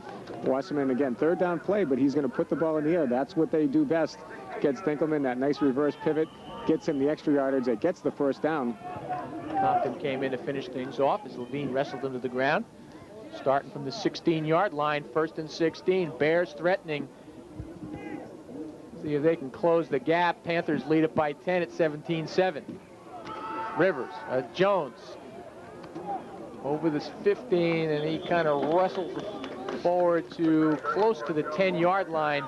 Wasserman, again, 3rd down play, but he's going to put the ball in the air. That's what they do best. Gets Dinkelman that nice reverse pivot, gets him the extra yardage, that gets the first down. Compton came in to finish things off as Levine wrestled him to the ground. Starting from the 16-yard line, 1st and 16. Bears threatening. See if they can close the gap. Panthers lead it by 10 at 17-7. Rivers, Jones over this 15, and he kind of wrestles forward to close to the 10-yard line.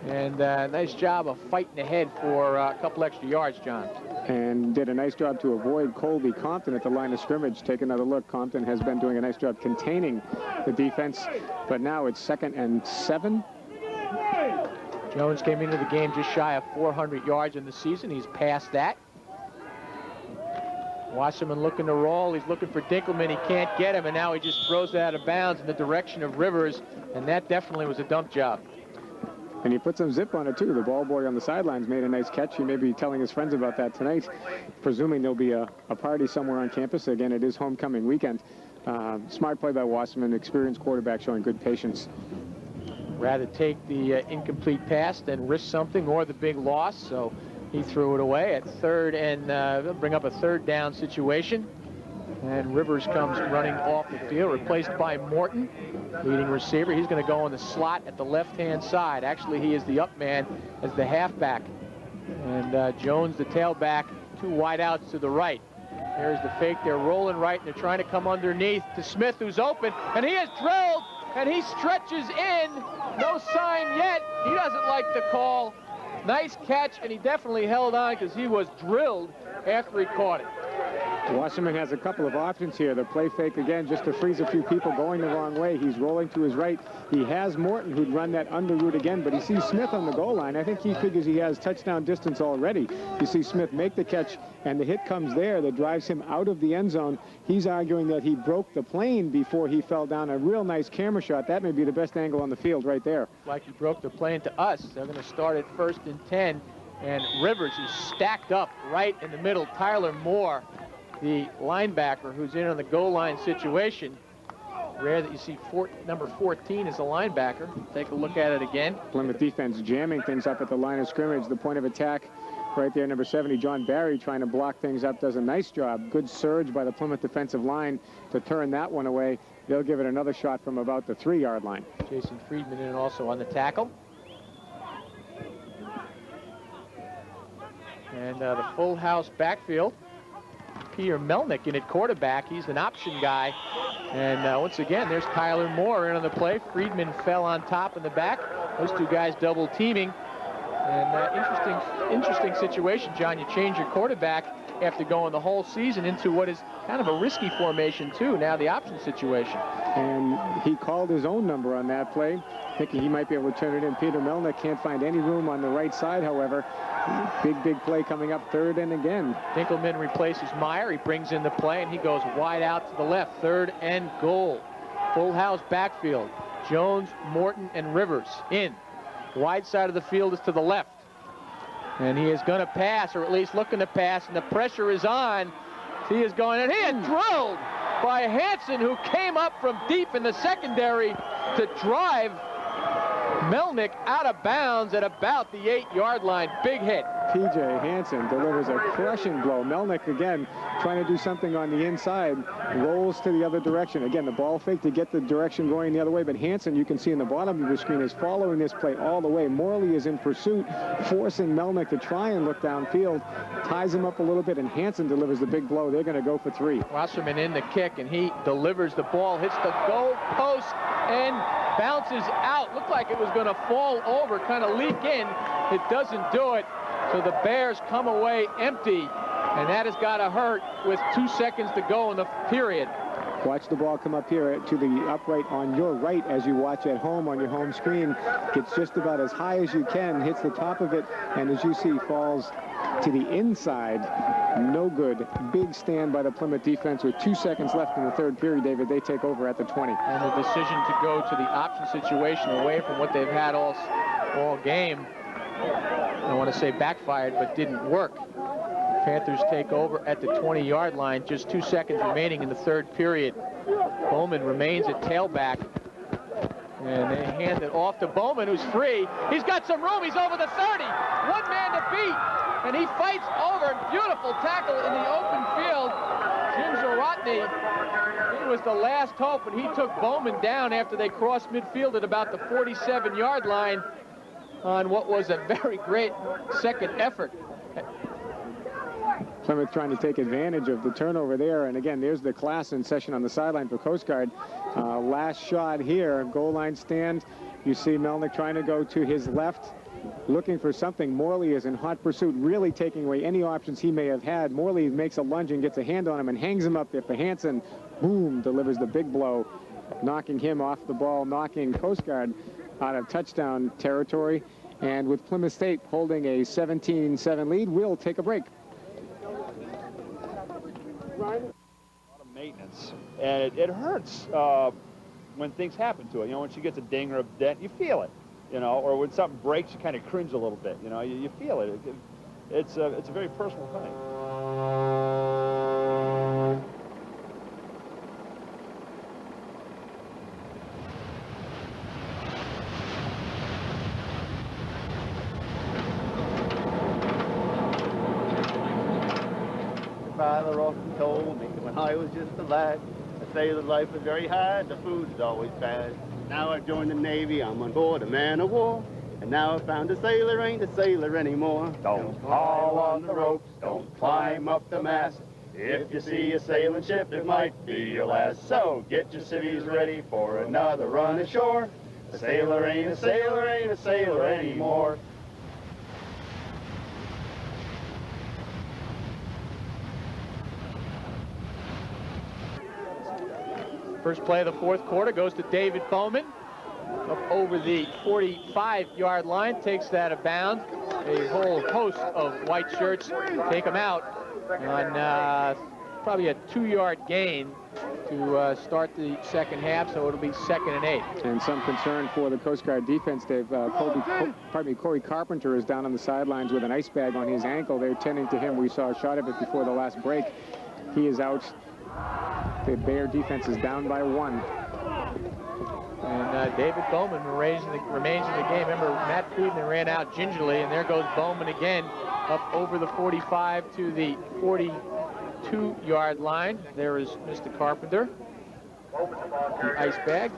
And nice job of fighting ahead for a couple extra yards, John. And did a nice job to avoid Colby Compton at the line of scrimmage. Take another look. Compton has been doing a nice job containing the defense, but now it's 2nd and 7. Jones came into the game just shy of 400 yards in the season. He's past that. Wasserman looking to roll. He's looking for Dinkelman. He can't get him, and now he just throws it out of bounds in the direction of Rivers, and that definitely was a dump job. And he put some zip on it, too. The ball boy on the sidelines made a nice catch. He may be telling his friends about that tonight, presuming there'll be a party somewhere on campus. Again, it is homecoming weekend. Smart play by Wasserman, experienced quarterback showing good patience. Rather take the incomplete pass than risk something or the big loss, so he threw it away at 3rd, and they'll bring up a 3rd down situation. And Rivers comes running off the field, replaced by Morton, leading receiver. He's going to go in the slot at the left-hand side. Actually, he is the up man as the halfback. And Jones, the tailback, 2 wideouts to the right. There's the fake. They're rolling right, and they're trying to come underneath to Smith, who's open. And he is drilled, and he stretches in. No sign yet. He doesn't like the call. Nice catch, and he definitely held on because he was drilled after he caught it. Wasserman has a couple of options here. The play fake again just to freeze a few people going the wrong way. He's rolling to his right. He has Morton who'd run that under route again, but he sees Smith on the goal line. I think he figures he has touchdown distance already. You see Smith make the catch, and the hit comes there that drives him out of the end zone. He's arguing that he broke the plane before he fell down. A real nice camera shot. That may be the best angle on the field right there. Like he broke the plane to us. They're going to start at 1st and 10, and Rivers is stacked up right in the middle. Tyler Moore, the linebacker who's in on the goal line situation. Rare that you see number 14 is a linebacker. Take a look at it again. Plymouth defense jamming things up at the line of scrimmage. The point of attack right there, number 70, John Barry, trying to block things up, does a nice job. Good surge by the Plymouth defensive line to turn that one away. They'll give it another shot from about the 3-yard line. Jason Friedman in also on the tackle. And the full house backfield. Peter Melnick in at quarterback. He's an option guy. And once again, there's Tyler Moore in on the play. Friedman fell on top in the back. Those 2 guys double teaming. And interesting situation, John. You change your quarterback after going the whole season into what is kind of a risky formation, too. Now the option situation. And he called his own number on that play, thinking he might be able to turn it in. Peter Melnick can't find any room on the right side, however. Big play coming up, 3rd and again. Dinkelman replaces Meyer. He brings in the play, and he goes wide out to the left. 3rd and goal. Full house backfield. Jones, Morton, and Rivers in. Wide side of the field is to the left. And he is going to pass, or at least looking to pass, and the pressure is on. He is going, and he is drilled by Hansen, who came up from deep in the secondary to drive Melnick out of bounds at about the 8-yard line. Big hit. P.J. Hansen delivers a crushing blow. Melnick, again, trying to do something on the inside, rolls to the other direction. Again, the ball fake to get the direction going the other way, but Hansen, you can see in the bottom of the screen, is following this play all the way. Morley is in pursuit, forcing Melnick to try and look downfield, ties him up a little bit, and Hansen delivers the big blow. They're going to go for 3. Wasserman in the kick, and he delivers the ball, hits the goal post, and bounces out. Looked like it was going to fall over, kind of leak in. It doesn't do it. So the Bears come away empty, and that has got to hurt with 2 seconds to go in the period. Watch the ball come up here to the upright on your right as you watch at home on your home screen. Gets just about as high as you can, hits the top of it, and as you see, falls to the inside. No good. Big stand by the Plymouth defense with 2 seconds left in the third period, David. They take over at the 20. And the decision to go to the option situation away from what they've had all game, I want to say backfired, but didn't work. Panthers take over at the 20-yard line. Just 2 seconds remaining in the third period. Bowman remains at tailback. And they hand it off to Bowman, who's free. He's got some room. He's over the 30. One man to beat. And he fights over. Beautiful tackle in the open field. Jim Zarotny, he was the last hope, but he took Bowman down after they crossed midfield at about the 47-yard line on what was a very great second effort. Plymouth trying to take advantage of the turnover there. And again, there's the class in session on the sideline for Coast Guard. Last shot here, goal line stand. You see Melnick trying to go to his left, looking for something. Morley is in hot pursuit, really taking away any options he may have had. Morley makes a lunge and gets a hand on him and hangs him up there for Hansen. Boom, delivers the big blow, knocking him off the ball, knocking Coast Guard out of touchdown territory. And with Plymouth State holding a 17-7 lead, we'll take a break. A lot of maintenance, and it hurts when things happen to it. You know, when she gets a ding or a dent, you feel it. You know, or when something breaks, you kind of cringe a little bit. You know, you feel it. It's a very personal thing. Father often told me when I was just a lad, a sailor's life was very hard, the food's always bad. Now I've joined the Navy, I'm on board a man of war, and now I've found a sailor ain't a sailor anymore. Don't haul on the ropes, don't climb up the mast. If you see a sailing ship, it might be your last. So get your civvies ready for another run ashore. A sailor ain't a sailor, ain't a sailor anymore. First play of the fourth quarter goes to David Bowman. Up over the 45-yard line, takes that of bounds. A whole host of white shirts take him out on probably a 2-yard gain to start the second half, so it'll be 2nd and 8. And some concern for the Coast Guard defense, Dave. Corey Carpenter is down on the sidelines with an ice bag on his ankle. They're tending to him. We saw a shot of it before the last break. He is out. The Bear defense is down by 1. And David Bowman remains in the game. Remember, Matt Friedman ran out gingerly, and there goes Bowman again up over the 45 to the 42-yard line. There is Mr. Carpenter. The ice bag.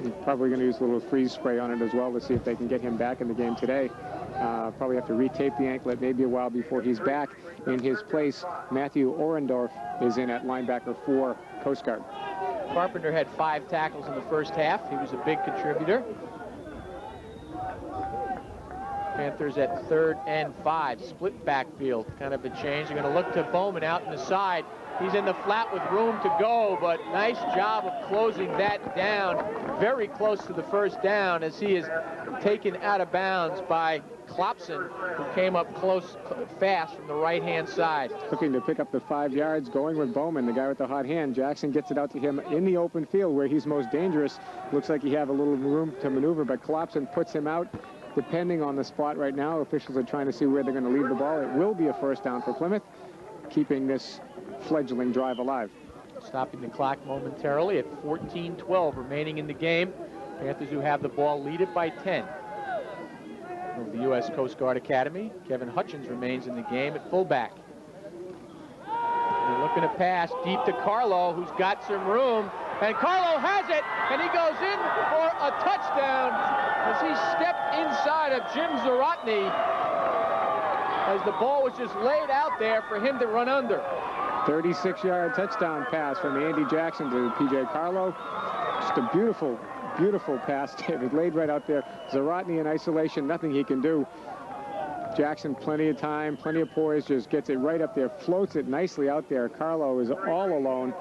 He's probably going to use a little freeze spray on it as well to see if they can get him back in the game today. Probably have to retape the ankle. It may be a while before he's back. In his place, Matthew Orendorf is in at linebacker for Coast Guard. Carpenter had 5 tackles in the first half. He was a big contributor. Panthers at 3rd and 5. Split backfield, kind of a change. They're going to look to Bowman out in the side. He's in the flat with room to go, but nice job of closing that down. Very close to the first down as he is taken out of bounds by Klopson, who came up close, fast from the right-hand side. Looking to pick up the 5 yards, going with Bowman, the guy with the hot hand. Jackson gets it out to him in the open field where he's most dangerous. Looks like he have a little room to maneuver, but Klopson puts him out. Depending on the spot right now, officials are trying to see where they're going to leave the ball. It will be a first down for Plymouth, keeping this fledgling drive alive. Stopping the clock momentarily at 14-12 remaining in the game. Panthers, who have the ball, lead it by 10. Of the U.S. Coast Guard Academy, Kevin Hutchins remains in the game at fullback. They're looking to pass deep to Carlo, who's got some room, and Carlo has it, and he goes in for a touchdown as he stepped inside of Jim Zarotny as the ball was just laid out there for him to run under. 36-yard touchdown pass from Andy Jackson to P.J. Carlo. Just a beautiful, beautiful pass, David, laid right out there. Zarotny in isolation, nothing he can do. Jackson, plenty of time, plenty of poise, just gets it right up there, floats it nicely out there. Carlo is all alone,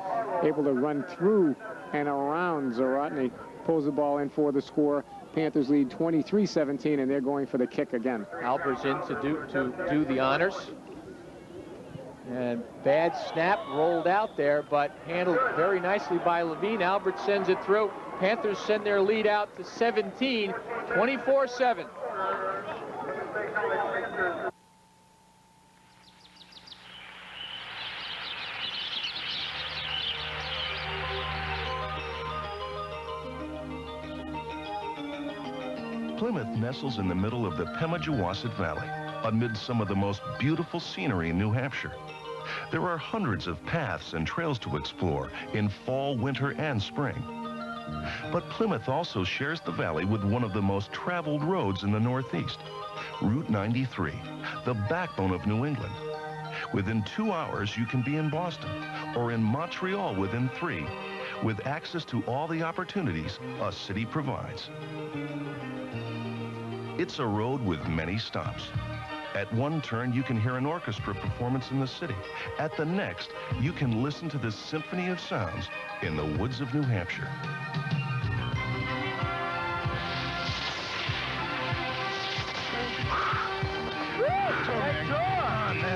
able to run through and around Zarotny, pulls the ball in for the score. Panthers lead 23-17, and they're going for the kick again. Albert's in to do the honors. And bad snap rolled out there, but handled very nicely by Levine. Albert sends it through. Panthers send their lead out to 17, 24-7. Plymouth nestles in the middle of the Pemigewasset Valley, amid some of the most beautiful scenery in New Hampshire. There are hundreds of paths and trails to explore in fall, winter, and spring. But Plymouth also shares the valley with one of the most traveled roads in the Northeast, Route 93, the backbone of New England. Within 2 hours, you can be in Boston, or in Montreal within 3, with access to all the opportunities a city provides. It's a road with many stops. At one turn, you can hear an orchestra performance in the city. At the next, you can listen to the symphony of sounds in the woods of New Hampshire.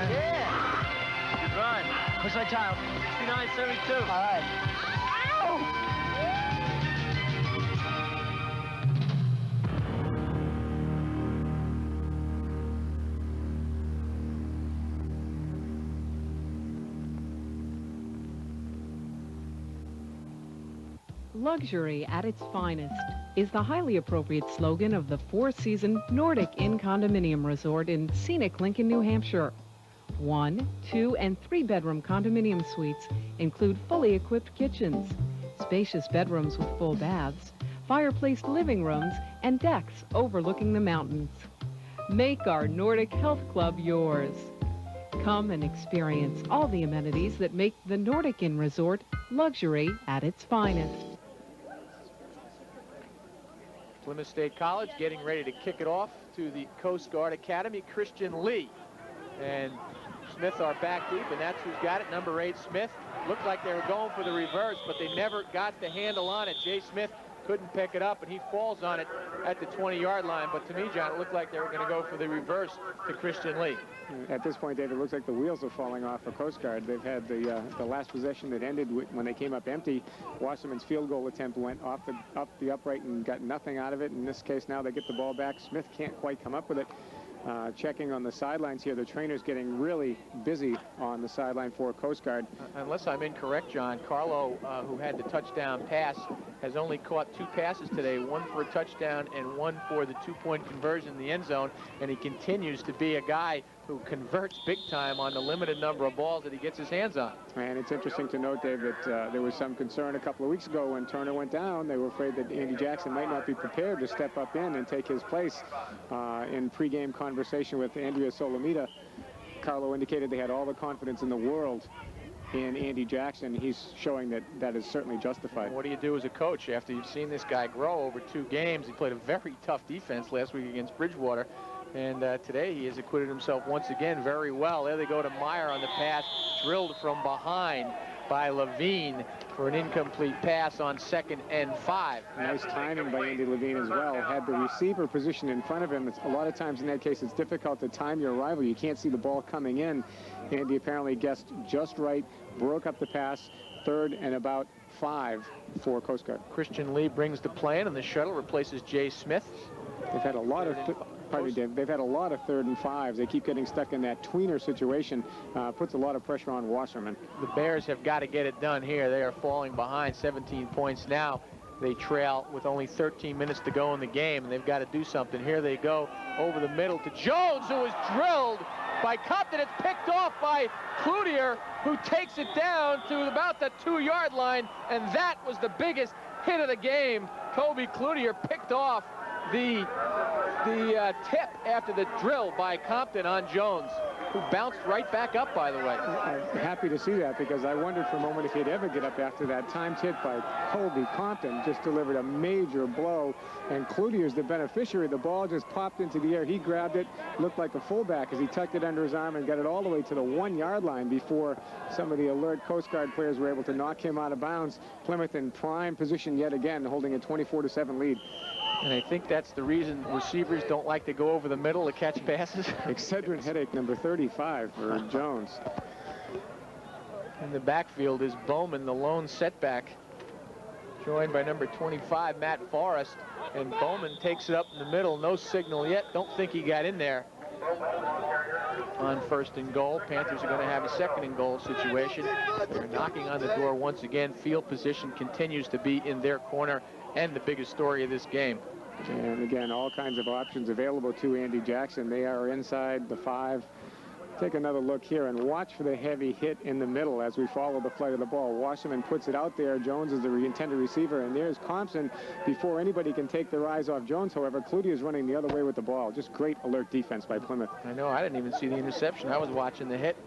Yeah. Good run. What's my time? 69.72. All right. Ow! Luxury at its finest is the highly appropriate slogan of the four-season Nordic Inn Condominium Resort in scenic Lincoln, New Hampshire. 1, 2, and 3-bedroom condominium suites include fully equipped kitchens, spacious bedrooms with full baths, fireplace living rooms, and decks overlooking the mountains. Make our Nordic Health Club yours. Come and experience all the amenities that make the Nordic Inn Resort luxury at its finest. Plymouth State College getting ready to kick it off to the Coast Guard Academy. Christian Lee and Smith are back deep, and that's who's got it. Number 8, Smith. Looked like they were going for the reverse, but they never got the handle on it. Jay Smith couldn't pick it up, and he falls on it at the 20-yard line. But to me, John, it looked like they were going to go for the reverse to Christian Lee. At this point, David, it looks like the wheels are falling off for Coast Guard. They've had the last possession that ended when they came up empty. Wasserman's field goal attempt went off the upright and got nothing out of it. In this case, now they get the ball back. Smith can't quite come up with it. Checking on the sidelines here, the trainer's getting really busy on the sideline for Coast Guard. Unless I'm incorrect, John, Carlo, who had the touchdown pass, has only caught 2 passes today, 1 for a touchdown and 1 for the 2-point conversion in the end zone, and he continues to be a guy who converts big time on the limited number of balls that he gets his hands on. And it's interesting to note, Dave, that there was some concern a couple of weeks ago when Turner went down. They were afraid that Andy Jackson might not be prepared to step up in and take his place. In pregame conversation with Andrea Solomita, Carlo indicated they had all the confidence in the world in Andy Jackson. He's showing that that is certainly justified. What do you do as a coach after you've seen this guy grow over 2 games? He played a very tough defense last week against Bridgewater. And today he has acquitted himself once again very well. There they go to Meyer on the pass, drilled from behind by Levine for an incomplete pass on 2nd and 5. Nice timing by Andy Levine as well. Had the receiver position in front of him. A lot of times in that case, it's difficult to time your arrival. You can't see the ball coming in. Andy apparently guessed just right, broke up the pass, 3rd and about 5 for Coast Guard. Christian Lee brings the plan, and the shuttle replaces Jay Smith. They've had a lot of... Pardon me, Dave. They've had a lot of 3rd and 5s. They keep getting stuck in that tweener situation. Puts a lot of pressure on Wasserman. The Bears have got to get it done here. They are falling behind 17 points now. They trail with only 13 minutes to go in the game, and they've got to do something. Here they go over the middle to Jones, who is drilled by Compton. It's picked off by Cloutier, who takes it down to about the 2-yard line, and that was the biggest hit of the game. Toby Cloutier picked off the tip after the drill by Compton on Jones. who bounced right back up, by the way. I'm happy to see that, because I wondered for a moment if he'd ever get up after that timed hit by Colby Compton. Just delivered a major blow, and Cloutier's the beneficiary. The ball just popped into the air. He grabbed it, looked like a fullback as he tucked it under his arm and got it all the way to the 1-yard line before some of the alert Coast Guard players were able to knock him out of bounds. Plymouth in prime position yet again, holding a 24-7 lead. And I think that's the reason receivers don't like to go over the middle to catch passes. Excedrin headache number 35 for Jones. In the backfield is Bowman, the lone setback, joined by number 25, Matt Forrest. And Bowman takes it up in the middle. No signal yet. Don't think he got in there. On 1st and goal, Panthers are going to have a 2nd and goal situation. They're knocking on the door once again. Field position continues to be in their corner, and the biggest story of this game. And again, all kinds of options available to Andy Jackson. They are inside the 5. Take another look here and watch for the heavy hit in the middle as we follow the flight of the ball. Wasserman puts it out there. Jones is the intended receiver, and there's Thompson before anybody can take their eyes off Jones. However, Cloutier is running the other way with the ball. Just great alert defense by Plymouth. I know, I didn't even see the interception. I was watching the hit.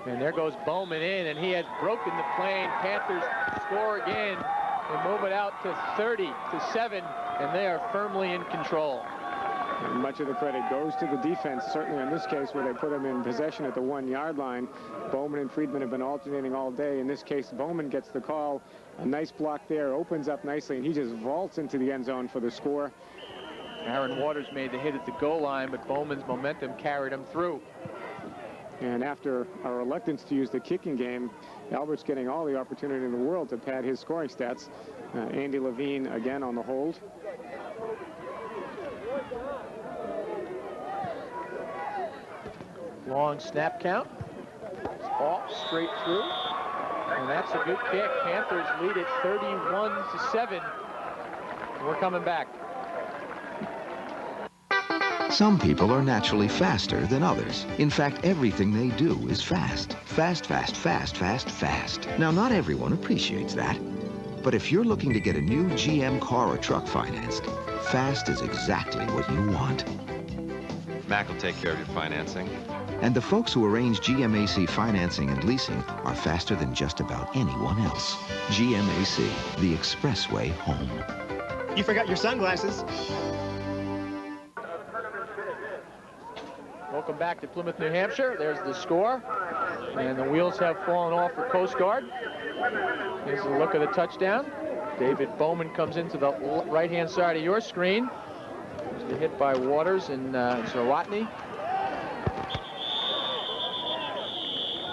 And there goes Bowman in, and he has broken the plane. Panthers score again and move it out to 30-7, and they are firmly in control. And much of the credit goes to the defense, certainly in this case where they put him in possession at the 1-yard line. Bowman and Friedman have been alternating all day. In this case, Bowman gets the call. A nice block there, opens up nicely, and he just vaults into the end zone for the score. Aaron Waters made the hit at the goal line, but Bowman's momentum carried him through. And after a reluctance to use the kicking game, Albert's getting all the opportunity in the world to pad his scoring stats. Andy Levine again on the hold. Long snap count. Off, straight through. And that's a good kick. Panthers lead it 31-7. We're coming back. Some people are naturally faster than others. In fact, everything they do is fast. Fast, fast, fast, fast, fast. Now, not everyone appreciates that. But if you're looking to get a new GM car or truck financed, fast is exactly what you want. Mac will take care of your financing. And the folks who arrange GMAC financing and leasing are faster than just about anyone else. GMAC, the expressway home. You forgot your sunglasses. Welcome back to Plymouth, New Hampshire. There's the score. And the wheels have fallen off for Coast Guard. Here's a look at the touchdown. David Bowman comes into the right-hand side of your screen. There's the hit by Waters and Zawatny.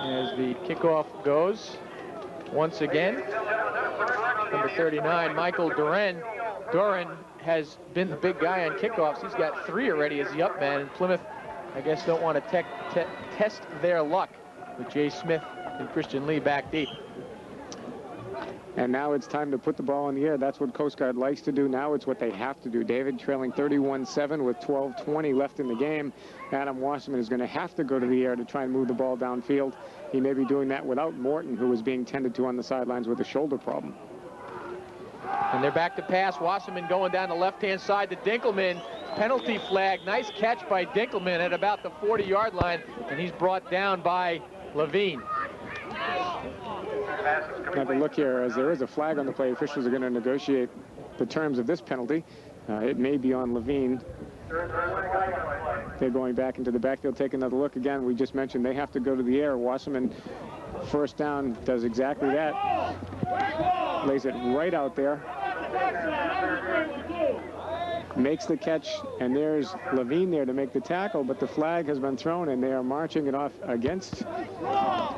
As the kickoff goes, once again, number 39, Michael Duran. Duran has been the big guy on kickoffs. He's got 3 already as the up man, and Plymouth, I guess, don't want to test their luck with Jay Smith and Christian Lee back deep. And now it's time to put the ball in the air. That's what Coast Guard likes to do. Now it's what they have to do. David trailing 31-7 with 12:20 left in the game. Adam Wasserman is going to have to go to the air to try and move the ball downfield. He may be doing that without Morton, who was being tended to on the sidelines with a shoulder problem. And they're back to pass. Wasserman going down the left-hand side to Dinkelman. Penalty flag. Nice catch by Dinkelman at about the 40-yard line, and he's brought down by Levine. Now to look here, as there is a flag on the play, officials are going to negotiate the terms of this penalty. It may be on Levine. They're going back into the backfield. Take another look again. We just mentioned they have to go to the air. Wasserman, first down, does exactly that. Lays it right out there. Makes the catch, and there's Levine there to make the tackle, but the flag has been thrown, and they are marching it off against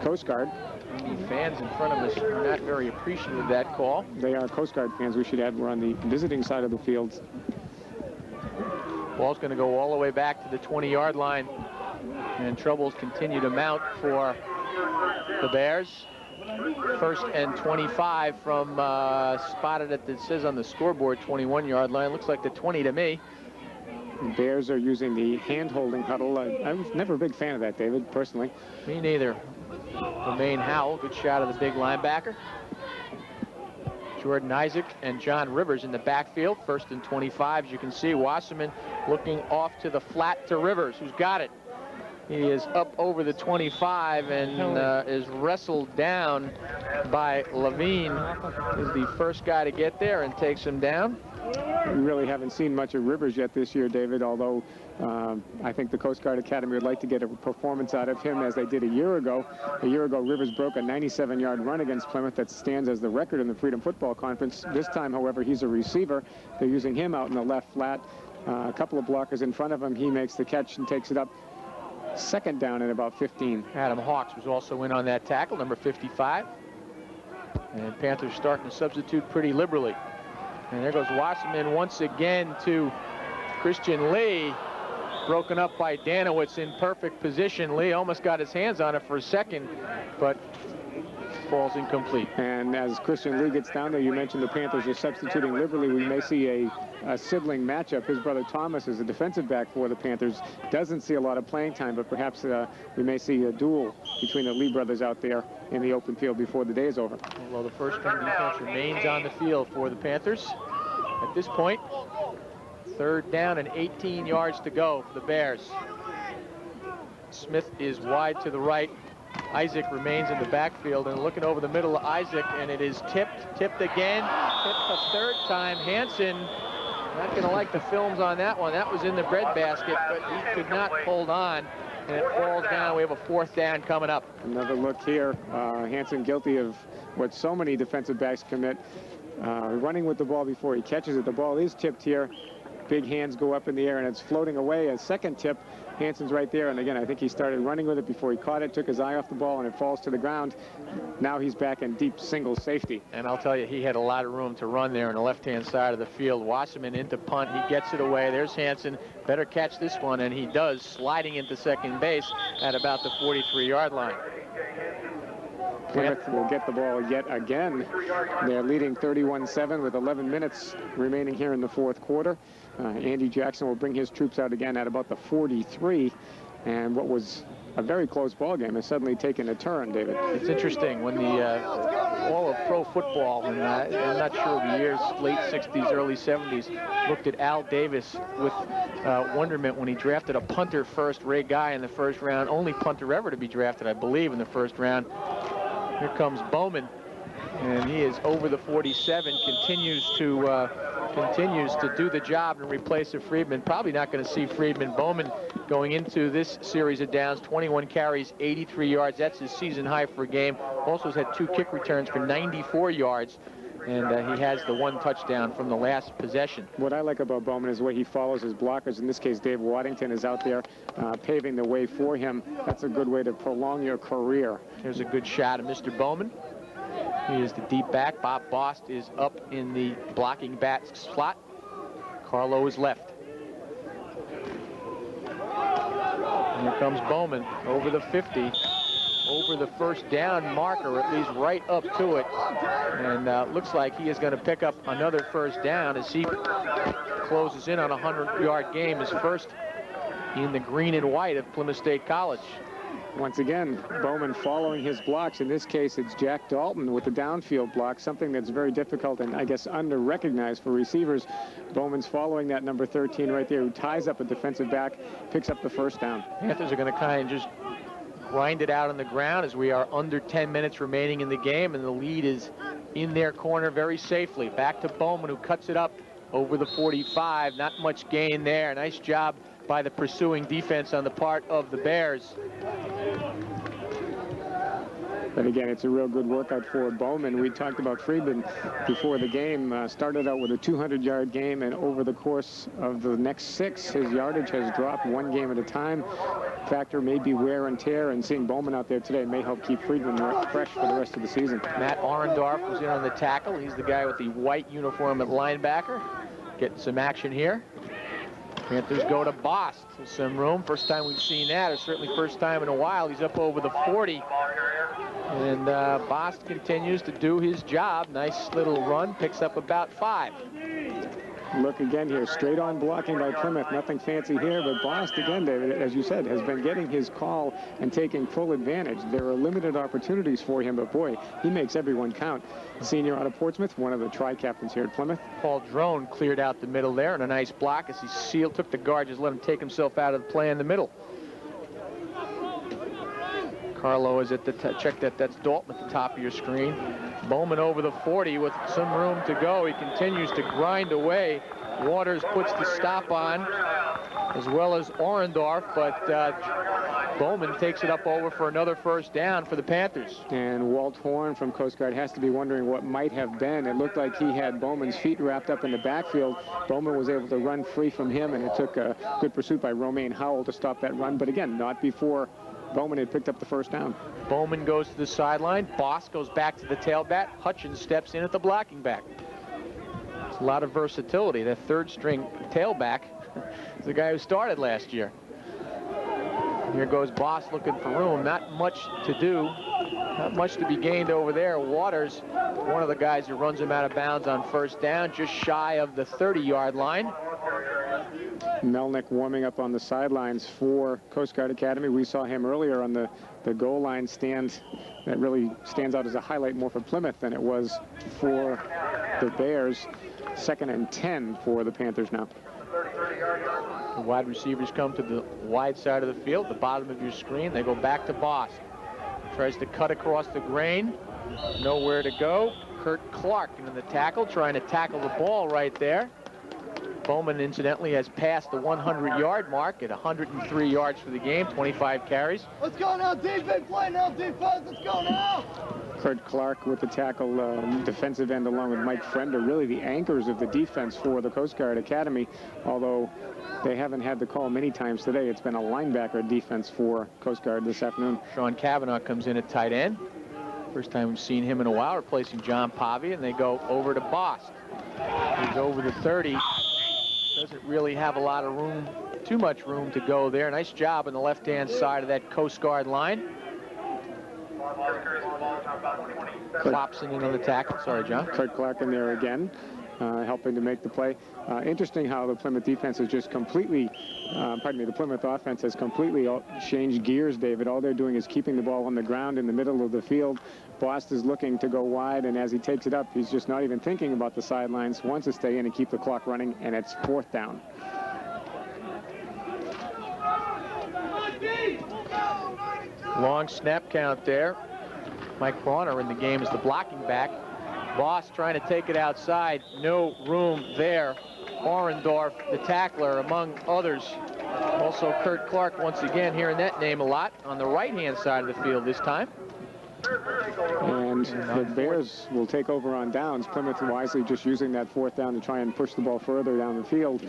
Coast Guard. The fans in front of us are not very appreciative of that call. They are Coast Guard fans. We should add we're on the visiting side of the field. Ball's going to go all the way back to the 20-yard line, and troubles continue to mount for the Bears. 1st and 25 from spotted at, it says on the scoreboard, 21-yard line. Looks like the 20 to me. Bears are using the hand-holding huddle. I was never a big fan of that, David, personally. Me neither. Romaine Howell, good shot of the big linebacker. Jordan Isaac and John Rivers in the backfield. 1st and 25. As you can see, Wasserman looking off to the flat to Rivers, who's got it. He is up over the 25 and is wrestled down by Levine. Is the first guy to get there and takes him down. We really haven't seen much of Rivers yet this year, David, although I think the Coast Guard Academy would like to get a performance out of him as they did a year ago. A year ago, Rivers broke a 97-yard run against Plymouth that stands as the record in the Freedom Football Conference. This time, however, he's a receiver. They're using him out in the left flat. A couple of blockers in front of him. He makes the catch and takes it up. Second down and about 15. Adam Hawks was also in on that tackle, number 55. And Panthers starting to substitute pretty liberally. And there goes Wasserman once again to Christian Lee. Broken up by Danowitz in perfect position. Lee almost got his hands on it for a second, but falls incomplete. And as Christian Lee gets down there, you mentioned the Panthers are substituting liberally. We may see a sibling matchup. His brother Thomas is a defensive back for the Panthers. Doesn't see a lot of playing time, but perhaps we may see a duel between the Lee brothers out there in the open field before the day is over. Well, the first-team defense remains on the field for the Panthers. At this point, third down and 18 yards to go for the Bears. Smith is wide to the right. Isaac remains in the backfield and looking over the middle of Isaac, and it is tipped again, tipped a third time. Hansen, not going to like the films on that one. That was in the breadbasket, but he could not hold on, and it falls down. We have a fourth down coming up. Another look here. Hansen guilty of what so many defensive backs commit. Running with the ball before he catches it. The ball is tipped here. Big hands go up in the air, and it's floating away. A second tip. Hansen's right there, and again, I think he started running with it before he caught it, took his eye off the ball, and it falls to the ground. Now he's back in deep single safety. And I'll tell you, he had a lot of room to run there on the left-hand side of the field. Wasserman into punt. He gets it away. There's Hansen. Better catch this one, and he does, sliding into second base at about the 43-yard line. Plymouth will get the ball yet again. They're leading 31-7 with 11 minutes remaining here in the fourth quarter. Andy Jackson will bring his troops out again at about the 43. And what was a very close ball game has suddenly taken a turn, David. It's interesting when the all of pro football, and I'm not sure the years, late 60s, early 70s, looked at Al Davis with wonderment when he drafted a punter first, Ray Guy, in the first round. Only punter ever to be drafted, I believe, in the first round. Here comes Bowman, and he is over the 47, continues to do the job and replace Friedman. Probably not going to see Friedman. Bowman going into this series of downs, 21 carries, 83 yards. That's his season high for a game. Also has had 2 kick returns for 94 yards. And he has the 1 touchdown from the last possession. What I like about Bowman is the way he follows his blockers. In this case, Dave Waddington is out there paving the way for him. That's a good way to prolong your career. Here's a good shot of Mr. Bowman. He is the deep back. Bob Bost is up in the blocking bat slot. Carlo is left. And here comes Bowman over the 50. Over the first down marker, at least right up to it. And looks like he is going to pick up another first down as he closes in on a 100-yard game, his first in the green and white of Plymouth State College. Once again, Bowman following his blocks. In this case, it's Jack Dalton with the downfield block, something that's very difficult and I guess under-recognized for receivers. Bowman's following that number 13 right there, who ties up a defensive back, picks up the first down. Panthers are going to kind of just grind it out on the ground as we are under 10 minutes remaining in the game, and the lead is in their corner very safely. Back to Bowman, who cuts it up over the 45. Not much gain there. Nice job by the pursuing defense on the part of the Bears. But again, it's a real good workout for Bowman. We talked about Friedman before the game. Started out with a 200-yard game, and over the course of the next 6, his yardage has dropped 1 game at a time. Factor may be wear and tear, and seeing Bowman out there today may help keep Friedman fresh for the rest of the season. Matt Arendorf was in on the tackle. He's the guy with the white uniform at linebacker. Getting some action here. Panthers go to Bost. Some room. First time we've seen that, or certainly first time in a while. He's up over the 40. And Bost continues to do his job. Nice little run. Picks up about 5. Look again here, straight on blocking by Plymouth. Nothing fancy here, but Bost, again, David, as you said, has been getting his call and taking full advantage. There are limited opportunities for him, but boy, he makes everyone count. Senior out of Portsmouth, one of the tri-captains here at Plymouth. Paul Drone cleared out the middle there, and a nice block as he took the guard, just let him take himself out of the play in the middle. Carlo is at the check that's Dalton at the top of your screen. Bowman over the 40 with some room to go. He continues to grind away. Waters puts the stop on, as well as Orendorff, but Bowman takes it up over for another first down for the Panthers. And Walt Horn from Coast Guard has to be wondering what might have been. It looked like he had Bowman's feet wrapped up in the backfield. Bowman was able to run free from him, and it took a good pursuit by Romaine Howell to stop that run. But again, not before Bowman had picked up the first down. Bowman goes to the sideline. Boss goes back to the tailback. Hutchins steps in at the blocking back. It's a lot of versatility. That third-string tailback is the guy who started last year. Here goes Boss looking for room. Not much to do. Not much to be gained over there. Waters, one of the guys who runs him out of bounds on first down, just shy of the 30-yard line. Melnick warming up on the sidelines for Coast Guard Academy. We saw him earlier on the goal line stand. That really stands out as a highlight more for Plymouth than it was for the Bears. 2nd and 10 for the Panthers now. The wide receivers come to the wide side of the field, the bottom of your screen. They go back to Boss. Tries to cut across the grain. Nowhere to go. Kurt Clark in the tackle, trying to tackle the ball right there. Bowman, incidentally, has passed the 100-yard mark at 103 yards for the game, 25 carries. Let's go now, defense. Play now, defense. Let's go now. Kurt Clark with the tackle, defensive end, along with Mike Frender, really the anchors of the defense for the Coast Guard Academy, although they haven't had the call many times today. It's been a linebacker defense for Coast Guard this afternoon. Sean Cavanaugh comes in at tight end. First time we've seen him in a while, replacing John Pavia, and they go over to Boss. He's over the 30. Doesn't really have a lot of room, too much room to go there. Nice job on the left-hand side of that Coast Guard line. Klopson in on the tackle. Sorry, John. Kurt Clark in there again, helping to make the play. Interesting how the Plymouth defense has just completely, the Plymouth offense has completely changed gears, David. All they're doing is keeping the ball on the ground in the middle of the field. Bost is looking to go wide, and as he takes it up, he's just not even thinking about the sidelines. Wants to stay in and keep the clock running, and it's 4th down. Long snap count there. Mike Bronner in the game as the blocking back. Boss trying to take it outside. No room there. Orendorff, the tackler, among others. Also Kurt Clark, once again, hearing that name a lot, on the right-hand side of the field this time. And the Bears will take over on downs. Plymouth wisely just using that 4th down to try and push the ball further down the field.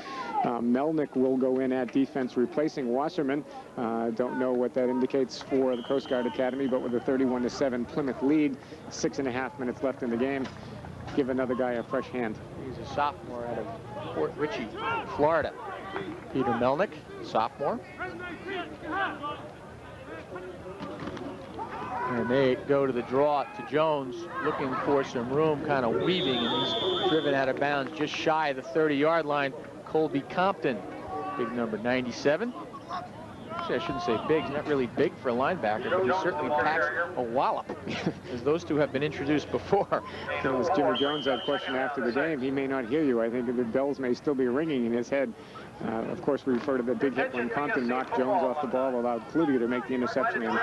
Melnick will go in at defense, replacing Wasserman. Don't know what that indicates for the Coast Guard Academy, but with a 31-7 Plymouth lead, 6.5 minutes left in the game. Give another guy a fresh hand. He's a sophomore out of Fort Ritchie, Florida. Peter Melnick, sophomore. And they go to the draw to Jones, looking for some room, kind of weaving, and he's driven out of bounds just shy of the 30-yard line. Colby Compton, big number 97. Actually, I shouldn't say big. He's not really big for a linebacker, but he certainly packs a wallop, as those two have been introduced before. It was Jimmy Jones that question after the game. He may not hear you. I think the bells may still be ringing in his head. Of course, we refer to the big hit when Compton knocked Jones off the ball, allowed Cloutier to make the interception and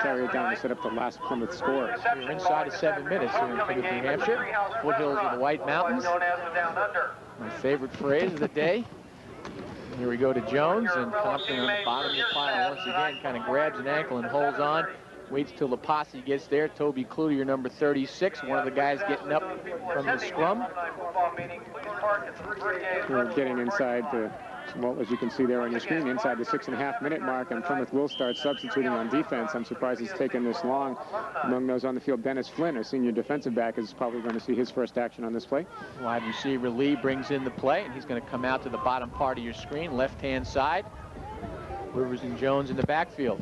carry it down to set up the last Plymouth score. We're inside of 7 minutes here in Plymouth, New Hampshire. Foothills of the White Mountains. My favorite phrase of the day. Here we go to Jones, and Compton on the bottom of the pile once again kind of grabs an ankle and holds on. Waits till the posse gets there. Toby Cloutier, number 36, one of the guys getting up from the scrum. We're getting inside the, well, as you can see there on your screen, inside the 6.5 minute mark, and Plymouth will start substituting on defense. I'm surprised it's taken this long. Among those on the field, Dennis Flynn, a senior defensive back, is probably going to see his first action on this play. Wide receiver Lee brings in the play, and he's going to come out to the bottom part of your screen, left-hand side. Rivers and Jones in the backfield.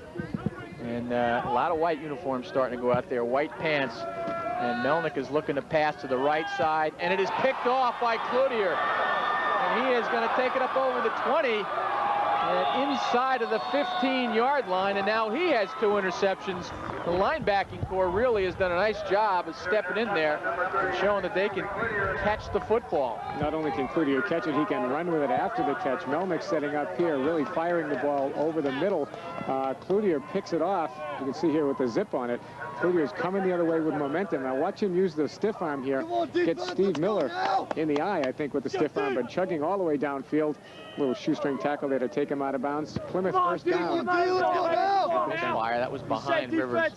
And a lot of white uniforms starting to go out there, white pants. And Melnick is looking to pass to the right side, and it is picked off by Cloutier. And he is going to take it up over the 20 and inside of the 15-yard line, and now he has 2 interceptions. The linebacking core really has done a nice job of stepping in there and showing that they can catch the football. Not only can Cloutier catch it, he can run with it after the catch. Melnick setting up here, really firing the ball over the middle Cloutier picks it off. You can see here with the zip on it. Cloutier's coming the other way with momentum. Now watch him use the stiff arm here. Gets Steve Miller in the eye, I think, with the stiff arm, but chugging all the way downfield. Little shoestring tackle there to take him out of bounds. Plymouth first down. Fire. That was behind Rivers.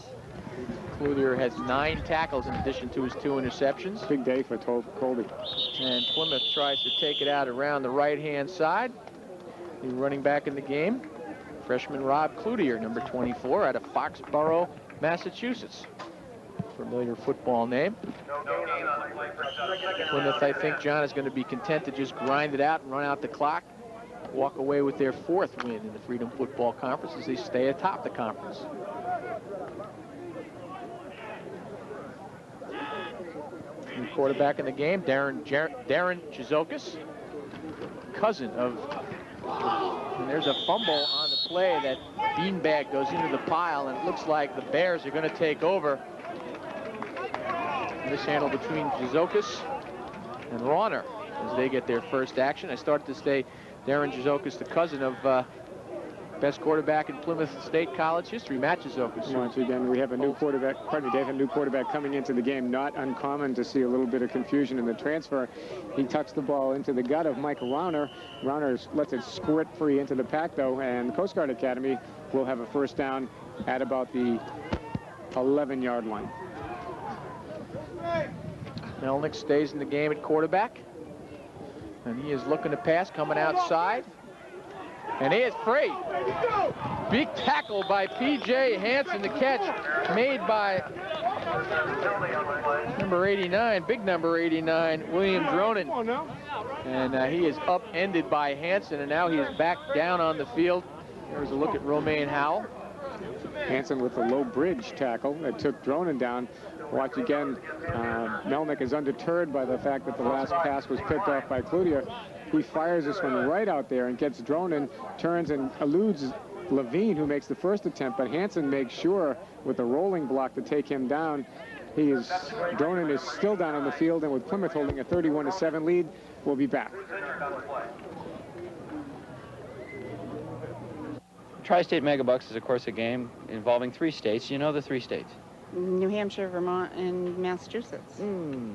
Cloutier has 9 tackles in addition to his 2 interceptions. Big day for Colby. And Plymouth tries to take it out around the right-hand side. The running back in the game, freshman Rob Cloutier, number 24, out of Foxborough, Massachusetts. Familiar football name. Plymouth, I think, John, is going to be content to just grind it out and run out the clock. Walk away with their 4th win in the Freedom Football Conference as they stay atop the conference. New quarterback in the game, Darren Chizokis, cousin of, and there's a fumble on the play. That beanbag goes into the pile, and it looks like the Bears are going to take over. Mishandle between Chizokis and Rauner as they get their first action. I started to say Darren Chizokis, the cousin of best quarterback in Plymouth State College history, Matt Chizokis. Once again, we have a new quarterback, pardon me, Dave, a new quarterback coming into the game. Not uncommon to see a little bit of confusion in the transfer. He tucks the ball into the gut of Mike Rauner. Rauner lets it squirt free into the pack, though, and the Coast Guard Academy will have a first down at about the 11-yard line. Melnick stays in the game at quarterback, and he is looking to pass, coming outside. And he is free. Big tackle by P.J. Hansen. The catch made by number 89, big number 89, William Dronin. And he is upended by Hansen, and now he is back down on the field. There's a look at Romaine Howell. Hansen with the low bridge tackle that took Dronin down. Watch again, Melnick is undeterred by the fact that the last pass was picked off by Cloutier. He fires this one right out there and gets Dronin, turns and eludes Levine, who makes the first attempt, but Hansen makes sure with a rolling block to take him down. Dronin is still down on the field, and with Plymouth holding a 31-7 lead, we'll be back. Tri-State Megabucks is, of course, a game involving 3 states. You know the 3 states? New Hampshire, Vermont, and Massachusetts.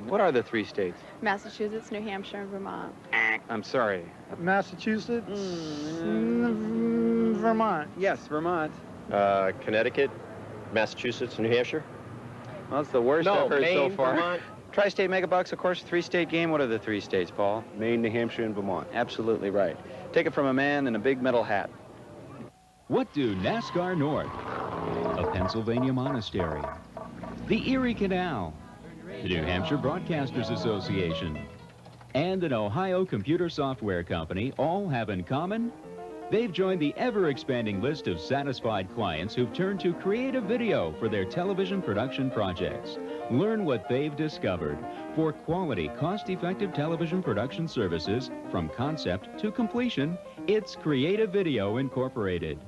What are the 3 states? Massachusetts, New Hampshire, and Vermont. I'm sorry. Massachusetts, Vermont. Yes, Vermont. Connecticut, Massachusetts, New Hampshire. Well, that's the worst I've heard Maine, so far. Vermont. Tri-State Megabucks, of course, 3-state game. What are the 3 states, Paul? Maine, New Hampshire, and Vermont. Absolutely right. Take it from a man in a big metal hat. What do NASCAR North, a Pennsylvania monastery, the Erie Canal, the New Hampshire Broadcasters Association, and an Ohio computer software company all have in common? They've joined the ever-expanding list of satisfied clients who've turned to creative video for their television production projects. Learn what they've discovered. For quality, cost-effective television production services, from concept to completion, it's Creative Video Incorporated.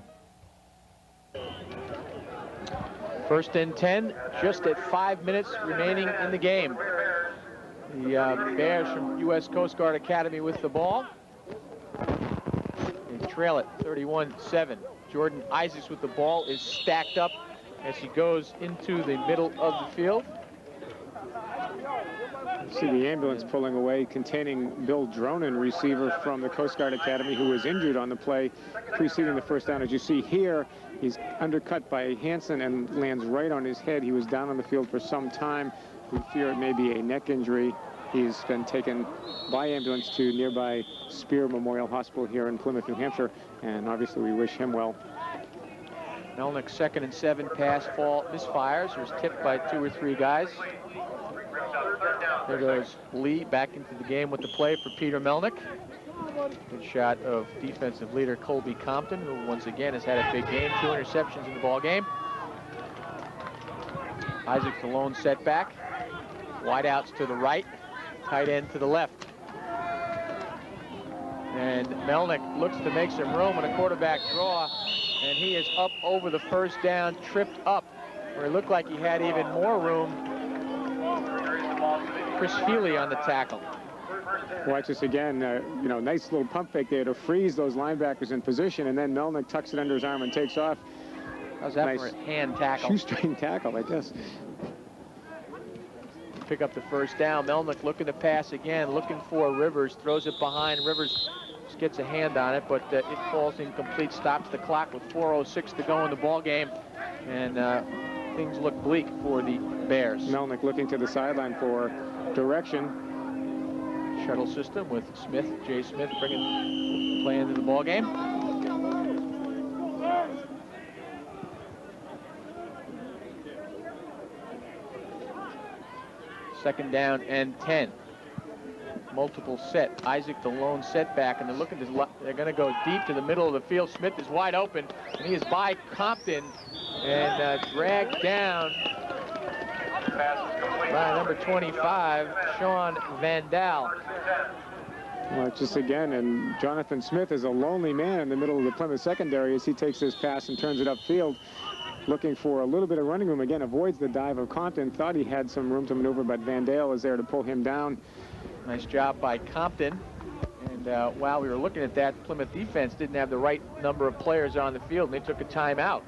First and 10, just at 5 minutes remaining in the game. The Bears from U.S. Coast Guard Academy with the ball. They trail it 31-7. Jordan Isaacs with the ball is stacked up as he goes into the middle of the field. You see the ambulance pulling away, containing Bill Dronin, receiver from the Coast Guard Academy, who was injured on the play preceding the first down. As you see here, he's undercut by Hansen and lands right on his head. He was down on the field for some time. We fear it may be a neck injury. He's been taken by ambulance to nearby Spear Memorial Hospital here in Plymouth, New Hampshire, and obviously we wish him well. Melnick, 2nd and 7, pass, fall, misfires. There's tipped by 2 or 3 guys. There goes Lee back into the game with the play for Peter Melnick. Good shot of defensive leader Colby Compton, who once again has had a big game, 2 interceptions in the ball game. Isaac the lone setback. Wideouts to the right, tight end to the left. And Melnick looks to make some room in a quarterback draw, and he is up over the first down, tripped up, where it looked like he had even more room. Chris Healy on the tackle. Watch this again, nice little pump fake there to freeze those linebackers in position, and then Melnick tucks it under his arm and takes off. How's that nice for a hand tackle? Shoestring tackle, I guess. Pick up the first down. Melnick looking to pass again, looking for Rivers, throws it behind. Rivers just gets a hand on it, but it falls incomplete, stops the clock with 4:06 to go in the ball game, and things look bleak for the Bears. Melnick looking to the sideline for direction. Shuttle system with Smith, Jay Smith, play into the ball game. Second down and 10. Multiple set. Isaac the lone setback, and they're going to go deep to the middle of the field. Smith is wide open, and he is by Compton and dragged down by number 25, Sean Vandal. Well, just again, and Jonathan Smith is a lonely man in the middle of the Plymouth secondary as he takes this pass and turns it upfield, looking for a little bit of running room. Again, avoids the dive of Compton. Thought he had some room to maneuver, but Vandal is there to pull him down. Nice job by Compton. And while we were looking at that, Plymouth defense didn't have the right number of players on the field, and they took a timeout.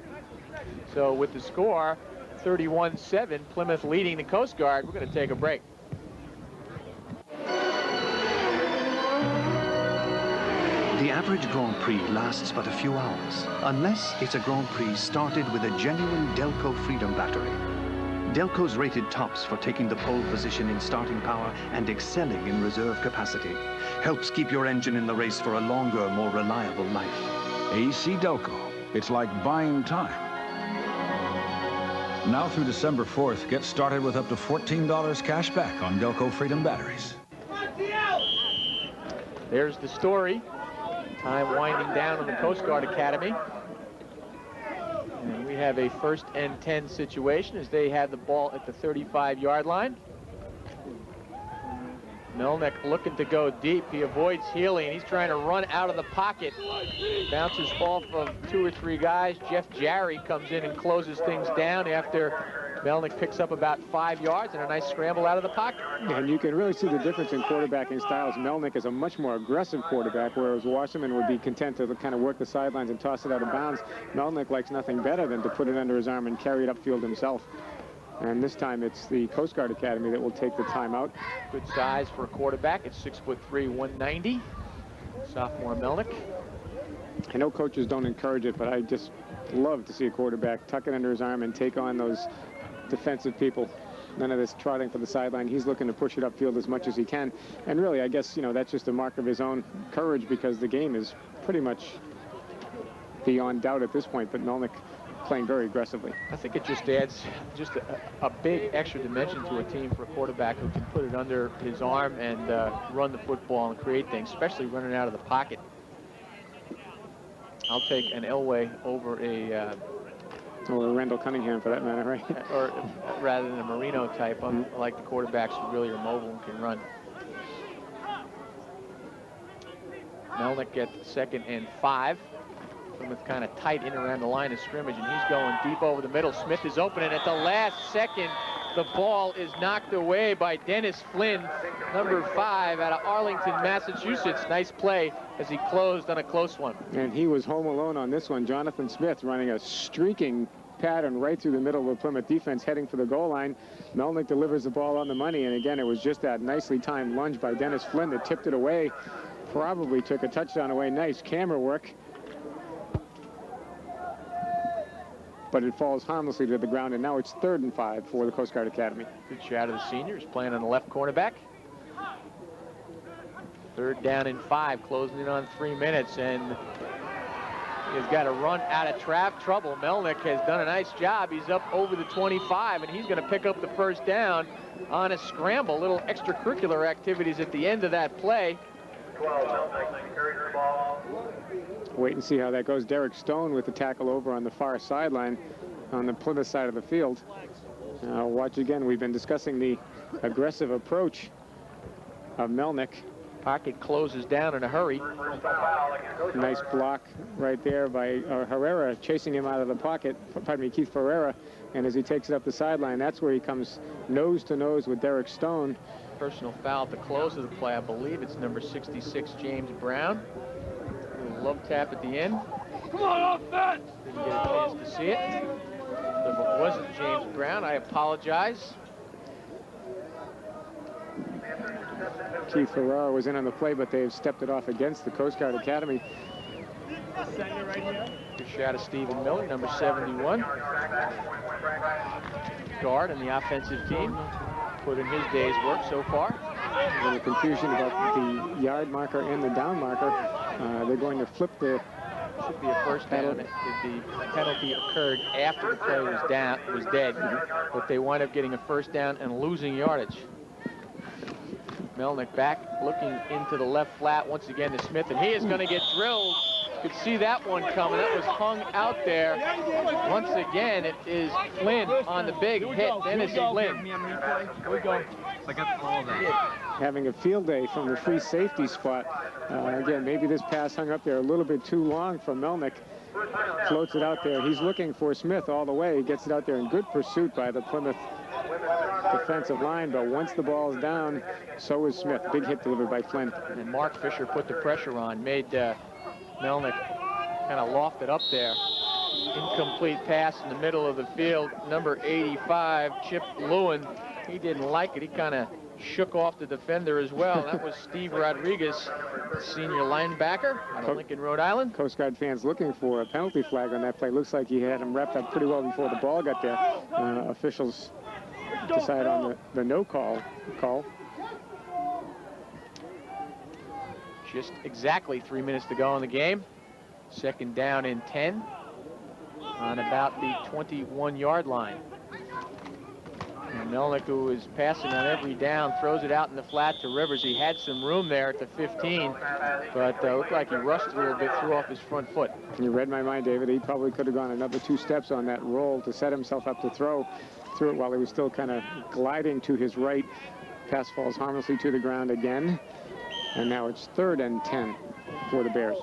So with the score, 31-7, Plymouth leading the Coast Guard, we're going to take a break. The average Grand Prix lasts but a few hours, unless it's a Grand Prix started with a genuine Delco Freedom Battery. Delco's rated tops for taking the pole position in starting power and excelling in reserve capacity. Helps keep your engine in the race for a longer, more reliable life. AC Delco. It's like buying time. Now through December 4th, get started with up to $14 cash back on Delco Freedom batteries. There's the story. Time winding down on the Coast Guard Academy. And we have a 1st and 10 situation as they have the ball at the 35-yard line. Melnick looking to go deep. He avoids Healy, and he's trying to run out of the pocket. Bounces off of 2 or 3 guys. Jeff Jarry comes in and closes things down after Melnick picks up about 5 yards and a nice scramble out of the pocket. And you can really see the difference in quarterbacking styles. Melnick is a much more aggressive quarterback, whereas Wasserman would be content to kind of work the sidelines and toss it out of bounds. Melnick likes nothing better than to put it under his arm and carry it upfield himself. And this time it's the Coast Guard Academy that will take the timeout. Good size for a quarterback. It's 6'3", 190. Sophomore Melnick. I know coaches don't encourage it, but I just love to see a quarterback tuck it under his arm and take on those defensive people. None of this trotting for the sideline. He's looking to push it upfield as much as he can. And really, I guess, you know, that's just a mark of his own courage because the game is pretty much beyond doubt at this point, but Melnick playing very aggressively. I think it just adds just a big extra dimension to a team for a quarterback who can put it under his arm and run the football and create things, especially running out of the pocket. I'll take an Elway over a or Randall Cunningham for that matter, right? Or rather than a Marino type. I like the quarterbacks who really are mobile and can run. Melnick gets 2nd and 5. Plymouth kind of tight in around the line of scrimmage, and he's going deep over the middle. Smith is open, and at the last second, the ball is knocked away by Dennis Flynn, number 5, out of Arlington, Massachusetts. Nice play as he closed on a close one. And he was home alone on this one. Jonathan Smith running a streaking pattern right through the middle of the Plymouth defense, heading for the goal line. Melnick delivers the ball on the money, and again, it was just that nicely timed lunge by Dennis Flynn that tipped it away. Probably took a touchdown away. Nice camera work. But it falls harmlessly to the ground, and now it's 3rd and 5 for the Coast Guard Academy. Good shot of the seniors playing on the left cornerback. 3rd down and 5, closing in on 3 minutes, and he's got to run out of trouble. Melnick has done a nice job. He's up over the 25, and he's going to pick up the 1st down on a scramble. Little extracurricular activities at the end of that play. Wait and see how that goes. Derek Stone with the tackle over on the far sideline on the Plymouth side of the field. Now watch again. We've been discussing the aggressive approach of Melnick. Pocket closes down in a hurry. Nice block right there by Herrera, chasing him out of the pocket. Pardon me, Keith Ferreira. And as he takes it up the sideline, that's where he comes nose to nose with Derek Stone. Personal foul at the close of the play. I believe it's number 66, James Brown. Love tap at the end. Come on, offense! The didn't get a chance to see it. If it wasn't James Brown, I apologize. Keith Ferraro was in on the play, but they've stepped it off against the Coast Guard Academy. Good shot of Stephen Miller, number 71. Guard on the offensive team. Put in his day's work so far. A little confusion about the yard marker and the down marker. They're going to flip the... Should be a first down. The penalty occurred after the play was dead, but they wind up getting a first down and losing yardage. Melnick back, looking into the left flat once again to Smith, and he is going to get drilled. You could see that one coming. That was hung out there. Once again, it is Flynn on the big hit. Dennis Flynn. Here we go. Having a field day from the free safety spot. Again, maybe this pass hung up there a little bit too long from Melnick. Floats it out there. He's looking for Smith all the way. He gets it out there in good pursuit by the Plymouth defensive line, but once the ball's down, so is Smith. Big hit delivered by Flynn. And Mark Fisher put the pressure on, made Melnick kind of lofted up there. Incomplete pass in the middle of the field. Number 85, Chip Lewin. He didn't like it. He kind of shook off the defender as well. That was Steve Rodriguez, senior linebacker out of Lincoln, Rhode Island. Coast Guard fans looking for a penalty flag on that play. Looks like he had him wrapped up pretty well before the ball got there. Officials decide on the no call. Just exactly 3 minutes to go in the game. Second down and 10 on about the 21-yard line. And Melnick, who is passing on every down, throws it out in the flat to Rivers. He had some room there at the 15, but looked like he rushed a little bit, threw off his front foot. You read my mind, David. He probably could have gone another 2 steps on that roll to set himself up to throw. Threw it while he was still kind of gliding to his right. Pass falls harmlessly to the ground again. And now it's 3rd and 10 for the Bears.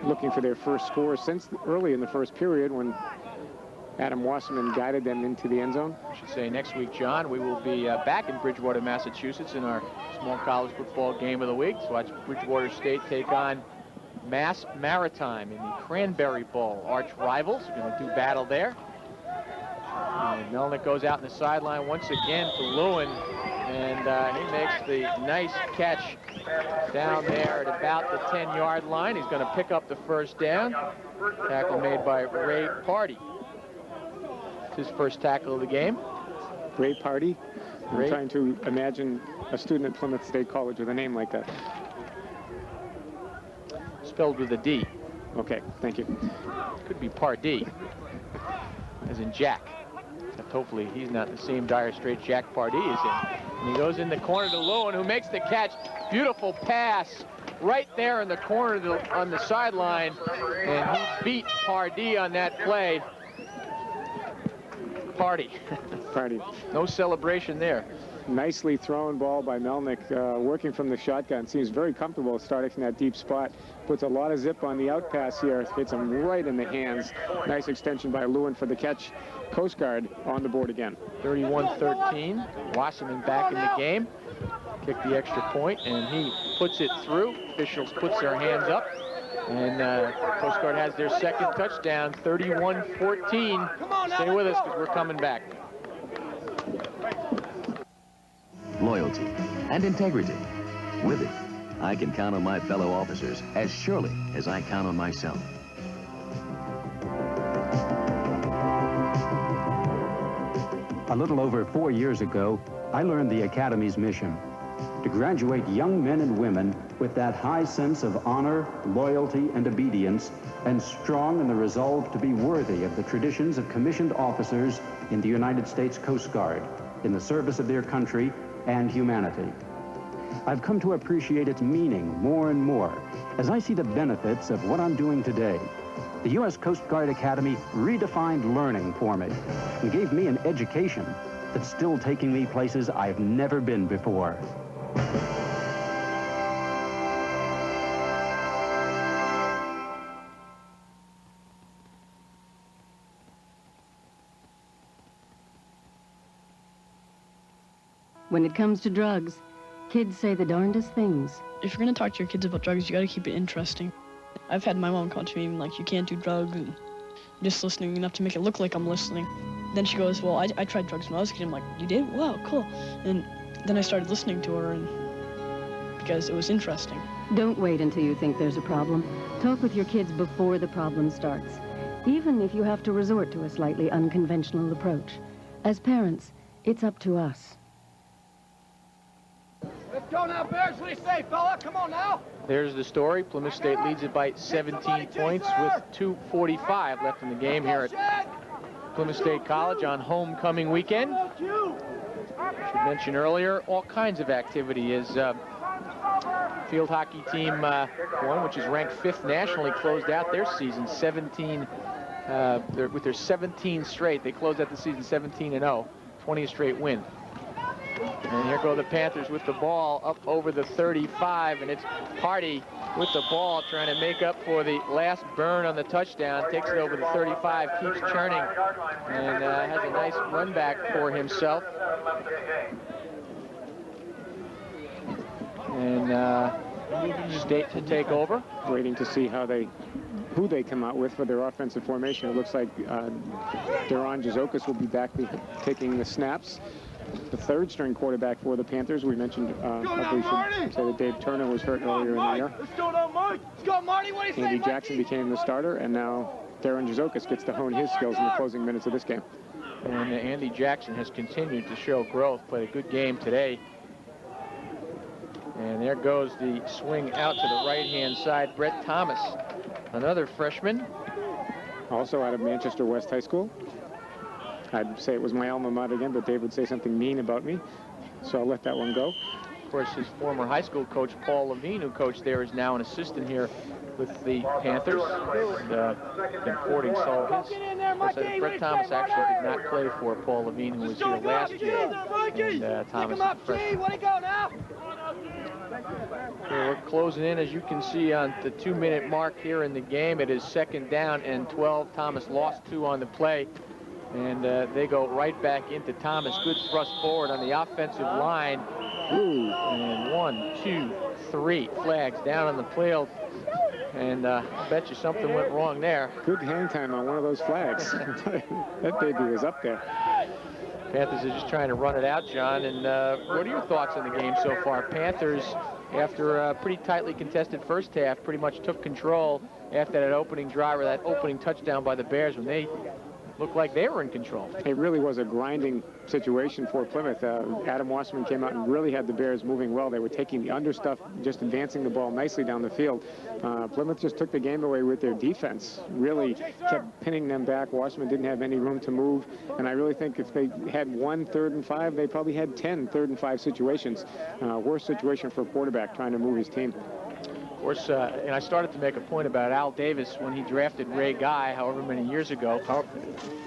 Looking for their first score since early in the first period when Adam Wasserman guided them into the end zone. I should say next week, John, we will be back in Bridgewater, Massachusetts in our small college football game of the week. So watch Bridgewater State take on Mass Maritime in the Cranberry Bowl. Arch rivals are going to do battle there. And Melnick goes out in the sideline once again to Lewin, and he makes the nice catch down there at about the 10-yard line. He's going to pick up the first down. Tackle made by Ray Party. It's his first tackle of the game. Ray Party? I'm trying to imagine a student at Plymouth State College with a name like that. Spelled with a D. Okay, thank you. Could be Pardee, as in Jack. Except hopefully he's not in the same dire straits Jack Pardee is in. And he goes in the corner to Lewin, who makes the catch. Beautiful pass right there in the corner on the sideline. And he beat Pardee on that play. Party. No celebration there. Nicely thrown ball by Melnick, working from the shotgun. Seems very comfortable starting from that deep spot. Puts a lot of zip on the out pass here. Hits him right in the hands. Nice extension by Lewin for the catch. Coast Guard on the board again. 31-13. Wasserman back in the game. Kicked the extra point, and he puts it through. Officials puts their hands up. And Coast Guard has their second touchdown, 31-14. Stay with us because we're coming back. Loyalty and integrity. With it, I can count on my fellow officers as surely as I count on myself. A little over 4 years ago, I learned the Academy's mission: to graduate young men and women with that high sense of honor, loyalty, and obedience, and strong in the resolve to be worthy of the traditions of commissioned officers in the United States Coast Guard, in the service of their country and humanity. I've come to appreciate its meaning more and more as I see the benefits of what I'm doing today. The U.S. Coast Guard Academy redefined learning for me and gave me an education that's still taking me places I've never been before. When it comes to drugs, kids say the darndest things. If you're going to talk to your kids about drugs, you got to keep it interesting. I've had my mom come to me and like, you can't do drugs, and just listening enough to make it look like I'm listening. Then she goes, well, I tried drugs when I was a kid. I'm like, you did? Wow, cool. And then I started listening to her, and because it was interesting. Don't wait until you think there's a problem. Talk with your kids before the problem starts, even if you have to resort to a slightly unconventional approach. As parents, it's up to us. Let's go now, Bears. What do you say, fella? Come on now. There's the story. Plymouth State leads it by 17 points with 2:45 left in the game here at Plymouth State College on homecoming weekend. I should mention earlier, all kinds of activity is field hockey team 1, which is ranked 5th nationally, closed out their season 17 with their 17 straight. They closed out the season 17-0, 20 straight win. And here go the Panthers with the ball up over the 35, and it's Hardy with the ball trying to make up for the last burn on the touchdown. Takes it over the 35, keeps churning, and has a nice run back for himself. And State to take over. Waiting to see who they come out with for their offensive formation. It looks like Deron Jazokas will be back taking the snaps. The third-string quarterback for the Panthers. We mentioned, we should say that Dave Turner was hurt earlier in the year. Let's go now, Mike. Let's go, Marty. What do you say, Andy Jackson became the starter, and now Deron Jazokas gets to hone his skills in the closing minutes of this game. And Andy Jackson has continued to show growth. Played a good game today. And there goes the swing out to the right-hand side. Brett Thomas, another freshman. Also out of Manchester West High School. I'd say it was my alma mater again, but Dave would say something mean about me, so I'll let that one go. Of course, his former high school coach, Paul Levine, who coached there, is now an assistant here with the Panthers. And been courting some of his. Brett Thomas actually did not play for Paul Levine, who was here last year. And Thomas is a freshman. We're closing in, as you can see, on the 2-minute mark here in the game. It is 2nd down and 12. Thomas lost 2 on the play. And they go right back into Thomas. Good thrust forward on the offensive line. Ooh. And 1, 2, 3 flags down on the field. And I bet you something went wrong there. Good hang time on one of those flags. That baby was up there. Panthers are just trying to run it out, John. And what are your thoughts on the game so far? Panthers, after a pretty tightly contested first half, pretty much took control after that opening drive or that opening touchdown by the Bears when they looked like they were in control. It really was a grinding situation for Plymouth. Adam Wasserman came out and really had the Bears moving well. They were taking the understuff, just advancing the ball nicely down the field. Plymouth just took the game away with their defense. Really kept pinning them back. Wasserman didn't have any room to move. And I really think if they had 1 3rd and 5, they probably had 10 3rd and 5 situations. Worst situation for a quarterback trying to move his team. Of course, and I started to make a point about Al Davis when he drafted Ray Guy, however many years ago.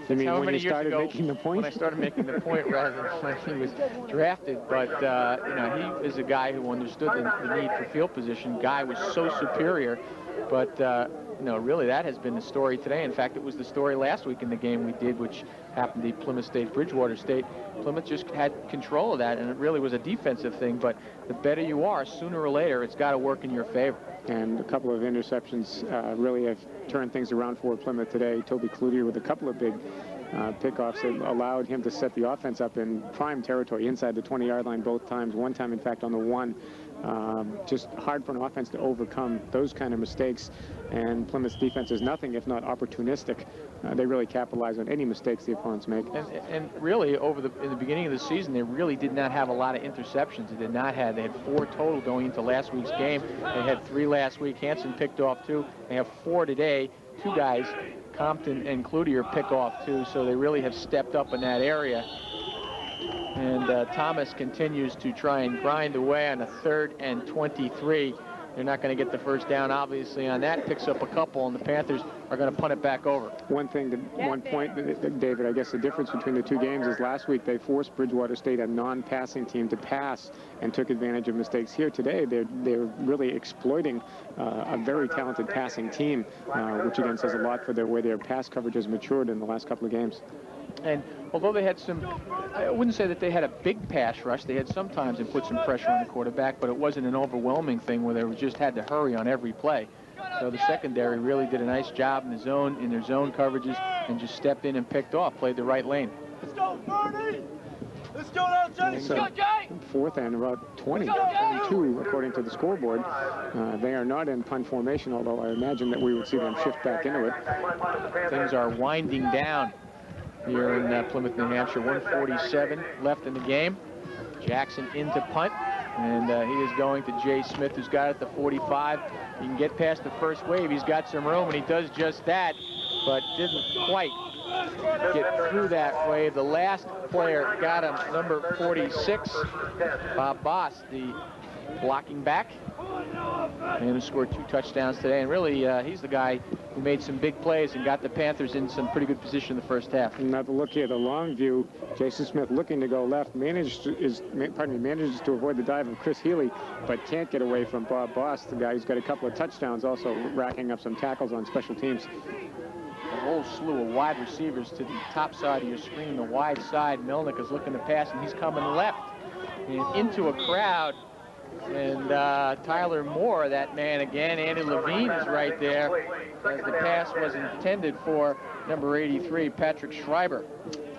You mean when you started making the point? When I started making the point rather than when he was drafted. But, you know, he is a guy who understood the need for field position. Guy was so superior. But, you know, really that has been the story today. In fact, it was the story last week in the game we did, which happened to be Plymouth State, Bridgewater State. Plymouth just had control of that, and it really was a defensive thing. But the better you are, sooner or later, it's got to work in your favor. And a couple of interceptions really have turned things around for Plymouth today. Toby Cloutier with a couple of big pickoffs that allowed him to set the offense up in prime territory inside the 20-yard line both times. One time, in fact, on the 1. Just hard for an offense to overcome those kind of mistakes. And Plymouth's defense is nothing if not opportunistic. They really capitalize on any mistakes the opponents make. And really, in the beginning of the season, they really did not have a lot of interceptions. They did not have. They had 4 total going into last week's game. They had 3 last week. Hansen picked off 2. They have 4 today. 2 guys, Compton and Cloutier, pick off 2. So they really have stepped up in that area. And Thomas continues to try and grind away on a 3rd and 23. They're not going to get the first down, obviously, on that. Picks up a couple, and the Panthers are going to punt it back over. One point, David, I guess the difference between the 2 games is last week they forced Bridgewater State, a non-passing team, to pass and took advantage of mistakes. Here today, they're really exploiting a very talented passing team, which again says a lot for the way their pass coverage has matured in the last couple of games. And although they had some, I wouldn't say that they had a big pass rush. They had sometimes and put some pressure on the quarterback, but it wasn't an overwhelming thing where they just had to hurry on every play. So the secondary really did a nice job in the zone, in their zone coverages, and just stepped in and picked off, played the right lane. Let's go, Bernie! Let's go now, Johnny! Let's go, Jay! Fourth and about 22 according to the scoreboard. They are not in punt formation, although I imagine that we would see them shift back into it. Things are winding down here in Plymouth, New Hampshire. 1:47 left in the game. Jackson into punt, and he is going to Jay Smith, who's got it at the 45. He can get past the first wave. He's got some room, and he does just that, but didn't quite get through that wave. The last player got him, number 46, Bob Boss, the blocking back, and who scored 2 touchdowns today. And really, he's the guy who made some big plays and got the Panthers in some pretty good position in the first half. Another look here, the long view. Jason Smith looking to go left, manages to avoid the dive of Chris Healy, but can't get away from Bob Boss, the guy who's got a couple of touchdowns, also racking up some tackles on special teams. A whole slew of wide receivers to the top side of your screen, the wide side. Melnick is looking to pass, and he's coming left and into a crowd. And Tyler Moore, that man again. Andy Levine is right there, as the pass was intended for number 83, Patrick Schreiber,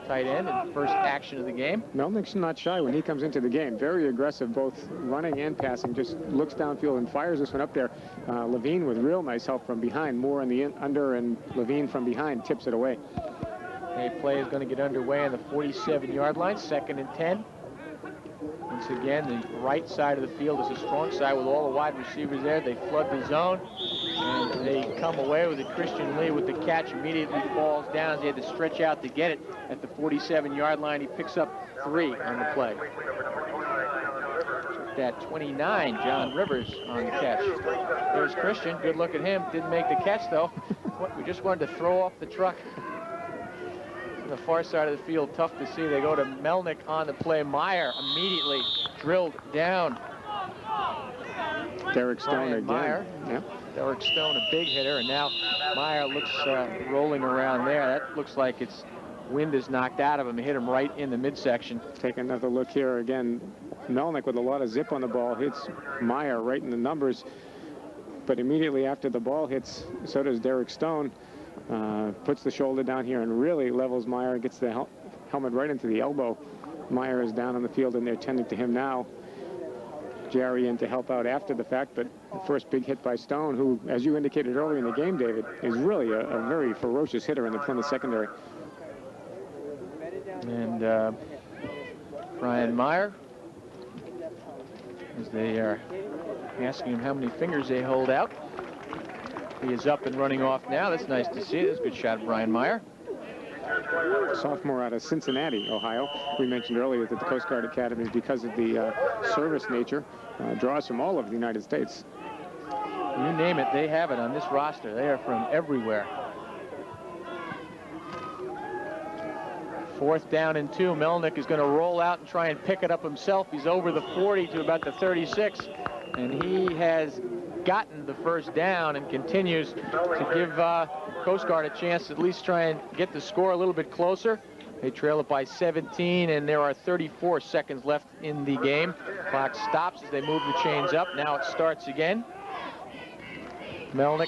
tight end, and first action of the game. Melnick's not shy when he comes into the game. Very aggressive, both running and passing. Just looks downfield and fires this one up there. Levine with real nice help from behind. Moore in the under, and Levine from behind tips it away. A play is going to get underway on the 47-yard line, 2nd and 10. Once again, the right side of the field is a strong side with all the wide receivers there. They flood the zone, and they come away with it. Christian Lee with the catch immediately falls down. They had to stretch out to get it at the 47-yard line. He picks up 3 on the play. Took that 29, John Rivers on the catch. There's Christian. Good look at him. Didn't make the catch, though. We just wanted to throw off the truck. On the far side of the field, tough to see. They go to Melnick on the play. Meyer immediately drilled down. Derek Stone again. Meyer. Yeah. Derek Stone, a big hitter, and now Meyer looks rolling around there. That looks like its wind is knocked out of him. He hit him right in the midsection. Take another look here again. Melnick with a lot of zip on the ball hits Meyer right in the numbers, but immediately after the ball hits, so does Derek Stone. Puts the shoulder down here and really levels Meyer, gets the helmet right into the elbow. Meyer is down on the field, and they're tending to him now. Jerry in to help out after the fact, but the first big hit by Stone, who, as you indicated earlier in the game, David, is really a very ferocious hitter in the Plymouth secondary. And Brian Meyer, as they are asking him how many fingers they hold out. He is up and running off now. That's nice to see. That's a good shot, Brian Meyer. Sophomore out of Cincinnati, Ohio. We mentioned earlier that the Coast Guard Academy, because of the service nature, draws from all over the United States. You name it, they have it on this roster. They are from everywhere. 4th down and 2. Melnick is going to roll out and try and pick it up himself. He's over the 40 to about the 36, and he has gotten the first down and continues to give Coast Guard a chance to at least try and get the score a little bit closer. They trail it by 17, and there are 34 seconds left in the game. Clock stops as they move the chains up. Now it starts again. Melnick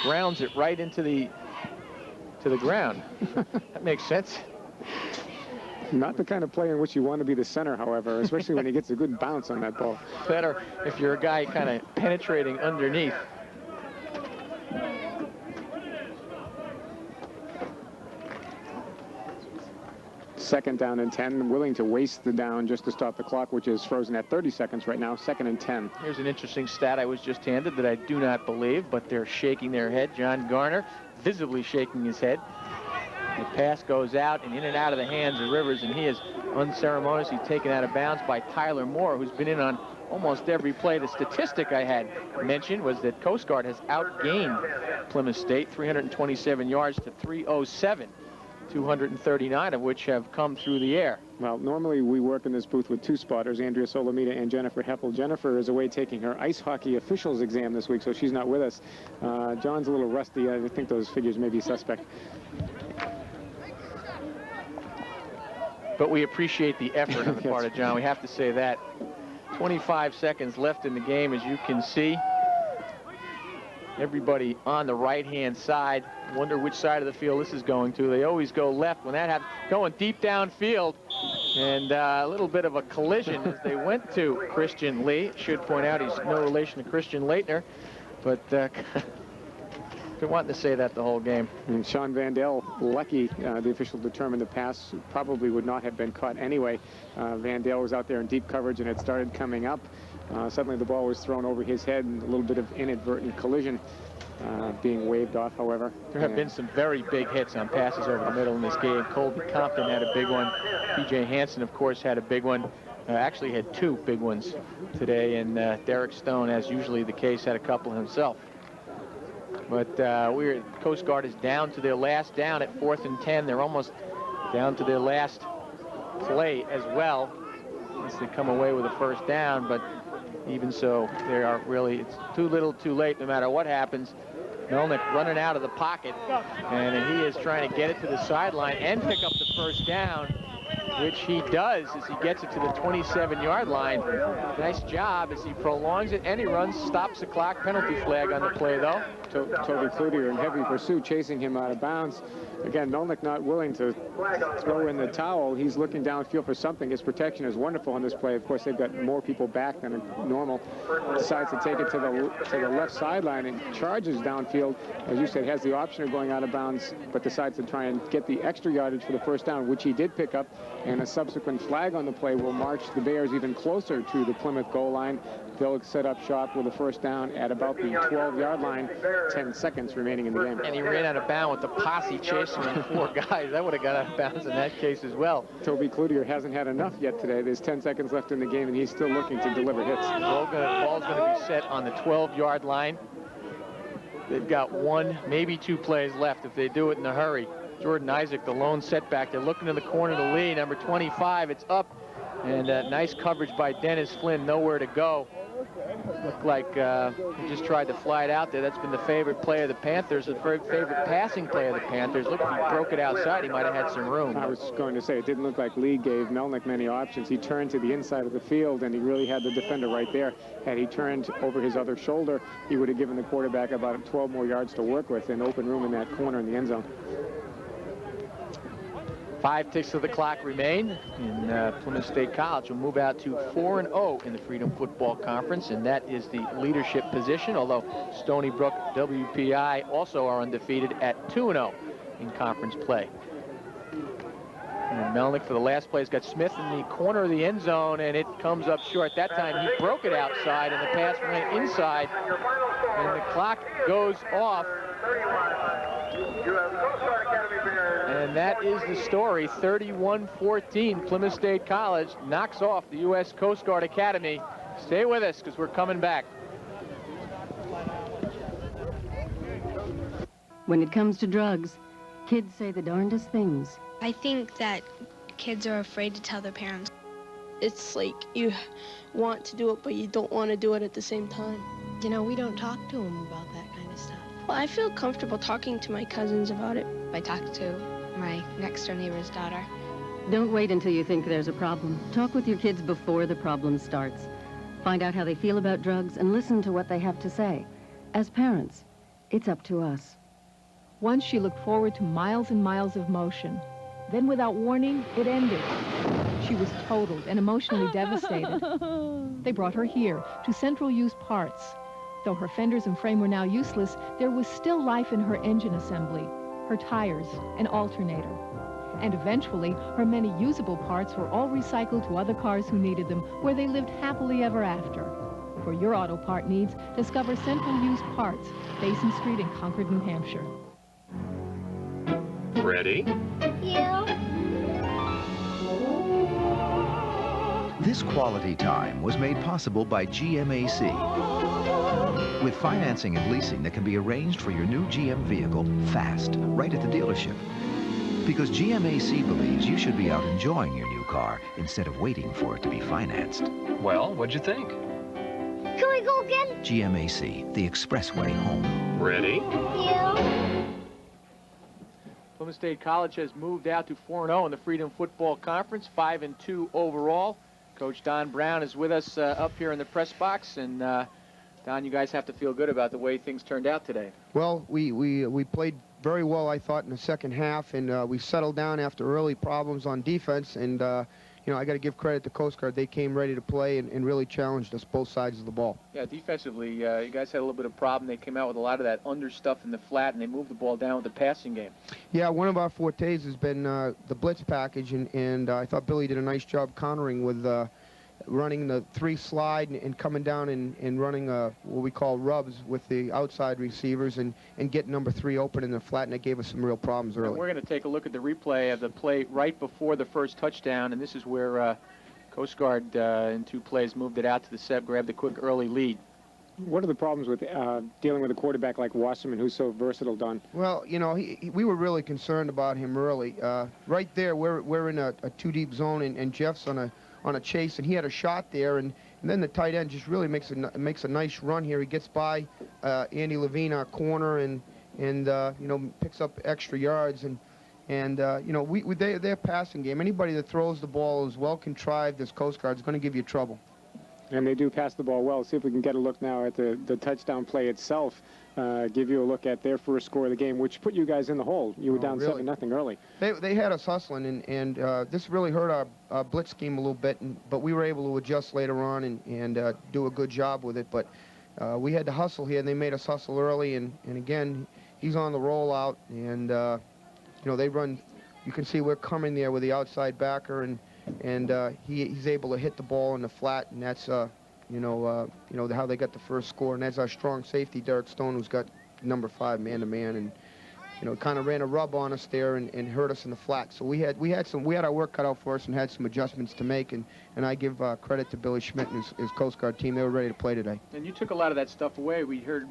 grounds it right into the ground. That makes sense. Not the kind of play in which you want to be the center, however, especially when he gets a good bounce on that ball. Better if you're a guy kind of penetrating underneath. Second down and 10, willing to waste the down just to stop the clock, which is frozen at 30 seconds right now. 2nd and 10. Here's an interesting stat I was just handed that I do not believe, but they're shaking their head. John Garner visibly shaking his head. The pass goes out and in and out of the hands of Rivers, and he is unceremoniously taken out of bounds by Tyler Moore, who's been in on almost every play. The statistic I had mentioned was that Coast Guard has outgained Plymouth State 327 yards to 307, 239 of which have come through the air. Well, normally we work in this booth with 2 spotters, Andrea Solomita and Jennifer Heppel. Jennifer is away taking her ice hockey officials exam this week, so she's not with us. John's a little rusty. I think those figures may be suspect. But we appreciate the effort on the part of John. We have to say that. 25 seconds left in the game, as you can see. everybody on the right-hand side. Wonder which side of the field this is going to. They always go left when that happens. Going deep downfield, and a little bit of a collision as they went to Christian Lee. Should point out he's no relation to Christian Leitner, but been wanting to say that the whole game. And Sean Vandell, lucky, the official determined the pass probably would not have been caught anyway. Vandell was out there in deep coverage and it started coming up. Suddenly the ball was thrown over his head and a little bit of inadvertent collision being waved off, however. There have been some very big hits on passes over the middle in this game. Colby Compton had a big one. P.J. Hansen, of course, had a big one. Actually had two big ones today, and Derek Stone, as usually the case, had a couple himself. But Coast Guard is down to their last down at 4th and 10. They're almost down to their last play as well, as they come away with a first down. But even so, they are really, it's too little too late no matter what happens. Melnick running out of the pocket, and he is trying to get it to the sideline and pick up the first down, which he does as he gets it to the 27-yard line. Nice job as he prolongs it, and he runs, stops the clock. Penalty flag on the play, though. Toby Cloutier in heavy pursuit, chasing him out of bounds. Again, Melnick not willing to throw in the towel. He's looking downfield for something. His protection is wonderful on this play. Of course, they've got more people back than normal. Decides to take it to the left sideline and charges downfield. As you said, has the option of going out of bounds, but decides to try and get the extra yardage for the first down, which he did pick up. And a subsequent flag on the play will march the Bears even closer to the Plymouth goal line. They'll set up shop with a first down at about the 12-yard line. 10 seconds remaining in the game. And he ran out of bounds with the posse chasing him, 4 guys. That would have got out of bounds in that case as well. Toby Cloutier hasn't had enough yet today. There's 10 seconds left in the game, and he's still looking to deliver hits. Ball's going to be set on the 12-yard line. They've got 1, maybe 2 plays left if they do it in a hurry. Jordan Isaac, the lone setback. They're looking in the corner to Lee, number 25. It's up, and nice coverage by Dennis Flynn. Nowhere to go. Looked like he just tried to fly it out there. That's been the favorite play of the Panthers, the favorite passing play of the Panthers. Look, if he broke it outside, he might have had some room. I was going to say, it didn't look like Lee gave Melnick many options. He turned to the inside of the field, and he really had the defender right there. Had he turned over his other shoulder, he would have given the quarterback about 12 more yards to work with and open room in that corner in the end zone. 5 ticks of the clock remain, and Plymouth State College will move out to 4-0 in the Freedom Football Conference, and that is the leadership position, although Stony Brook, WPI also are undefeated at 2-0 in conference play. And Melnick for the last play has got Smith in the corner of the end zone, and it comes up short. That time he broke it outside, and the pass went inside, and the clock goes off. And that is the story. 31-14, Plymouth State College knocks off the U.S. Coast Guard Academy. Stay with us because we're coming back. When it comes to drugs, kids say the darndest things. I think that kids are afraid to tell their parents. It's like you want to do it, but you don't want to do it at the same time. You know, we don't talk to them about that kind of stuff. Well, I feel comfortable talking to my cousins about it. I talk to my next-door neighbor's daughter. Don't wait until you think there's a problem. Talk with your kids before the problem starts. Find out how they feel about drugs and listen to what they have to say. As parents, it's up to us. Once she looked forward to miles and miles of motion. Then without warning, it ended. She was totaled and emotionally devastated. They brought her here to Central Use Parts. Though her fenders and frame were now useless, there was still life in her engine assembly, her tires, an alternator. And eventually, her many usable parts were all recycled to other cars who needed them, where they lived happily ever after. For your auto part needs, discover Central Use Parts, Basin Street in Concord, New Hampshire. Ready? Yeah. This quality time was made possible by GMAC. With financing and leasing that can be arranged for your new GM vehicle fast, right at the dealership. Because GMAC believes you should be out enjoying your new car instead of waiting for it to be financed. Well, what'd you think? Can we go again? GMAC, the expressway home. Ready? Yeah. Plymouth State College has moved out to 4-0 in the Freedom Football Conference, 5-2 overall. Coach Don Brown is with us up here in the press box, and Don, you guys have to feel good about the way things turned out today. Well, we played very well, I thought, in the second half, and we settled down after early problems on defense. And you know, I got to give credit to Coast Guard. They came ready to play and really challenged us both sides of the ball. Yeah, defensively, you guys had a little bit of problem. They came out with a lot of that under stuff in the flat, and they moved the ball down with the passing game. Yeah, one of our fortes has been the blitz package, and I thought Billy did a nice job countering with running the 3 slide and coming down and running what we call rubs with the outside receivers and getting number 3 open in the flat, and it gave us some real problems early. And we're going to take a look at the replay of the play right before the first touchdown, and this is where Coast Guard in 2 plays moved it out to the set, grabbed a quick early lead. What are the problems with dealing with a quarterback like Wasserman, who's so versatile, Don? Well, you know, we were really concerned about him early. Right there, we're in a 2-deep zone, and Jeff's on a chase, and he had a shot there, and then the tight end just really makes a nice run here. He gets by Andy Levine, our corner, and you know, picks up extra yards, and you know, their passing game, anybody that throws the ball as well contrived as Coast Guard is going to give you trouble. And they do pass the ball well. See if we can get a look now at the touchdown play itself. Give you a look at their first score of the game, which put you guys in the hole. You were down really? 7-0 early. They had us hustling, and this really hurt our blitz scheme a little bit, but we were able to adjust later on and do a good job with it. But we had to hustle here, and they made us hustle early, and again, he's on the rollout, and you know, they run. You can see we're coming there with the outside backer, and he's able to hit the ball in the flat, and that's you know how they got the first score, and that's our strong safety, Derek Stone, who's got number 5 man-to-man, and you know, kind of ran a rub on us there and hurt us in the flat. So we had our work cut out for us and had some adjustments to make, and I give credit to Billy Schmidt and his Coast Guard team. They were ready to play today. And you took a lot of that stuff away. We heard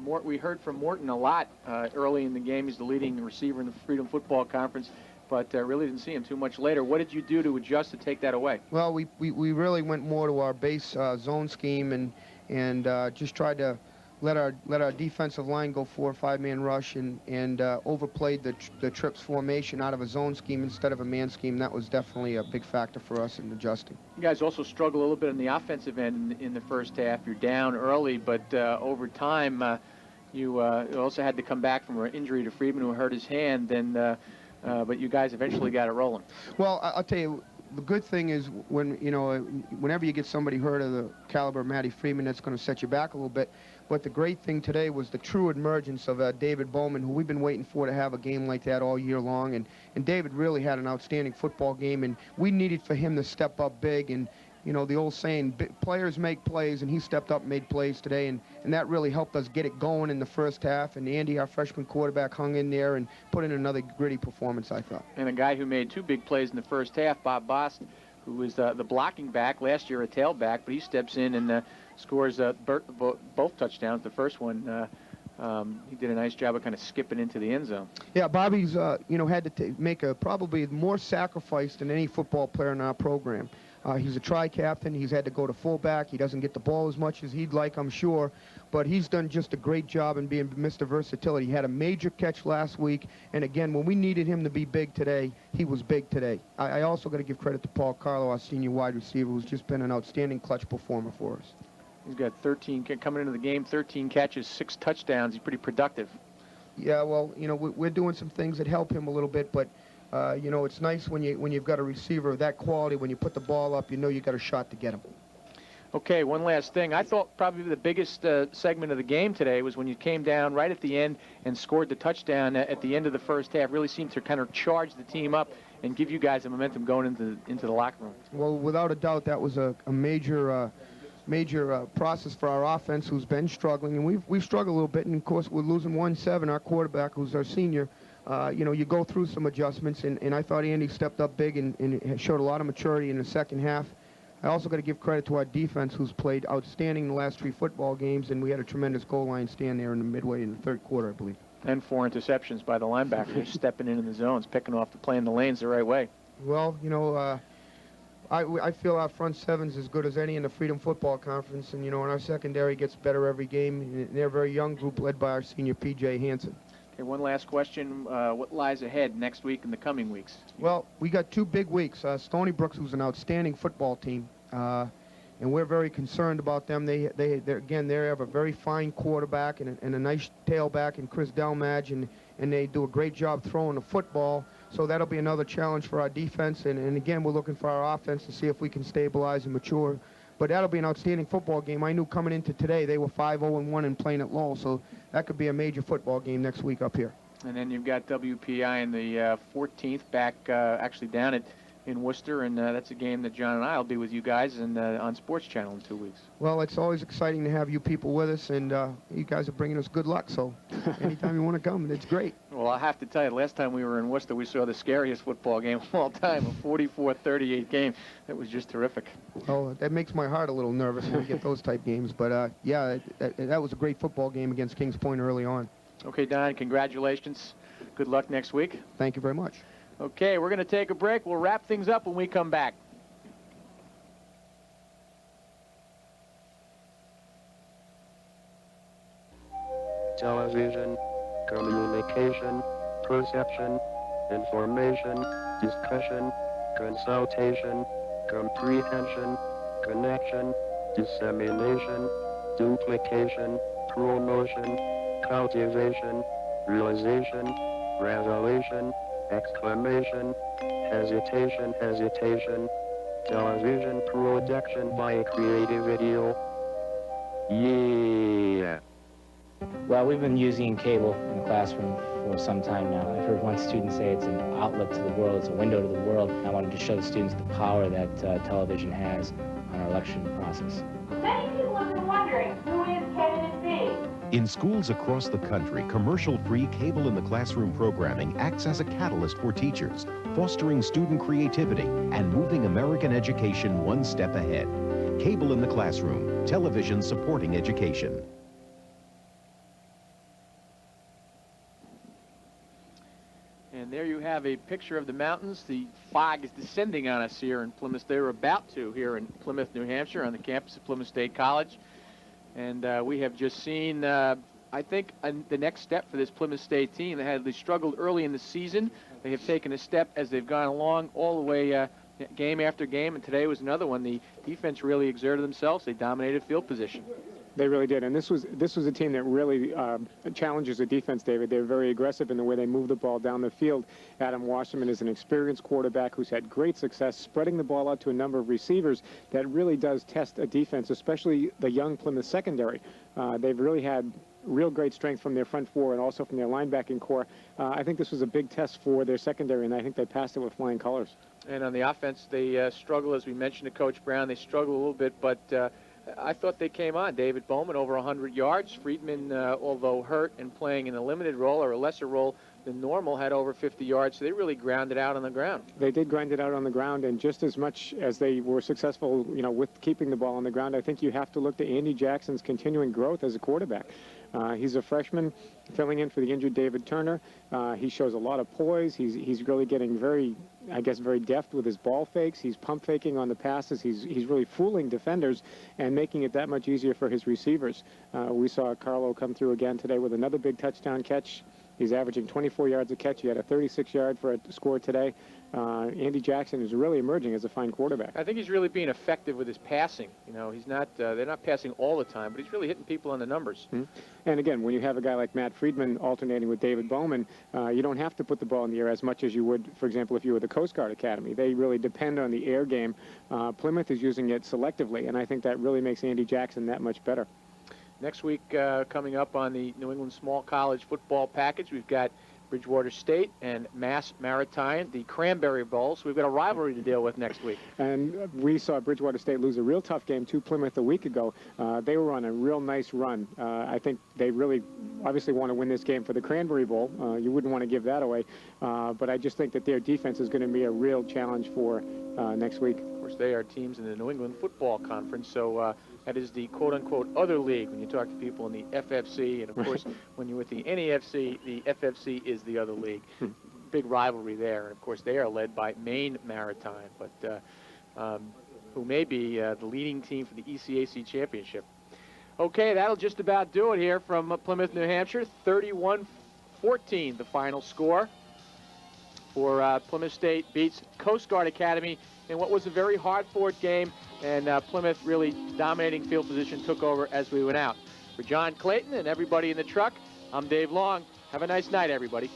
from Morton a lot early in the game. He's the leading receiver in the Freedom Football Conference, but really didn't see him too much later. What did you do to adjust to take that away? Well, we really went more to our base zone scheme and just tried to let our defensive line go 4 or 5-man rush and overplayed the trips formation out of a zone scheme instead of a man scheme. That was definitely a big factor for us in adjusting. You guys also struggle a little bit on the offensive end in the first half. You're down early, but over time you also had to come back from an injury to Friedman, who hurt his hand, but you guys eventually got it rolling. Well, I'll tell you, the good thing is whenever you get somebody hurt of the caliber of Matty Freeman, that's going to set you back a little bit. But the great thing today was the true emergence of David Bowman, who we've been waiting for to have a game like that all year long. And David really had an outstanding football game, and we needed for him to step up big. And, you know, the old saying, players make plays, and he stepped up and made plays today. And that really helped us get it going in the first half. And Andy, our freshman quarterback, hung in there and put in another gritty performance, I thought. And a guy who made 2 big plays in the first half, Bob Bost, who was the blocking back, last year a tailback, but he steps in and scores both touchdowns. The first one, he did a nice job of kind of skipping into the end zone. Yeah, Bobby's, had to make probably more sacrifice than any football player in our program. He's a tri-captain. He's had to go to fullback. He doesn't get the ball as much as he'd like, I'm sure. But he's done just a great job in being Mr. Versatility. He had a major catch last week. And, again, when we needed him to be big today, he was big today. I also got to give credit to Paul Carlo, our senior wide receiver, who's just been an outstanding clutch performer for us. He's got 13, coming into the game, 13 catches, 6 touchdowns. He's pretty productive. Yeah, well, we're doing some things that help him a little bit, but it's nice when you've got a receiver of that quality. When you put the ball up, you got a shot to get him. Okay, one last thing. I thought probably the biggest segment of the game today was when you came down right at the end and scored the touchdown at the end of the first half. Really seemed to kind of charge the team up and give you guys a momentum going into the locker room. Well, without a doubt, that was a major process for our offense, who's been struggling, and we've struggled a little bit. And of course, we're losing 1-7. Our quarterback, who's our senior. You go through some adjustments, and I thought Andy stepped up big and showed a lot of maturity in the second half. I also got to give credit to our defense, who's played outstanding in the last 3 football games, and we had a tremendous goal line stand there in the midway in the third quarter, I believe. And 4 interceptions by the linebackers, stepping in the zones, picking off playing the lanes the right way. Well, I feel our front seven's as good as any in the Freedom Football Conference, and, and our secondary gets better every game. And they're a very young group led by our senior P.J. Hansen. Okay, one last question. What lies ahead next week and the coming weeks? Well, we got 2 big weeks. Stony Brook's, who's an outstanding football team, and we're very concerned about them. They have a very fine quarterback and a nice tailback in Chris Delmadge, and they do a great job throwing the football. So that'll be another challenge for our defense, and again, we're looking for our offense to see if we can stabilize and mature. But that'll be an outstanding football game. I knew coming into today they were 5-0-1 and playing at Lowell, so that could be a major football game next week up here. And then you've got WPI in the 14th back actually down in Worcester, and that's a game that John and I will be with you guys and on Sports Channel in 2 weeks. Well, it's always exciting to have you people with us, and you guys are bringing us good luck, so anytime you want to come, it's great. Well, I have to tell you, last time we were in Worcester, we saw the scariest football game of all time, a 44-38 game. That was just terrific. Oh, that makes my heart a little nervous when we get those type games, but yeah, that was a great football game against Kings Point early on. Okay, Don, congratulations. Good luck next week. Thank you very much. Okay, we're going to take a break. We'll wrap things up when we come back. Television, communication, perception, information, discussion, consultation, comprehension, connection, dissemination, duplication, promotion, cultivation, realization, revelation, exclamation, hesitation, television production by Creative Video. Yeah. Well, we've been using cable in the classroom for some time now. I've heard one student say it's an outlet to the world, it's a window to the world. I wanted to show the students the power that television has on our election process. Many people have been wondering, who is candidate B? In schools across the country, commercial-free Cable in the Classroom programming acts as a catalyst for teachers, fostering student creativity and moving American education one step ahead. Cable in the Classroom, television supporting education. And there you have a picture of the mountains. The fog is descending on us here in Plymouth. They're about to here in Plymouth, New Hampshire, on the campus of Plymouth State College. And we have just seen, I think, the next step for this Plymouth State team. They struggled early in the season. They have taken a step as they've gone along all the way game after game, and today was another one. The defense really exerted themselves. They dominated field position. They really did, and this was a team that really challenges the defense, David. They're very aggressive in the way they move the ball down the field. Adam Wasserman is an experienced quarterback who's had great success spreading the ball out to a number of receivers. That really does test a defense, especially the young Plymouth secondary. They've really had real great strength from their front four and also from their linebacking core. I think this was a big test for their secondary, and I think they passed it with flying colors. And on the offense, they struggle, as we mentioned to Coach Brown. They struggle a little bit, but I thought they came on. David Bowman, over 100 yards. Friedman, although hurt and playing in a limited role or a lesser role than normal, had over 50 yards. So they really ground it out on the ground. They did grind it out on the ground, and just as much as they were successful, with keeping the ball on the ground, I think you have to look to Andy Jackson's continuing growth as a quarterback. He's a freshman filling in for the injured David Turner. He shows a lot of poise. He's really getting very deft with his ball fakes. He's pump faking on the passes. He's really fooling defenders and making it that much easier for his receivers. We saw Carlo come through again today with another big touchdown catch. He's averaging 24 yards a catch. He had a 36-yard for a score today. Andy Jackson is really emerging as a fine quarterback. I think he's really being effective with his passing. He's not. They're not passing all the time, but he's really hitting people on the numbers. Mm-hmm. And again, when you have a guy like Matt Friedman alternating with David Bowman, you don't have to put the ball in the air as much as you would, for example, if you were the Coast Guard Academy. They really depend on the air game. Plymouth is using it selectively, and I think that really makes Andy Jackson that much better. Next week, coming up on the New England Small College football package, we've got Bridgewater State and Mass Maritime, the Cranberry Bowl. So we've got a rivalry to deal with next week. And we saw Bridgewater State lose a real tough game to Plymouth a week ago. They were on a real nice run. I think they really obviously want to win this game for the Cranberry Bowl. You wouldn't want to give that away. But I just think that their defense is going to be a real challenge for next week. Of course, they are teams in the New England Football Conference. So that is the quote-unquote other league when you talk to people in the FFC. And, of course, when you're with the NEFC, the FFC is the other league. Big rivalry there. And, of course, they are led by Maine Maritime, but who may be the leading team for the ECAC championship. Okay, that'll just about do it here from Plymouth, New Hampshire. 31-14, the final score. for Plymouth State beats Coast Guard Academy in what was a very hard-fought game, and Plymouth really dominating field position took over as we went out. For John Clayton and everybody in the truck, I'm Dave Long. Have a nice night, everybody.